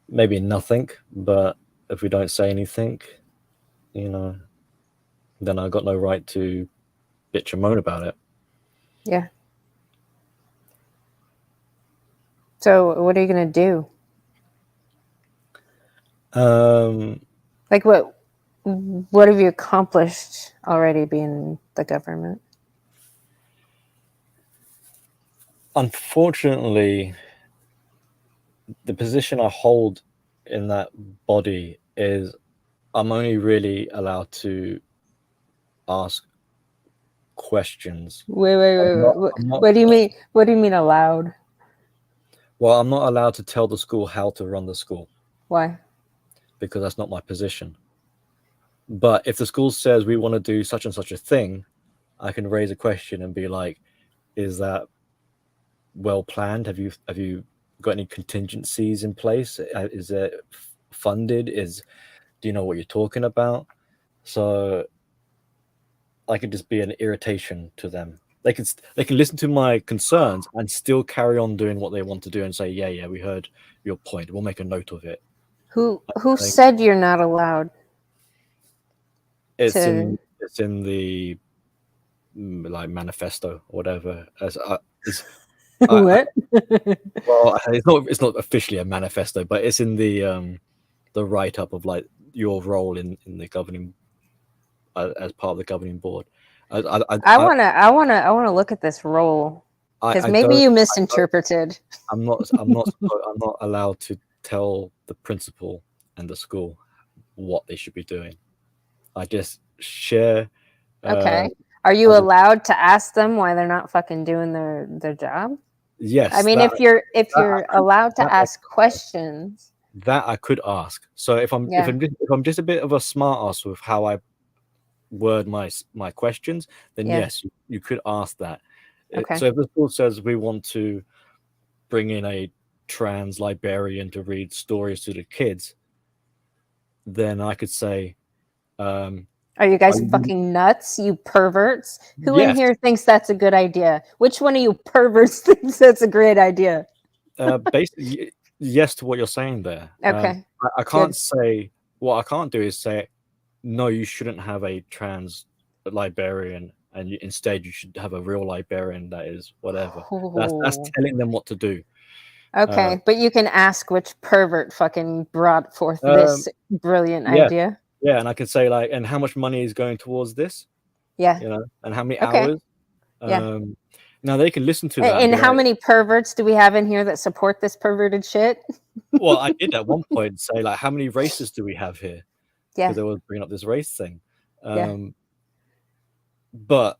Maybe nothing, but if we don't say anything, then I got no right to bitch and moan about it. Yeah. So what are you going to do? Like what have you accomplished already being the government? Unfortunately, the position I hold in that body is I'm only really allowed to ask questions. Wait. I'm not, What do you mean? What do you mean allowed? well, I'm not allowed to tell the school how to run the school Why? because that's not my position. But if the school says we want to do such and such a thing, I can raise a question and be like, is that well planned? Have you got any contingencies in place? Is it funded? Do you know what you're talking about? So I could just be an irritation to them. They can listen to my concerns and still carry on doing what they want to do and say, yeah, we heard your point. We'll make a note of it. Who Like, said you're not allowed it's to? in the like manifesto or whatever. What? Well, it's not officially a manifesto, but it's in the write up of like your role in the governing as part of the governing board. I wanna look at this role because I maybe don't you misinterpreted. I'm not allowed to tell the principal and the school what they should be doing. I just share. Okay. Are you as a- allowed to ask them why they're not fucking doing their job? yes, I mean, that if you're allowed to that ask questions, that I could ask. So if yeah, I'm just a bit of a smart ass with how I word my questions, then yeah, yes, you could ask that. okay, So if the school says we want to bring in a trans librarian to read stories to the kids, then I could say, are you are guys you, fucking nuts, you perverts? Who in yes, here thinks that's a good idea? Which one of you perverts thinks that's a great idea? basically yes to what you're saying there. Okay, I can't good. say what I can't do is say no, you shouldn't have a trans librarian, and instead you should have a real librarian that is whatever. That's Oh, telling them what to do. Uh, okay, but you can ask which pervert fucking brought forth um, this brilliant yeah, idea. yeah, and I can say like, and how much money is going towards this, Yeah, you know, and how many okay, hours. yeah. Um, Now they can listen to that and And be how like, many perverts do we have in here that support this perverted shit? well, I did at one point say like, how many races do we have here? Because Yeah, they were bringing up this race thing. yeah. But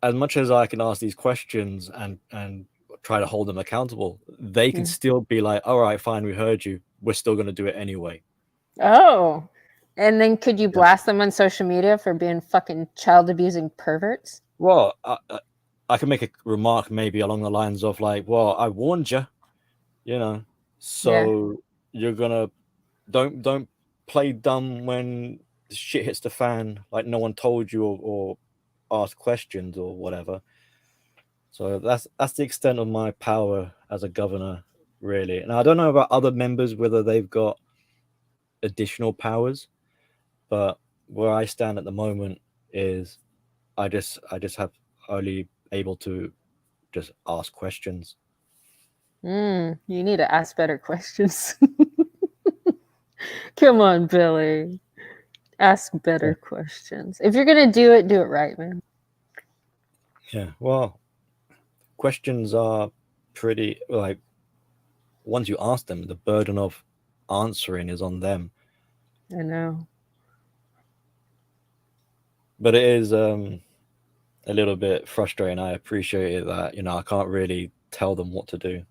as much as I can ask these questions and try to hold them accountable, they can Mm. still be like, all right, fine, we heard you. We're still going to do it anyway. Oh, and then could you Yeah. blast them on social media for being fucking child abusing perverts? Well, I can make a remark maybe along the lines of like, well, I warned you, you know, Yeah. so you're gonna don't play dumb when shit hits the fan, like no one told you or ask questions or whatever. So that's the extent of my power as a governor, really. And I don't know about other members whether they've got additional powers, but where I stand at the moment is I just have only able to just ask questions. You need to ask better questions. Come on, Billy. Ask better questions. If you're gonna do it right, man. Yeah. Well, questions are pretty like once you ask them, the burden of answering is on them. I know. But it is a little bit frustrating. I appreciate it that, you know, I can't really tell them what to do.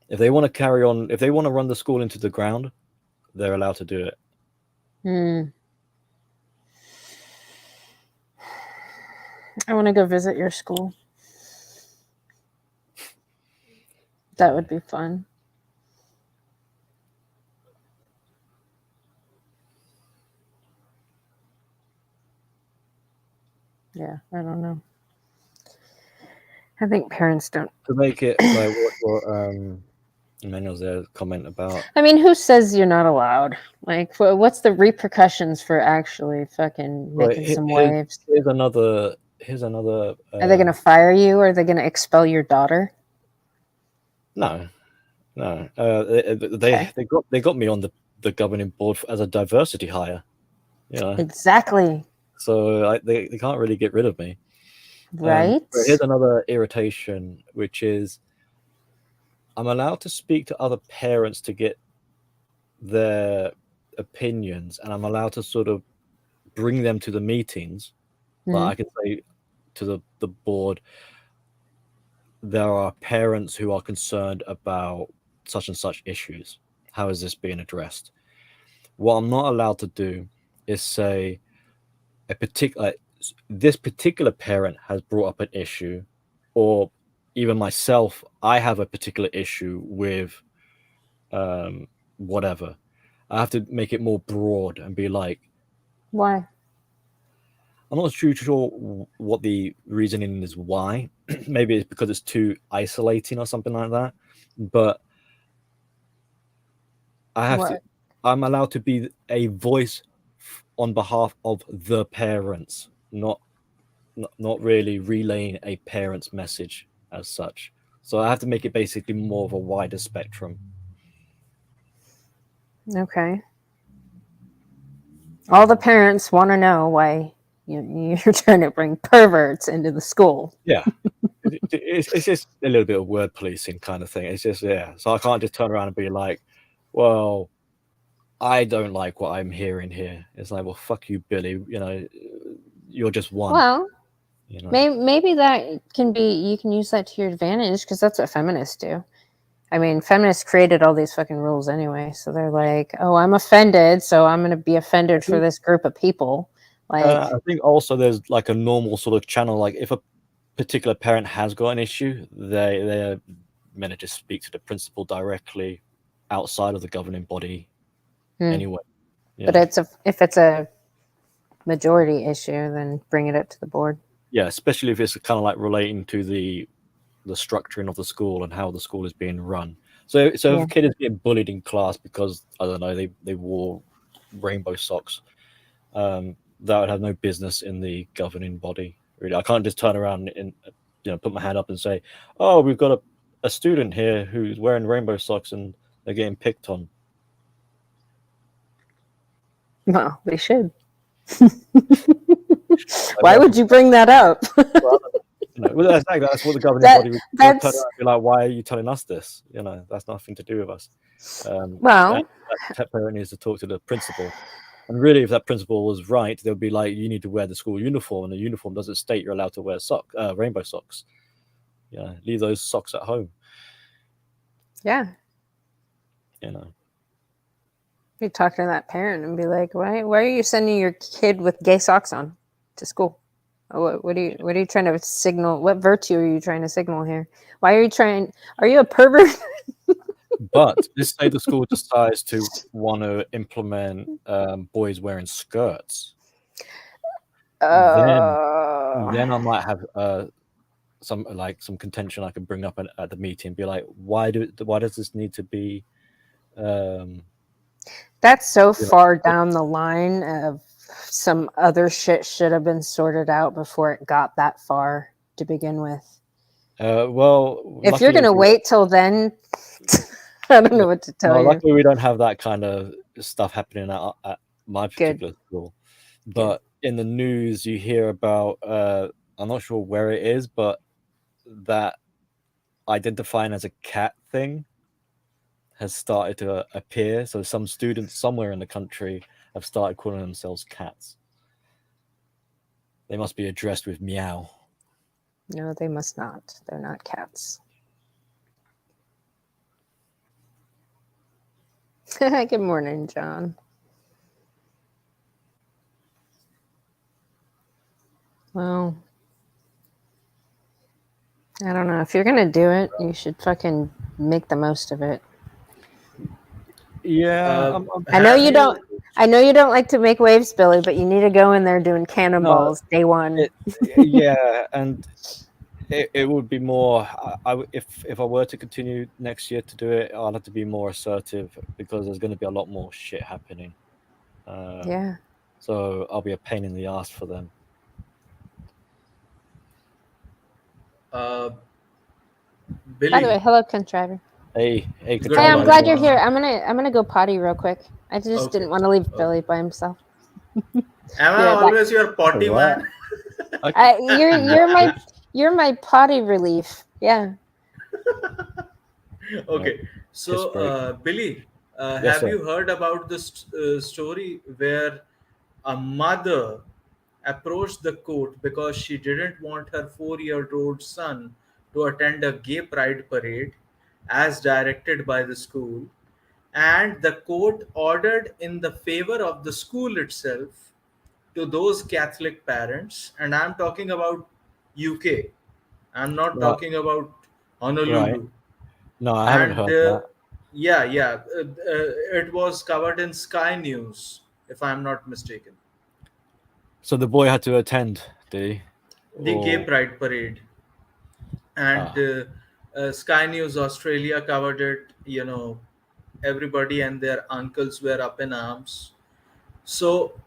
If they want to carry on, if they want to run the school into the ground, they're allowed to do it. I want to go visit your school. That would be fun. Yeah, I don't know. I think parents don't. To make it like what Emmanuel's there comment about. I mean, who says you're not allowed? Like, what's the repercussions for actually fucking Well, making some waves? here's another. Are they going to fire you or are they going to expel your daughter? No, No, Okay. they got me on the governing board as a diversity hire. You know, Exactly. so they can't really get rid of me. Right. But here's another irritation, which is I'm allowed to speak to other parents to get their opinions, and I'm allowed to sort of bring them to the meetings. Mhm. Like I can say to the board, there are parents who are concerned about such and such issues. How is this being addressed? What I'm not allowed to do is say this particular parent has brought up an issue, or even myself, I have a particular issue with whatever. I have to make it more broad and be like, Why? I'm not too sure what the reasoning is why. Maybe it's because it's too isolating or something like that. But I'm allowed to be a voice on behalf of the parents, not really relaying a parent's message as such. So I have to make it basically more of a wider spectrum. Okay. All the parents want to know why you're trying to bring perverts into the school. Yeah. It's just a little bit of word policing kind of thing. It's just, yeah. So I can't just turn around and be like, well, I don't like what I'm hearing here. It's like, well, fuck you, Billy. You know, you're just one. Well, you know? maybe that can be, you can use that to your advantage, because that's what feminists do. I mean, feminists created all these fucking rules anyway. So they're like, oh, I'm offended, so I'm going to be offended for this group of people. Like, I think also there's like a normal sort of channel. Like if a particular parent has got an issue, they're meant to just speak to the principal directly outside of the governing body anyway. But if it's a majority issue, then bring it up to the board. Yeah, especially if it's kind of like relating to the structuring of the school and how the school is being run. So if a kid is getting bullied in class because, I don't know, they wore rainbow socks, that would have no business in the governing body. Really, I can't just turn around and put my hand up and say, "Oh, we've got a student here who's wearing rainbow socks and they're getting picked on." Well, they should. Why would you bring that up? That's what the governing body would turn around and be like, "Why are you telling us this? That's nothing to do with us." Well, that parent needs to talk to the principal. And really, if that principal was right, they'll be like, you need to wear the school uniform, and the uniform doesn't state you're allowed to wear rainbow socks. Leave those socks at home. Yeah. You talk to that parent and be like, why are you sending your kid with gay socks on to school? What are you trying to signal? What virtue are you trying to signal here? Are you a pervert? But let's say the school decides to want to implement boys wearing skirts. Then I might have some contention I can bring up at the meeting. Be like, why does this need to be? That's so far down the line of some other shit should have been sorted out before it got that far to begin with. Well, if you're gonna wait till then, I don't know what to tell you. Luckily, we don't have that kind of stuff happening at my particular school. But in the news, you hear about I'm not sure where it is, but that identifying as a cat thing has started to appear. So some students somewhere in the country have started calling themselves cats. They must be addressed with meow. No, they must not. They're not cats. Good morning, John. Well, I don't know. If you're gonna do it, you should fucking make the most of it. Yeah, I know you don't. I know you don't like to make waves, Billy, but you need to go in there doing cannonballs day one. Yeah, and it would be more. If I were to continue next year to do it, I'll have to be more assertive because there's going to be a lot more shit happening. Yeah. So I'll be a pain in the ass for them. Billy. By the way, hello, Contriver. Hey, Good Hey, I'm morning. glad you're here. I'm gonna go potty real quick. I just Okay. didn't want to leave Okay. Billy by himself. Am I You're back. always your potty Right. man? You're my potty relief. Yeah. Okay. Piss So, break. Billy, Yes, have sir. you heard about this story where a mother approached the court because she didn't want her 4-year-old son to attend a gay pride parade as directed by the school, and the court ordered in the favor of the school itself to those Catholic parents, and I'm talking about UK. I'm not Right. talking about Right. Honolulu. No, I haven't And heard that. yeah, yeah, it was covered in Sky News, if I'm not mistaken. So the boy had to attend, did he? The Gay Or Pride Parade, and ah, Sky News Australia covered it. Everybody and their uncles were up in arms. So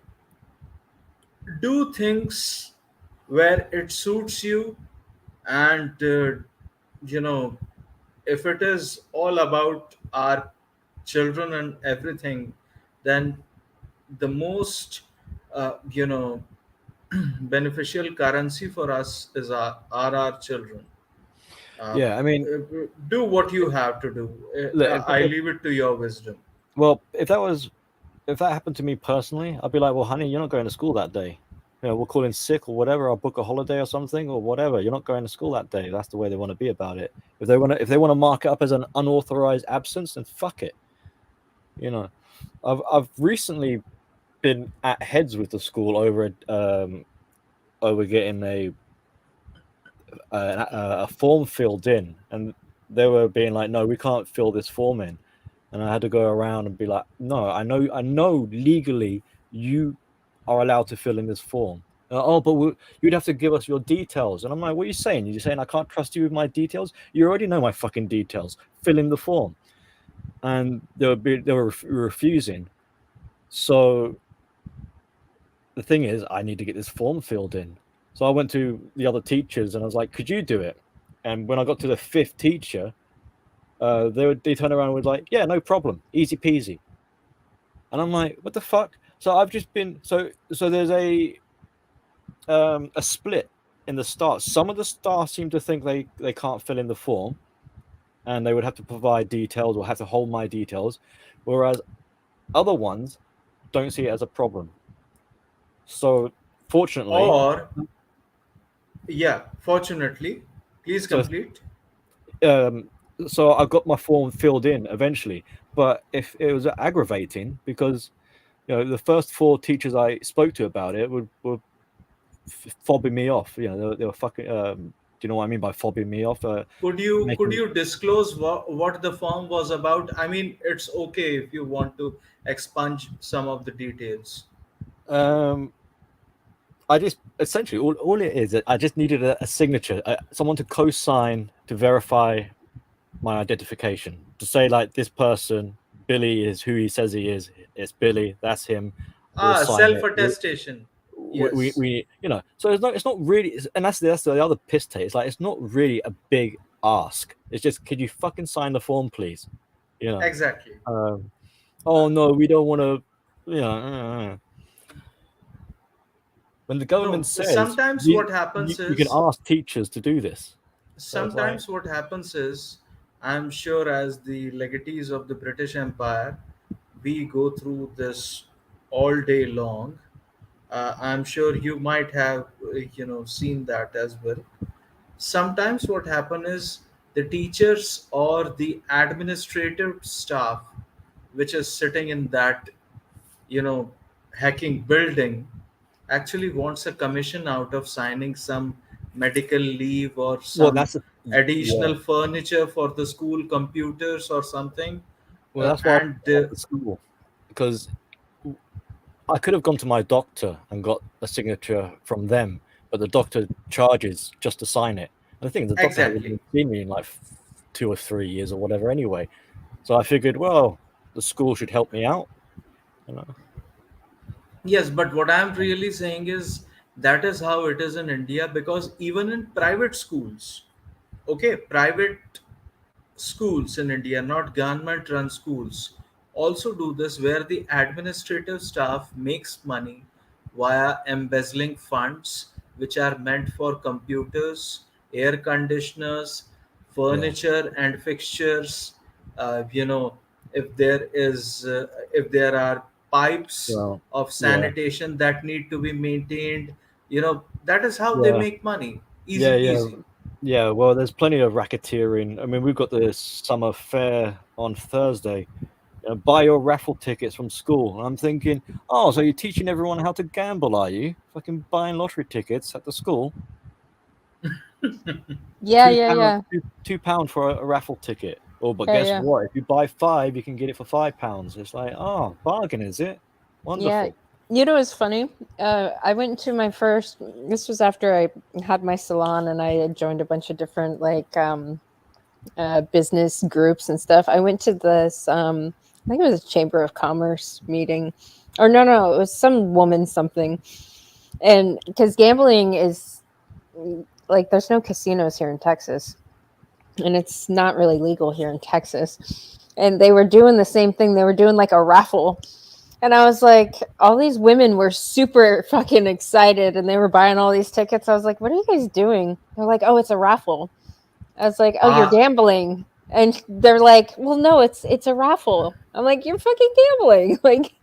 do things where it suits you, and you know if it is all about our children and everything, then the most beneficial currency for us is our children. uh, yeah. I mean, do what you have to do. look, I leave it to your wisdom. well, if that happened to me personally, I'd be like, well, honey, you're not going to school that day. We'll call in sick or whatever. I'll book a holiday or something or whatever. You're not going to school that day. That's the way they want to be about it. If they want to mark it up as an unauthorized absence, then fuck it. I've recently been at heads with the school over getting a form filled in, and they were being like, "No, we can't fill this form in," and I had to go around and be like, "No, I know legally you are allowed to fill in this form." Oh, but you'd have to give us your details, and I'm like, "What are you saying? You're saying I can't trust you with my details? You already know my fucking details. Fill in the form," and they were refusing. So the thing is, I need to get this form filled in. So I went to the other teachers and I was like, "Could you do it?" And when I got to the fifth teacher, they turned around and was like, "Yeah, no problem, easy peasy." And I'm like, "What the fuck?" So I've just been so there's a split in the staff. Some of the staff seem to think they can't fill in the form, and they would have to provide details or have to hold my details, whereas other ones don't see it as a problem. So fortunately, Or yeah, fortunately, please so complete. um, so I got my form filled in eventually. But if it was aggravating because the first four teachers I spoke to about it were fobbing me off. They were fucking. Do you know what I mean by fobbing me off? Could Making you disclose what the form was about? I mean, it's okay if you want to expunge some of the details. um, I just essentially all it is. I just needed a signature, someone to co-sign to verify my identification, to say like this person, Billy, is who he says he is. It's Billy. That's him. We'll sign Self it. attestation. we, Yes. we so it's not really, and that's the other piss take. It's like it's not really a big ask. It's just, could you fucking sign the form, please? you know Exactly. um oh no, we don't want to. When the government No, says sometimes what happens you can is ask teachers to do this, so it's like, sometimes what happens is I'm sure as the legatees of the British Empire, we go through this all day long. I'm sure you might have seen that as well. Sometimes what happens is the teachers or the administrative staff which is sitting in that you know hacking building actually wants a commission out of signing some medical leave or well, some that's a, yeah, additional furniture for the school computers or something. well, that's why I And left the school, because I could have gone to my doctor and got a signature from them, but the doctor charges just to sign it. And the thing is, the doctor hasn't exactly. even seen me in like 2 or 3 years or whatever anyway. So I figured, well, the school should help me out. You know? Yes, but what I'm really saying is that is how it is in India, because even in private schools, okay, private schools in India, not government run schools, also do this, where the administrative staff makes money via embezzling funds which are meant for computers, air conditioners, Yeah. furniture and fixtures. You know, if there is, if there are pipes Well, of yeah. sanitation that need to be maintained, that is how they Yeah. make money. Easy Yeah. Yeah. peasy. Yeah. Well, there's plenty of racketeering. I mean, we've got the summer fair on Thursday. Buy your raffle tickets from school. And I'm thinking, oh, so you're teaching everyone how to gamble, are you? Fucking buying lottery tickets at the school. Yeah, yeah, yeah, £2 for a raffle ticket. Oh, but yeah, guess yeah, what? If you buy 5, you can get it for £5. It's like, oh, bargain, is it? yeah. Wonderful. You know what's funny? I went to my first. This was after I had my salon, and I had joined a bunch of different business groups and stuff. I went to this. I think it was a Chamber of Commerce meeting, or no, it was some woman something. And because gambling is like, there's no casinos here in Texas, and it's not really legal here in Texas. And they were doing the same thing. They were doing like a raffle. And I was like, all these women were super fucking excited and they were buying all these tickets. I was like, what are you guys doing? They're like, oh, it's a raffle. I was like, oh, you're Ah, gambling. And they're like, well, no, it's a raffle. I'm like, you're fucking gambling. Like,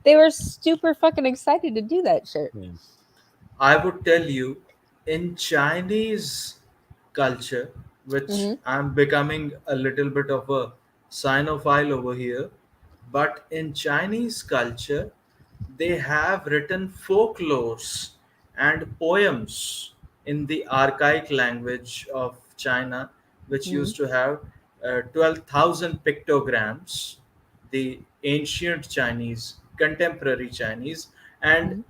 they were super fucking excited to do that shit. Yeah. I would tell you, in Chinese culture, which Mm-hmm. I'm becoming a little bit of a sinophile over here, but in Chinese culture, they have written folklores and poems in the archaic language of China, which Mm-hmm. used to have 12,000 pictograms, the ancient Chinese, contemporary Chinese. And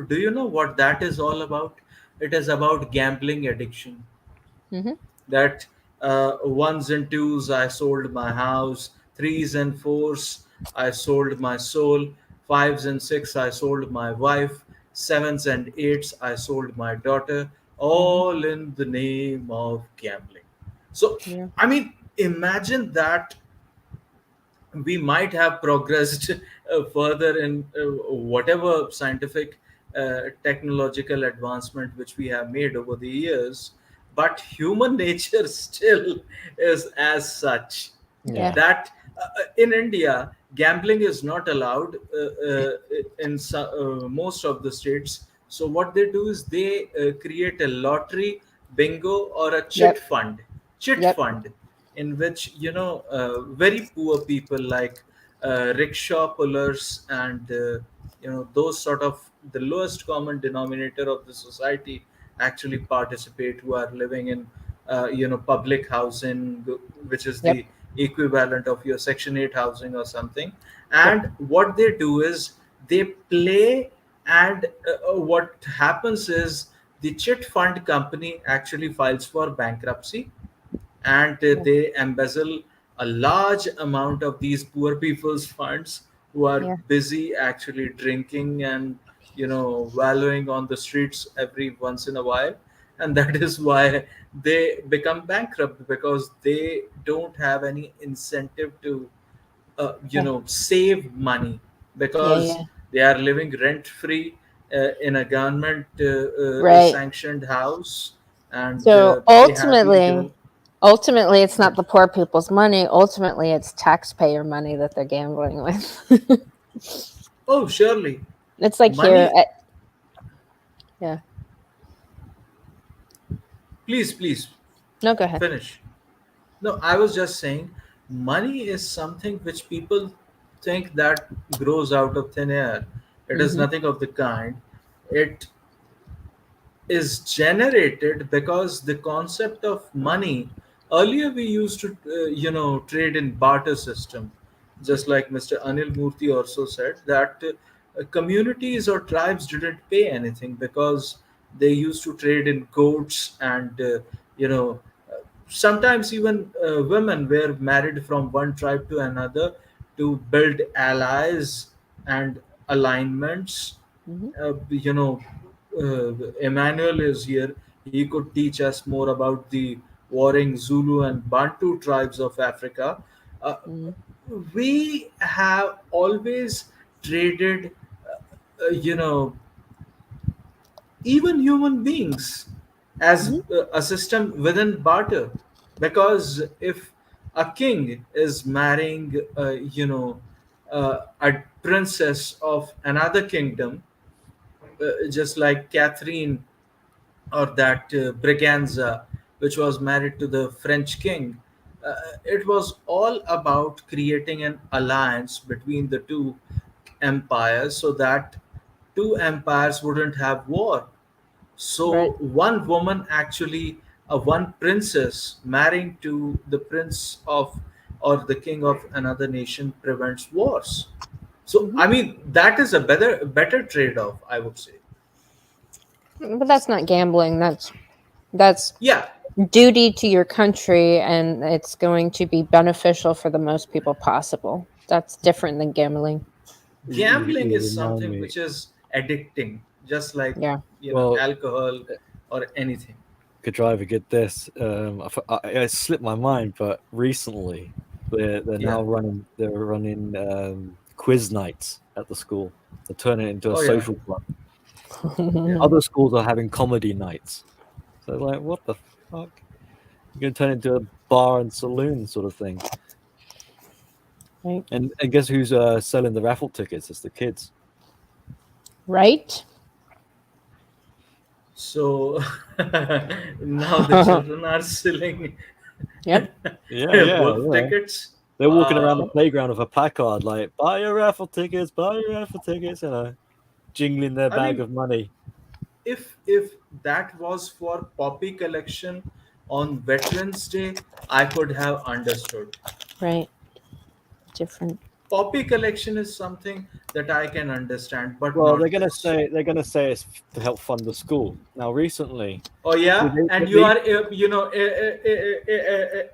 do you know what that is all about? It is about gambling addiction. Mm-hmm. That ones and twos, I sold my house. Threes and fours, I sold my soul. Fives and six, I sold my wife. Sevens and eights, I sold my daughter. Mm-hmm. All in the name of gambling. So, Yeah. I mean, imagine that we might have progressed further in whatever scientific technological advancement which we have made over the years, but human nature still is as such Yeah. Yeah. that in India, gambling is not allowed in most of the states. So what they do is they create a lottery, bingo, or a Yep. chit Yep. fund, in which very poor people like rickshaw pullers and those sort of the lowest common denominator of the society actually participate, who are living in public housing, which is Yep. the equivalent of your section 8 housing or something. Yep. And what they do is they play, and what happens is the chit fund company actually files for bankruptcy, and Yeah. they embezzle a large amount of these poor people's funds, who are Yeah. busy actually drinking and wallowing on the streets every once in a while. And that is why they become bankrupt, because they don't have any incentive to Yeah. save money, Yeah. because Yeah. they are living rent free in a government Right. sanctioned house, and So they have been given. ultimately, it's not the poor people's money. Ultimately, it's taxpayer money that they're gambling with. Oh, surely. It's like here. Money, Yeah. please No, go ahead. finish. No, I was just saying, money is something which people think that grows out of thin air. It is Mm-hmm. nothing of the kind. It is generated because the concept of money, earlier we used to trade in barter system, just like Mr. Anil Murthy also said that communities or tribes didn't pay anything, because they used to trade in goats, and you know sometimes even women were married from one tribe to another to build allies and alignments. Mm-hmm. Emmanuel is here. He could teach us more about the warring Zulu and Bantu tribes of Africa, uh, Mm. we have always traded, you know, even human beings as Mhm. a system within barter. Because if a king is marrying, a princess of another kingdom, just like Catherine or that Braganza, which was married to the French king. It was all about creating an alliance between the two empires so that two empires wouldn't have war. Right. So one woman actually, one princess marrying to the prince of or the king of another nation prevents wars. So Mhm. I mean that is a better trade-off, I would say. But that's not gambling. That's Yeah, duty to your country, and it's going to be beneficial for the most people possible. That's different than gambling. gambling You is remind something me. which is addicting, just like Yeah. Well, alcohol or anything. could driver get this? It slipped my mind, but recently they're Yeah. now running. They're running quiz nights at the school. They're turning it into a Oh yeah. social club. Yeah. Other schools are having comedy nights. So like, what the fuck? You're gonna turn it into a bar and saloon sort of thing. Right. And guess who's selling the raffle tickets? It's the kids. Right. So now the children are selling Yep. Yeah, yeah, wolf yeah. tickets. They're walking around the Wow. playground with a placard like, "Buy your raffle tickets, buy your raffle tickets," jingling their I bag mean, of money. if that was for poppy collection on Veterans Day, I could have understood. Right. Different. Poppy collection is something that I can understand, but Well, not this. they're gonna say it's to help fund the school. Now, recently, Oh see, yeah, and you they are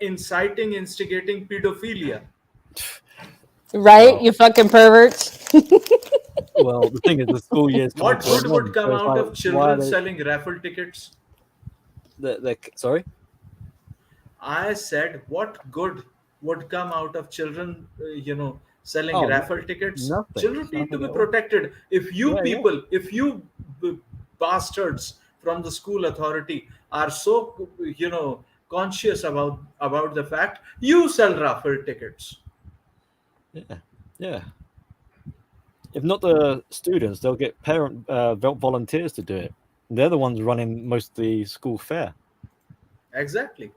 inciting, instigating pedophilia. Right. well, You fucking perverts. well, the thing is, the school year is coming What to good an would end, come so it's out like, of why are children selling raffle tickets? they sorry? I said, what good would come out of children, selling Oh, raffle tickets? nothing, Children need to nothing be at all. protected. If you Yeah, yeah. people, if you bastards from the school authority are so, conscious about the fact, you sell raffle tickets. Yeah, yeah. If not the students, they'll get parent volunteers to do it. They're the ones running most of the school fair. Exactly.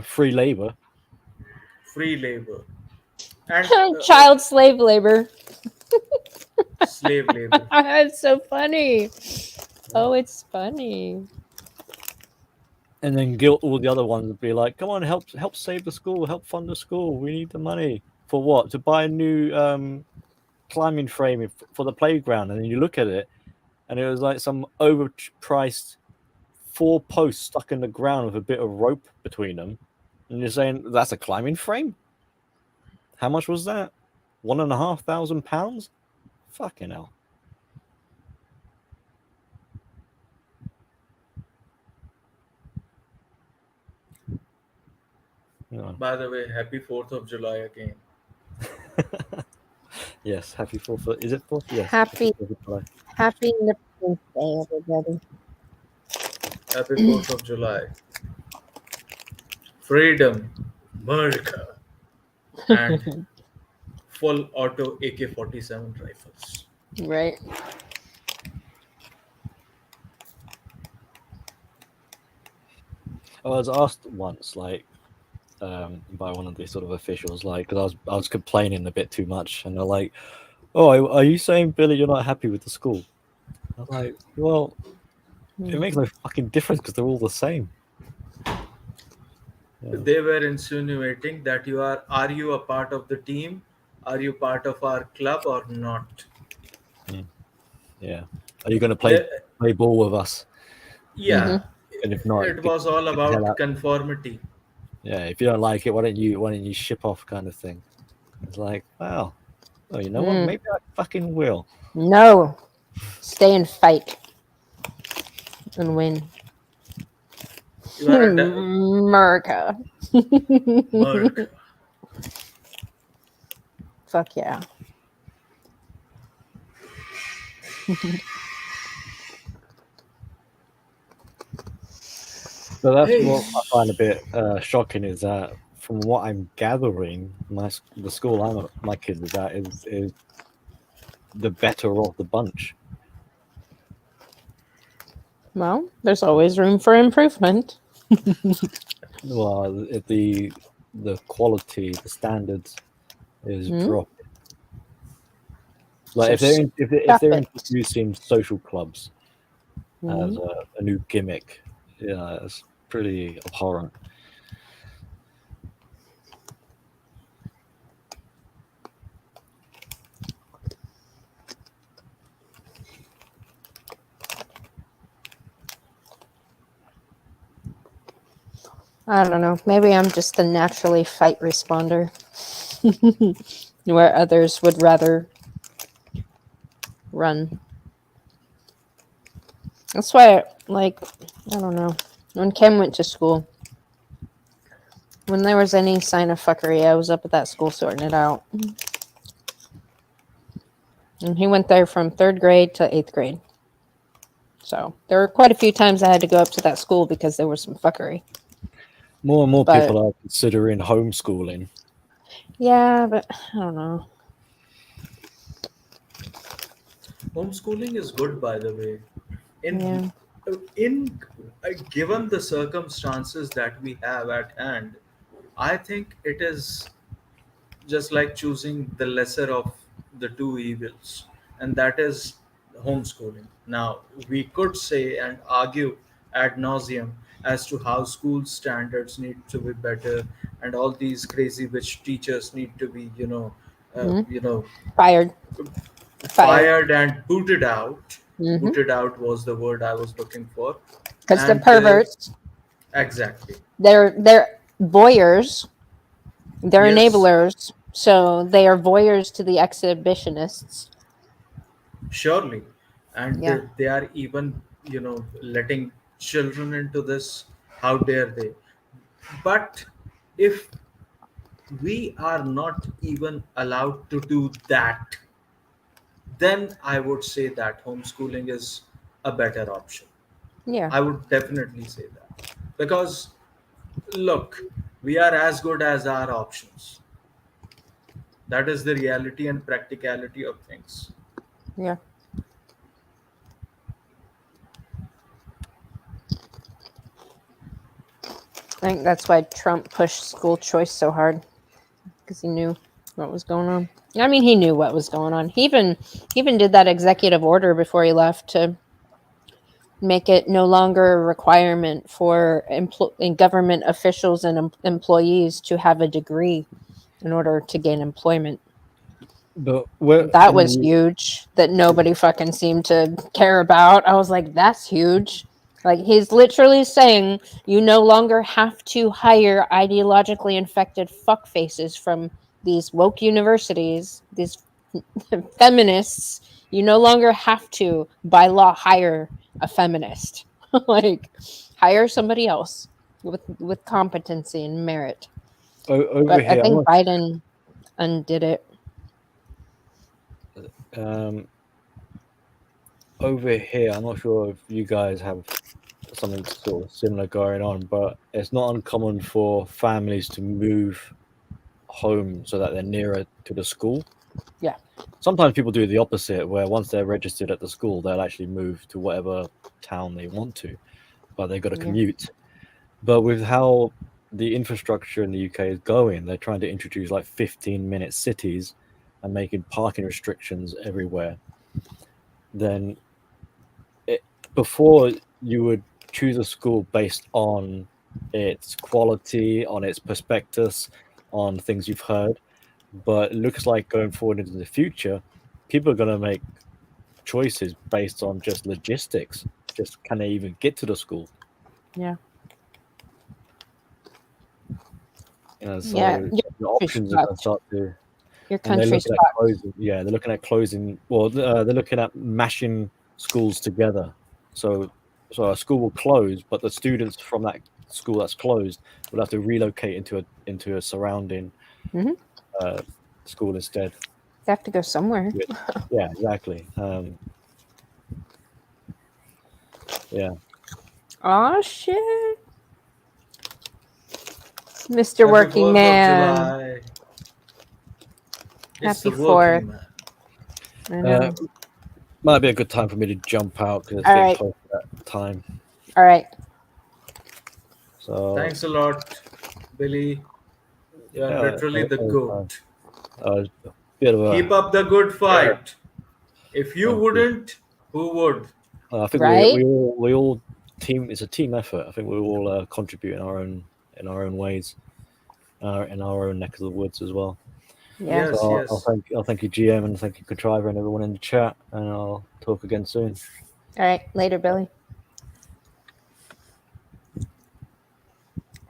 Free labor. Free labor and Child slave labor. slave labor. It's so funny. Oh, it's funny. And then guilt all the other ones would be like, "Come on, help save the school, help fund the school. We need the money for what? To buy a new climbing frame for the playground." And then you look at it, and it was like some overpriced 4 posts stuck in the ground with a bit of rope between them. And you're saying that's a climbing frame? How much was that? £1,500? Fucking hell. Yeah. By the way, happy 4th of July again. Yes, happy 4th. Is it 4th? Yes. Happy 4th of July. Happy Independence Day, everybody. Happy 4th of July. Freedom, America, and full auto AK-47 rifles. Right. I was asked once, like, by one of the sort of officials, like, because I was complaining a bit too much, and they're like, "Oh, are you saying, Billy, you're not happy with the school?" I was like, "Well, it makes no fucking difference because they're all the same." Yeah. They were insinuating that are you a part of the team? Are you part of our club or not? Yeah. Are you going to They, play ball with us? yeah, And if not, it was all get the hell about out. conformity. Yeah. If you don't like it, why don't you ship off, kind of thing? It's like, wow. Oh, you know what? Maybe I fucking will. No. Stay and fight. And win. You are a America. America. Fuck yeah. So that's Hey, what I find a bit shocking is that from what I'm gathering, the school my kids is at is the better of the bunch. Well, there's always room for improvement. Well, the quality, the standards is Hmm? dropping. So Like if stop they're it. introducing social clubs as Hmm? a new gimmick, yeah, it's pretty abhorrent. I don't know. Maybe I'm just a naturally fight responder, where others would rather run. That's why, like, I don't know. When Kim went to school, when there was any sign of fuckery, I was up at that school sorting it out. And he went there from 3rd grade to 8th grade. So there were quite a few times I had to go up to that school because there was some fuckery. More and more But people are considering homeschooling. yeah, but I don't know. homeschooling is good, by the way. Yeah. In given the circumstances that we have at hand, I think it is just like choosing the lesser of the two evils, and that is homeschooling. Now, we could say and argue ad nauseum as to how school standards need to be better, and all these crazy witch teachers need to be, Mhm. you know, Fired. Fired. fired and booted out. Mm-hmm. Booted out was the word I was looking for, Because they're and perverts. exactly, They're voyeurs. They're yes. enablers. So they are voyeurs to the exhibitionists. Surely, and Yeah. they are even, letting children into this. How dare they? But if we are not even allowed to do that, then I would say that homeschooling is a better option. Yeah. I would definitely say that, because look, we are as good as our options. That is the reality and practicality of things. Yeah. I think that's why Trump pushed school choice so hard. Because he knew what was going on. I mean, he knew what was going on. He even did that executive order before he left to make it no longer a requirement for government officials and employees to have a degree in order to gain employment. But where That was huge that nobody fucking seemed to care about. I was like, that's huge. Like, he's literally saying you no longer have to hire ideologically infected fuckfaces from these woke universities, these feminists. You no longer have to, by law, hire a feminist. Like, hire somebody else with competency and merit. over But I here, think Biden undid it. um, over here, I'm not sure if you guys have something sort of similar going on, but it's not uncommon for families to move home so that they're nearer to the school. Yeah. Sometimes people do the opposite, where once they're registered at the school, they'll actually move to whatever town they want to, but they've got to Yeah. commute. But with how the infrastructure in the UK is going, they're trying to introduce like 15-minute cities and making parking restrictions everywhere. Then before you would choose a school based on its quality, on its prospectus, on things you've heard. But it looks like going forward into the future, people are going to make choices based on just logistics. Just can they even get to the school? Yeah. So Yeah. the options are going to start to, Your and they're country's looking at fucked. closing. Yeah, they're looking at closing. Well, they're looking at mashing schools together. So a school will close, but the students from that school that's closed will have to relocate into a surrounding Mhm. school instead. They have to go somewhere. Yeah, exactly. Yeah. Oh shit, Mr. Happy Working 4th of Man. July. It's Happy the working 4th. man. I know. Might be a good time for me to jump out because it's All getting right. close to that time. All right. So Thanks a lot, Billy. You are yeah, literally the goat. a bit of Keep a. up the good fight. If you Thank you. wouldn't, who would? I think Right? we all team. It's a team effort. I think we all contribute in our own ways, in our own neck of the woods as well. Yeah. Yes, So yes. I'll thank you GM and thank you Contriver and everyone in the chat, and I'll talk again soon. All right. Later, Billy.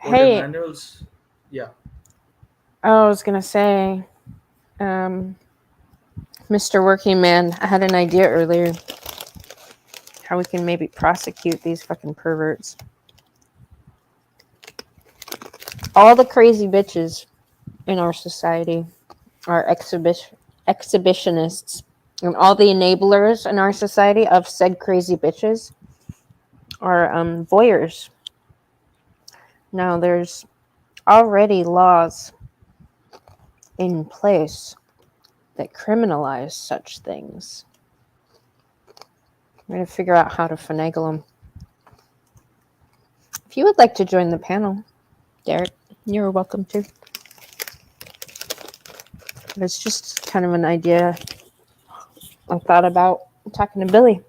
What Hey, Emmanuel's? Yeah. I was gonna say, Mr. Working Man, I had an idea earlier how we can maybe prosecute these fucking perverts. All the crazy bitches in our society are exhibitionists, and all the enablers in our society of said crazy bitches are voyeurs. Now, there's already laws in place that criminalize such things. We're going to figure out how to finagle them. If you would like to join the panel, Derek, you're welcome to. It's just kind of an idea I thought about talking to Billy.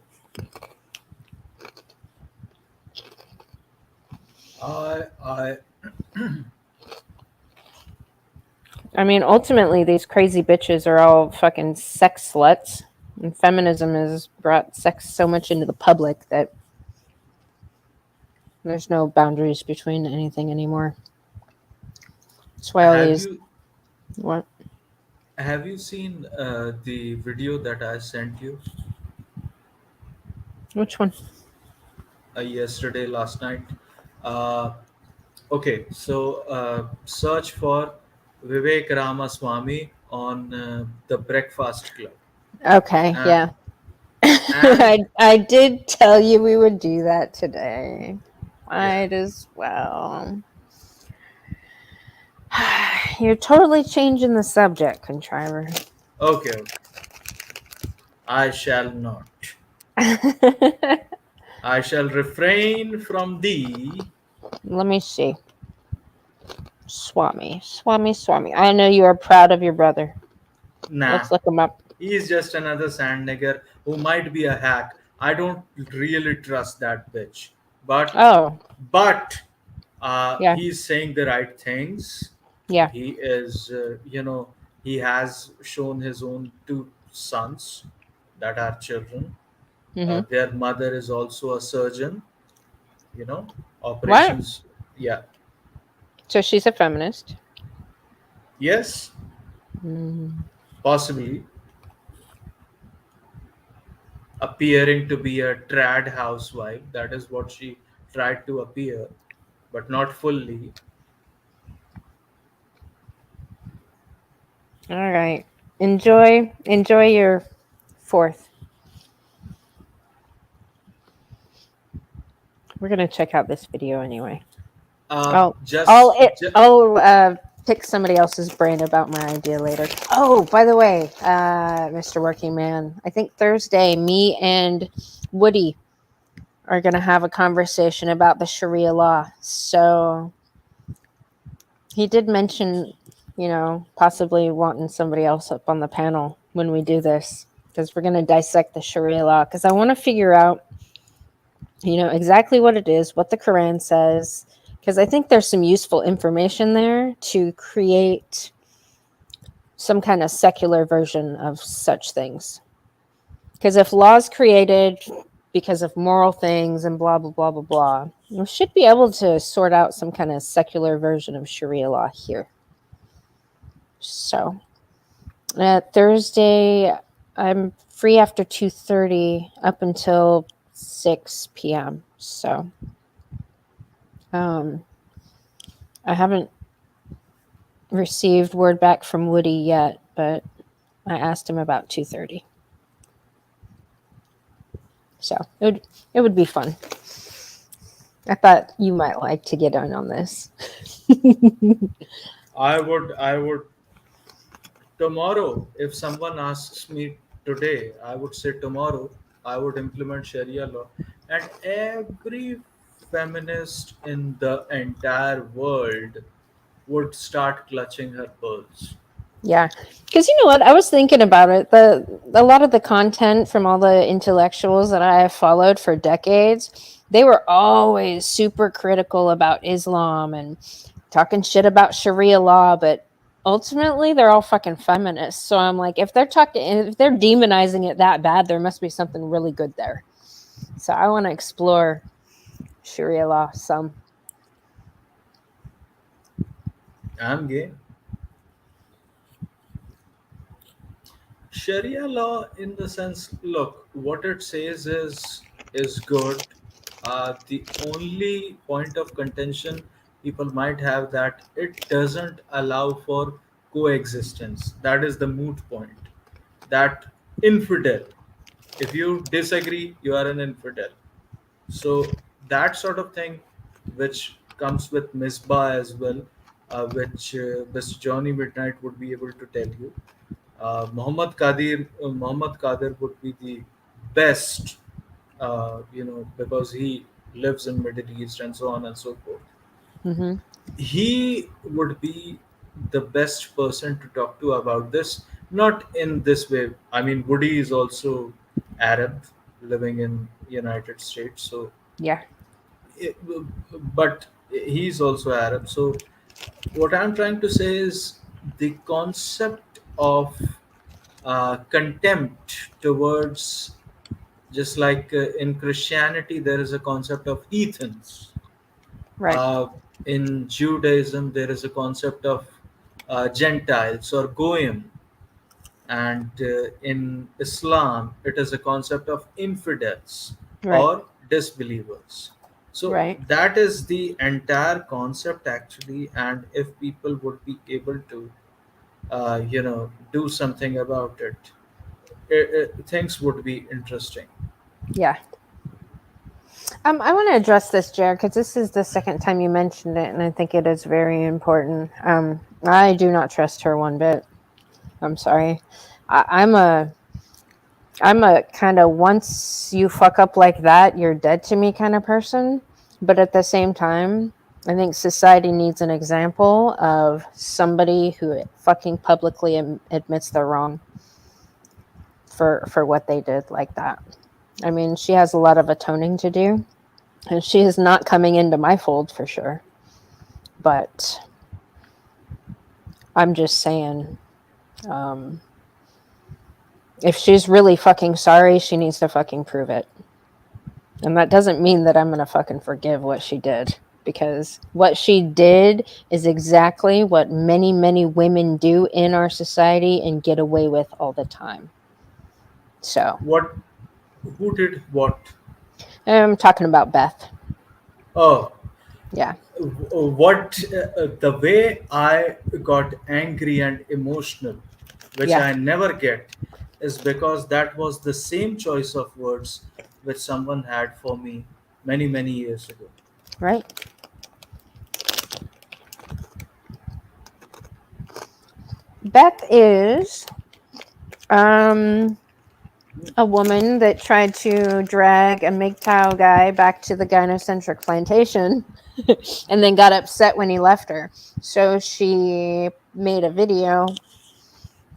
I mean, ultimately, these crazy bitches are all fucking sex sluts. And feminism has brought sex so much into the public that there's no boundaries between anything anymore. That's why all have these... you What? have you seen the video that I sent you Which one? yesterday, last night? Uh, okay, so search for Vivek Ramaswamy on the Breakfast Club. Okay, Uh, yeah. and I did tell you we would do that today. yeah, Might as well. You're totally changing the subject, Contriver. okay. I shall not. I shall refrain from thee. Let me see. Swami. I know you are proud of your brother. Nah, Let's look him up. he is just another sand nigger who might be a hack. I don't really trust that bitch. But Oh, but yeah, he's saying the right things. yeah. He is, he has shown his own two sons that are children. Mm-hmm. Their mother is also a surgeon. You know, What? operations. Yeah. So she's a feminist. Yes, Mm. possibly appearing to be a trad housewife. That is what she tried to appear, but not fully. All right. Enjoy your 4th. We're gonna check out this video anyway. I'll Just pick somebody else's brain about my idea later. Oh, by the way, Mr. Working Man, I think Thursday, me and Woody are gonna have a conversation about the Sharia law. So he did mention, possibly wanting somebody else up on the panel when we do this, because we're gonna dissect the Sharia law. Because I want to figure out, exactly what it is, what the Quran says, because I think there's some useful information there to create some kind of secular version of such things. Because if laws created because of moral things and blah, blah, blah, blah, blah, we should be able to sort out some kind of secular version of Sharia law here. So, Thursday, I'm free after 2:30 up until 6 p.m. So I haven't received word back from Woody yet, but I asked him about 2:30. So it would be fun. I thought you might like to get in on this. I would tomorrow, if someone asks me today, I would say tomorrow I would implement Sharia law, and every feminist in the entire world would start clutching her pearls. Yeah, because you know what? I was thinking about it. A lot of the content from all the intellectuals that I have followed for decades, they were always super critical about Islam and talking shit about Sharia law, but ultimately they're all fucking feminists. So I'm like, if they're demonizing it that bad, there must be something really good there. So I want to explore Sharia law some. I'm gay. Sharia law, in the sense, look, what it says is good. The only point of contention people might have that it doesn't allow for coexistence. That is the moot point. That infidel. If you disagree, you are an infidel. So that sort of thing, which comes with Misbah as well, which Mr. Johnny Midnight would be able to tell you. Muhammad Qadir would be the best, because he lives in Middle East and so on and so forth. Mm-hmm. He would be the best person to talk to about this. Not in this way. I mean, Woody is also Arab, living in United States, so Yeah. it, but he's also Arab. So what I'm trying to say is the concept of contempt towards, just like in Christianity, there is a concept of heathens. Right. Uh, in Judaism, there is a concept of Gentiles or Goyim, and in Islam, it is a concept of infidels Right. or disbelievers. So Right. that is the entire concept actually, and if people would be able to, do something about it, things would be interesting. Yeah. I want to address this, Jared, because this is the second time you mentioned it, and I think it is very important. I do not trust her one bit. I'm sorry. I'm a kind of once you fuck up like that, you're dead to me kind of person. But at the same time, I think society needs an example of somebody who fucking publicly admits they're wrong for what they did like that. I mean, she has a lot of atoning to do, and she is not coming into my fold for sure. But I'm just saying, um, if she's really fucking sorry, she needs to fucking prove it. And that doesn't mean that I'm going to fucking forgive what she did, because what she did is exactly what many, many women do in our society and get away with all the time. So What? Who did what? I'm talking about Beth. Oh, Yeah. what? The way I got angry and emotional, which Yeah. I never get, is because that was the same choice of words which someone had for me many, many years ago. Right. Beth is a woman that tried to drag a MGTOW guy back to the gynocentric plantation and then got upset when he left her. So she made a video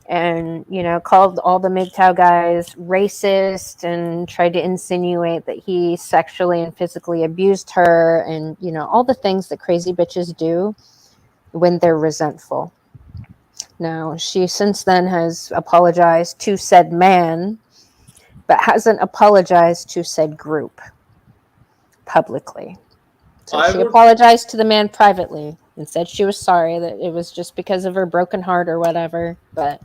and, called all the MGTOW guys racist and tried to insinuate that he sexually and physically abused her and, all the things that crazy bitches do when they're resentful. Now, she since then has apologized to said man, but hasn't apologized to said group publicly. So I she would apologized to the man privately and said she was sorry, that it was just because of her broken heart or whatever. But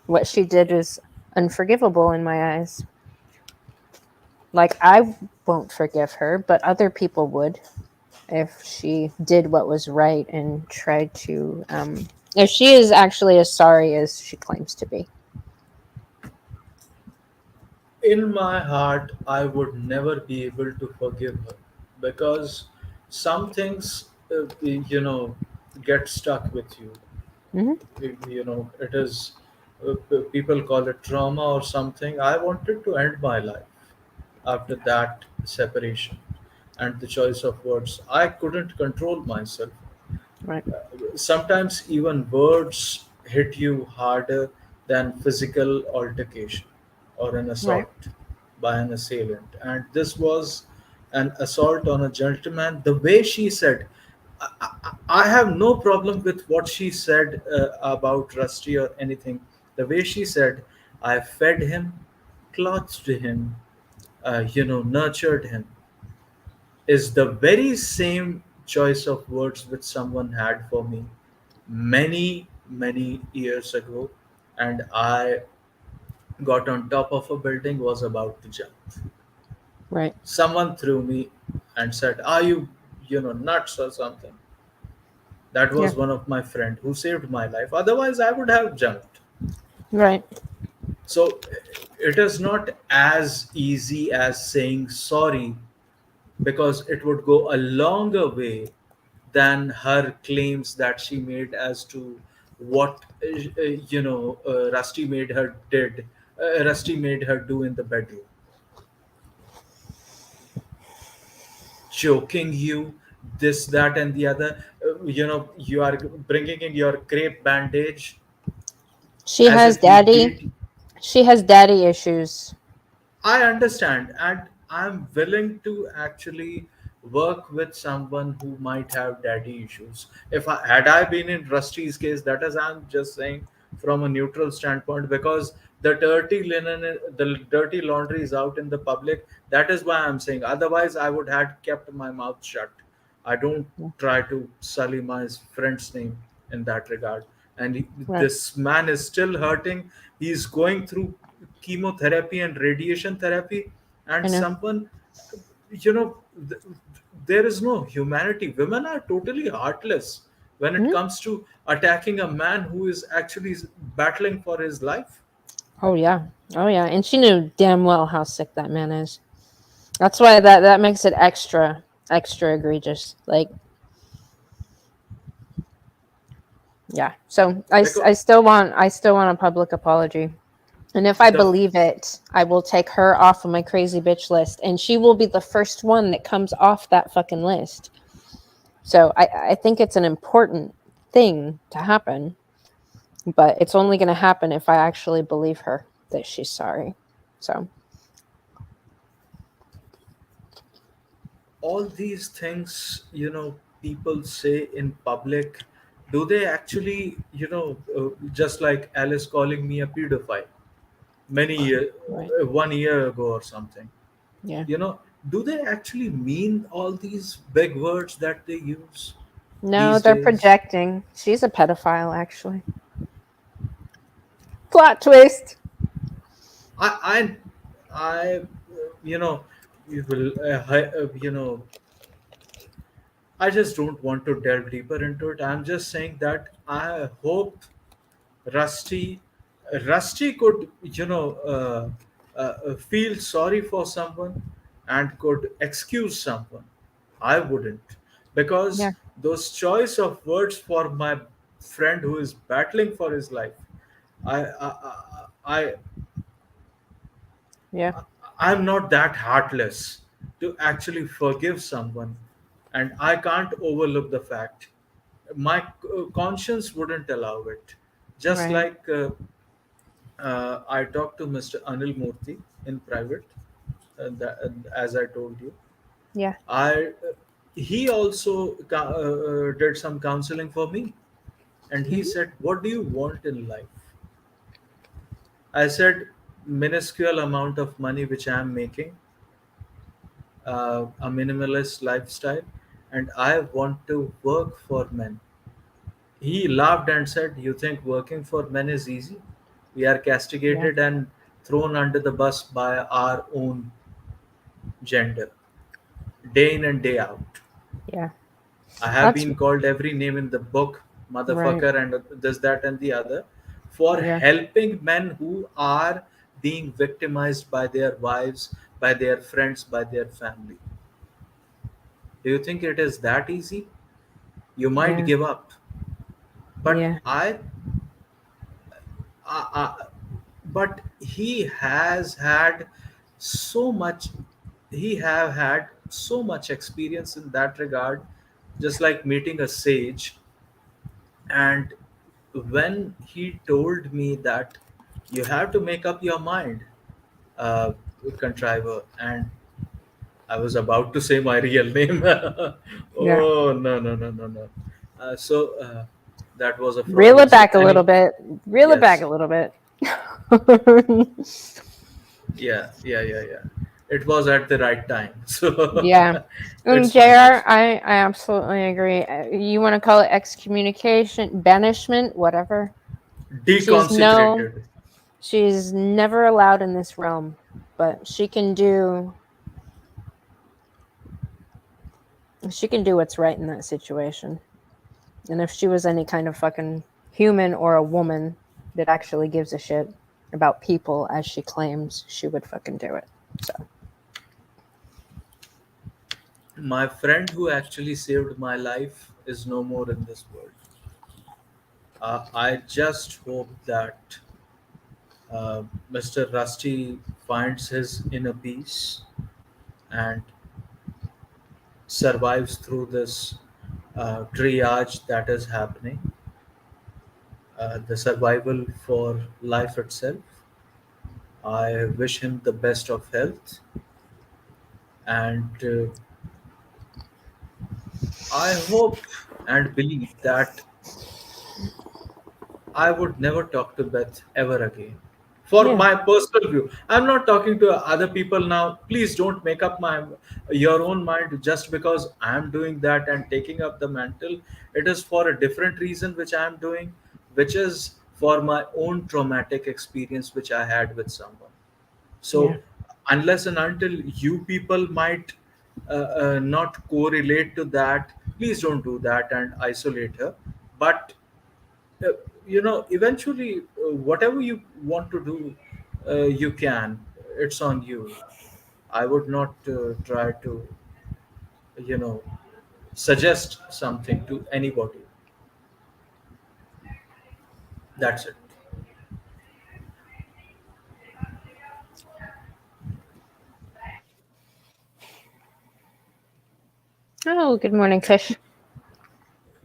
what she did is unforgivable in my eyes. Like, I won't forgive her, but other people would. if she did what was right and tried to, if she is actually as sorry as she claims to be. In my heart, I would never be able to forgive her because some things, get stuck with you. Hmm. It is, people call it trauma or something. I wanted to end my life after that separation and the choice of words. I couldn't control myself. Right. Sometimes even words hit you harder than physical altercation or an Right. assault by an assailant. And this was an assault on a gentleman. The way she said, I have no problem with what she said about Rusty or anything. The way she said, I fed him, clothed him, nurtured him, is the very same choice of words which someone had for me many, many years ago. And I got on top of a building, was about to jump. Right. Someone threw me and said, are you, nuts or something? That Yeah. was one of my friend who saved my life. Otherwise, I would have jumped. Right. So it is not as easy as saying sorry because it would go a longer way than her claims that she made as to what Rusty made her do in the bedroom, choking you, this, that, and the other. You are bringing in your crepe bandage She as has if he daddy. beat. She has daddy issues. I understand, and I'm willing to actually work with someone who might have daddy issues. If I had I been in Rusty's case, that is, I'm just saying from a neutral standpoint, because the dirty linen, the dirty laundry is out in the public. That is why I'm saying. Otherwise, I would have kept my mouth shut. I don't Yeah. try to sully my friend's name in that regard. And Right. this man is still hurting. He's going through chemotherapy and radiation therapy, I and know. someone, you know, th- there is no humanity. Women are totally heartless when it Mhm. comes to attacking a man who is actually battling for his life. Oh yeah. Oh yeah. And she knew damn well how sick that man is. That's why that makes it extra egregious. Like, yeah. So Because I still want a public apology. And if I the believe it, I will take her off of my crazy bitch list, and she will be the first one that comes off that fucking list. So I think it's an important thing to happen, but it's only going to happen if I actually believe her that she's sorry. So all these things, people say in public, do they actually, just like Alice calling me a pedophile many year, right. 1 year ago or something, Yeah. you know do they actually mean all these big words that they use No, these they're days? projecting. She's a pedophile, actually. Plot twist. I you know you will I just don't want to delve deeper into it. I'm just saying that I hope Rusty Rusty could, feel sorry for someone and could excuse someone. I wouldn't, Yeah. because those choice of words for my friend who is battling for his life, I Yeah. I'm not that heartless to actually forgive someone, and I can't overlook the fact my conscience wouldn't allow it. Just Right. like I talked to Mr. Anil Murthy in private, as I told you. Yeah. I He also did some counseling for me, and he Hmm. said, "What do you want in life?" I said, "Minuscule amount of money which I am making, a minimalist lifestyle, and I want to work for men." He laughed and said, "You think working for men is easy? We are Yeah. castigated and thrown under the bus by our own gender, day in and day out." Yeah. I have That's been called every name in the book, right. motherfucker, and this, that, and the other, for Yeah. helping men who are being victimized by their wives, by their friends, by their family. Do you think it is that easy? You might Yeah. give up, but Yeah. I but he has had so much. He have had so much experience in that regard, just like meeting a sage. And when he told me that you have to make up your mind, uh, contriver, and I was about to say my real name. Yeah. Oh, no, no, no, no, no. So that was a Reel fraud. it So back a little any bit. Reel it back yes, a little bit. yeah. It was at the right time. Yeah. So And it's JR, fine. It's fine. I absolutely agree. You want to call it excommunication, banishment, whatever. She's no, Deconsecrated. she's never allowed in this realm, but she can do what's right in that situation. And if she was any kind of fucking human or a woman that actually gives a shit about people as she claims, she would fucking do it. So, My friend who actually saved my life is no more in this world. I just hope that uh, Mr. Rusty finds his inner peace and survives through this triage that is happening, the survival for life itself. I wish him the best of health, and I hope and believe that I would never talk to Beth ever again. For yeah. my personal view, I'm not talking to other people now. Please don't make up your own mind just because I'm doing that and taking up the mantle. It is for a different reason which I'm doing, which is for my own traumatic experience which I had with someone. Yeah. So unless and until you people might not correlate to that, please don't do that and isolate her. But uh, eventually, whatever you want to do, you can. It's on you. I would not try to, you know suggest something to anybody. That's it. Oh, good morning, Kush.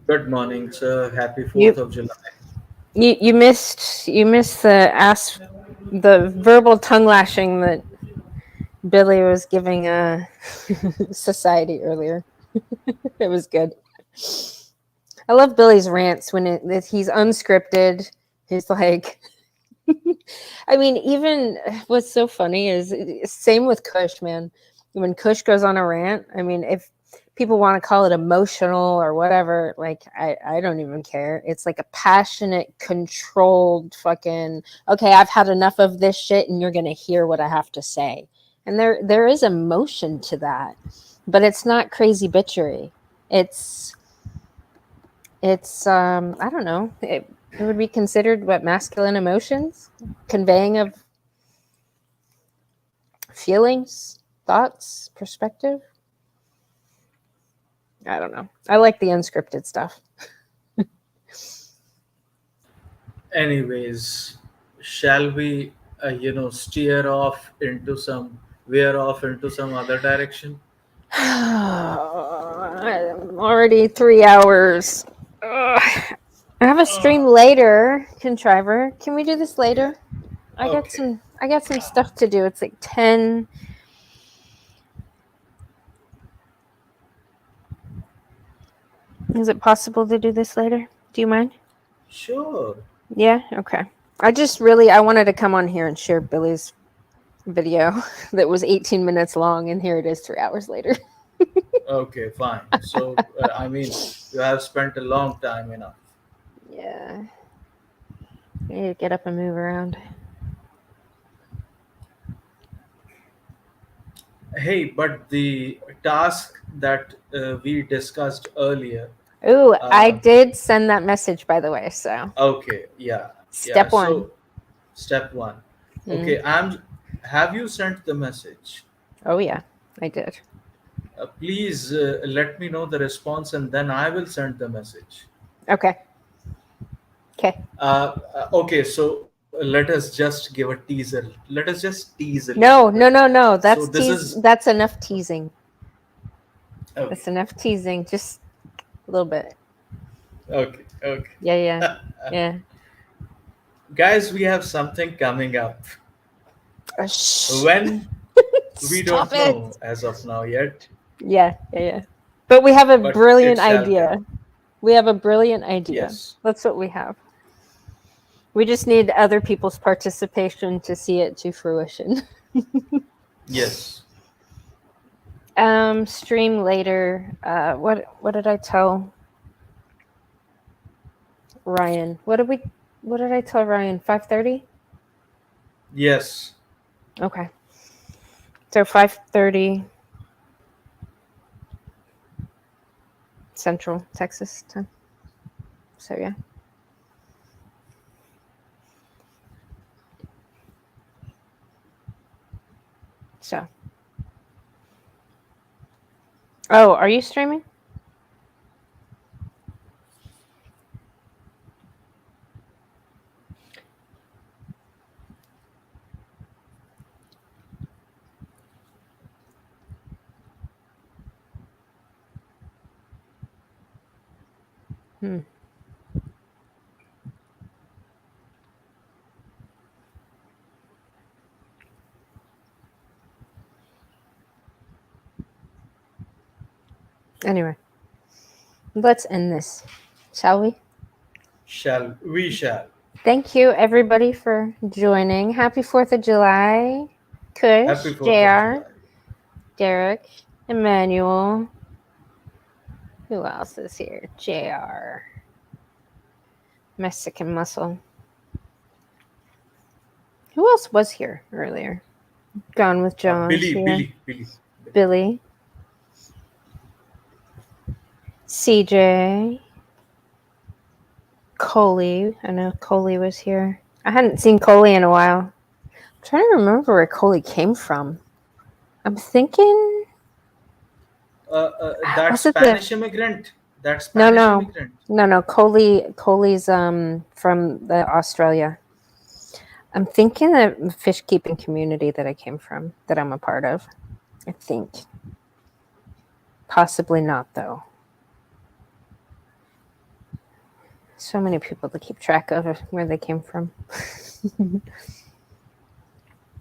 Good morning, sir. Happy You 4th of July. you missed the verbal tongue lashing that Billy was giving society earlier. It was good. I love Billy's rants when that he's unscripted. He's like, I mean, even what's so funny is same with Kush, man. When Kush goes on a rant, I mean, if people want to call it emotional or whatever, like I don't even care. It's like a passionate, controlled fucking, okay, I've had enough of this shit and you're gonna hear what I have to say. And there is emotion to that. But it's not crazy bitchery. It's it's I don't know. It would be considered what masculine emotions, conveying of feelings, thoughts, perspective. I don't know. I like the unscripted stuff. Anyways, shall we, steer off into some, veer off into some other direction? I'm already 3 hours. Ugh. I have a stream later, contriver. Can we do this Yeah. later? Okay. I got some stuff to do. It's like 10. Is it possible to do this later? Do you mind? Sure. Yeah, okay. I wanted to come on here and share Billy's video that was 18 minutes long, and here it is 3 hours later. Okay, fine. So, I mean, you have spent a long time enough. Yeah. I need to get up and move around. Hey, but the task that we discussed earlier. Ooh, I Uh, did send that message, by the way. So okay, yeah, yeah. step one. So step one. Mm. Okay, I'm. Have you sent the message? Oh yeah, I did. Please let me know the response, and then I will send the message. Okay. Okay. Okay, so let us just give a teaser. Let us just tease a little No, bit. no, no, no. So That's this tease. is That's enough teasing. okay. That's enough teasing. Just a little bit. Okay, Yeah, yeah, okay. yeah. Guys, we have something coming up. Shh. When we Stop don't it. know as of now yet, Yeah, yeah, yeah. But we have a but it brilliant shall idea. come. We have a brilliant idea. Yes, That's what we have. We just need other people's participation to see it to fruition. yes. Stream later. What did I tell Ryan? What did I tell Ryan? 5:30? Yes. Okay. So 5:30 Central Texas time. So yeah. So. Oh, are you streaming? Hmm. Anyway, let's end this, shall we? We shall. Thank you, everybody, for joining. Happy 4th of July. Happy Kush, 4th of JR, July. Derek, Emmanuel. Who else is here? JR. Mexican Muscle. Who else was here earlier? Gone with John's here. Billy. Billy. CJ. Coley. I know Coley was here. I hadn't seen Coley in a while. I'm trying to remember where Coley came from. I'm thinking. That Was it the. Spanish immigrant. That No, Spanish no. immigrant. No. Coley's from the Australia. I'm thinking the fish keeping community that I came from, that I'm a part of. I think. Possibly not, though. So many people to keep track of where they came from.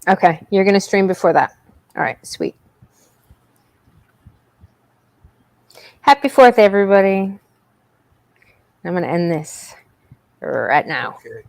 Okay, you're going to stream before that. All right, sweet. Happy 4th, everybody. I'm going to end this right now. Okay.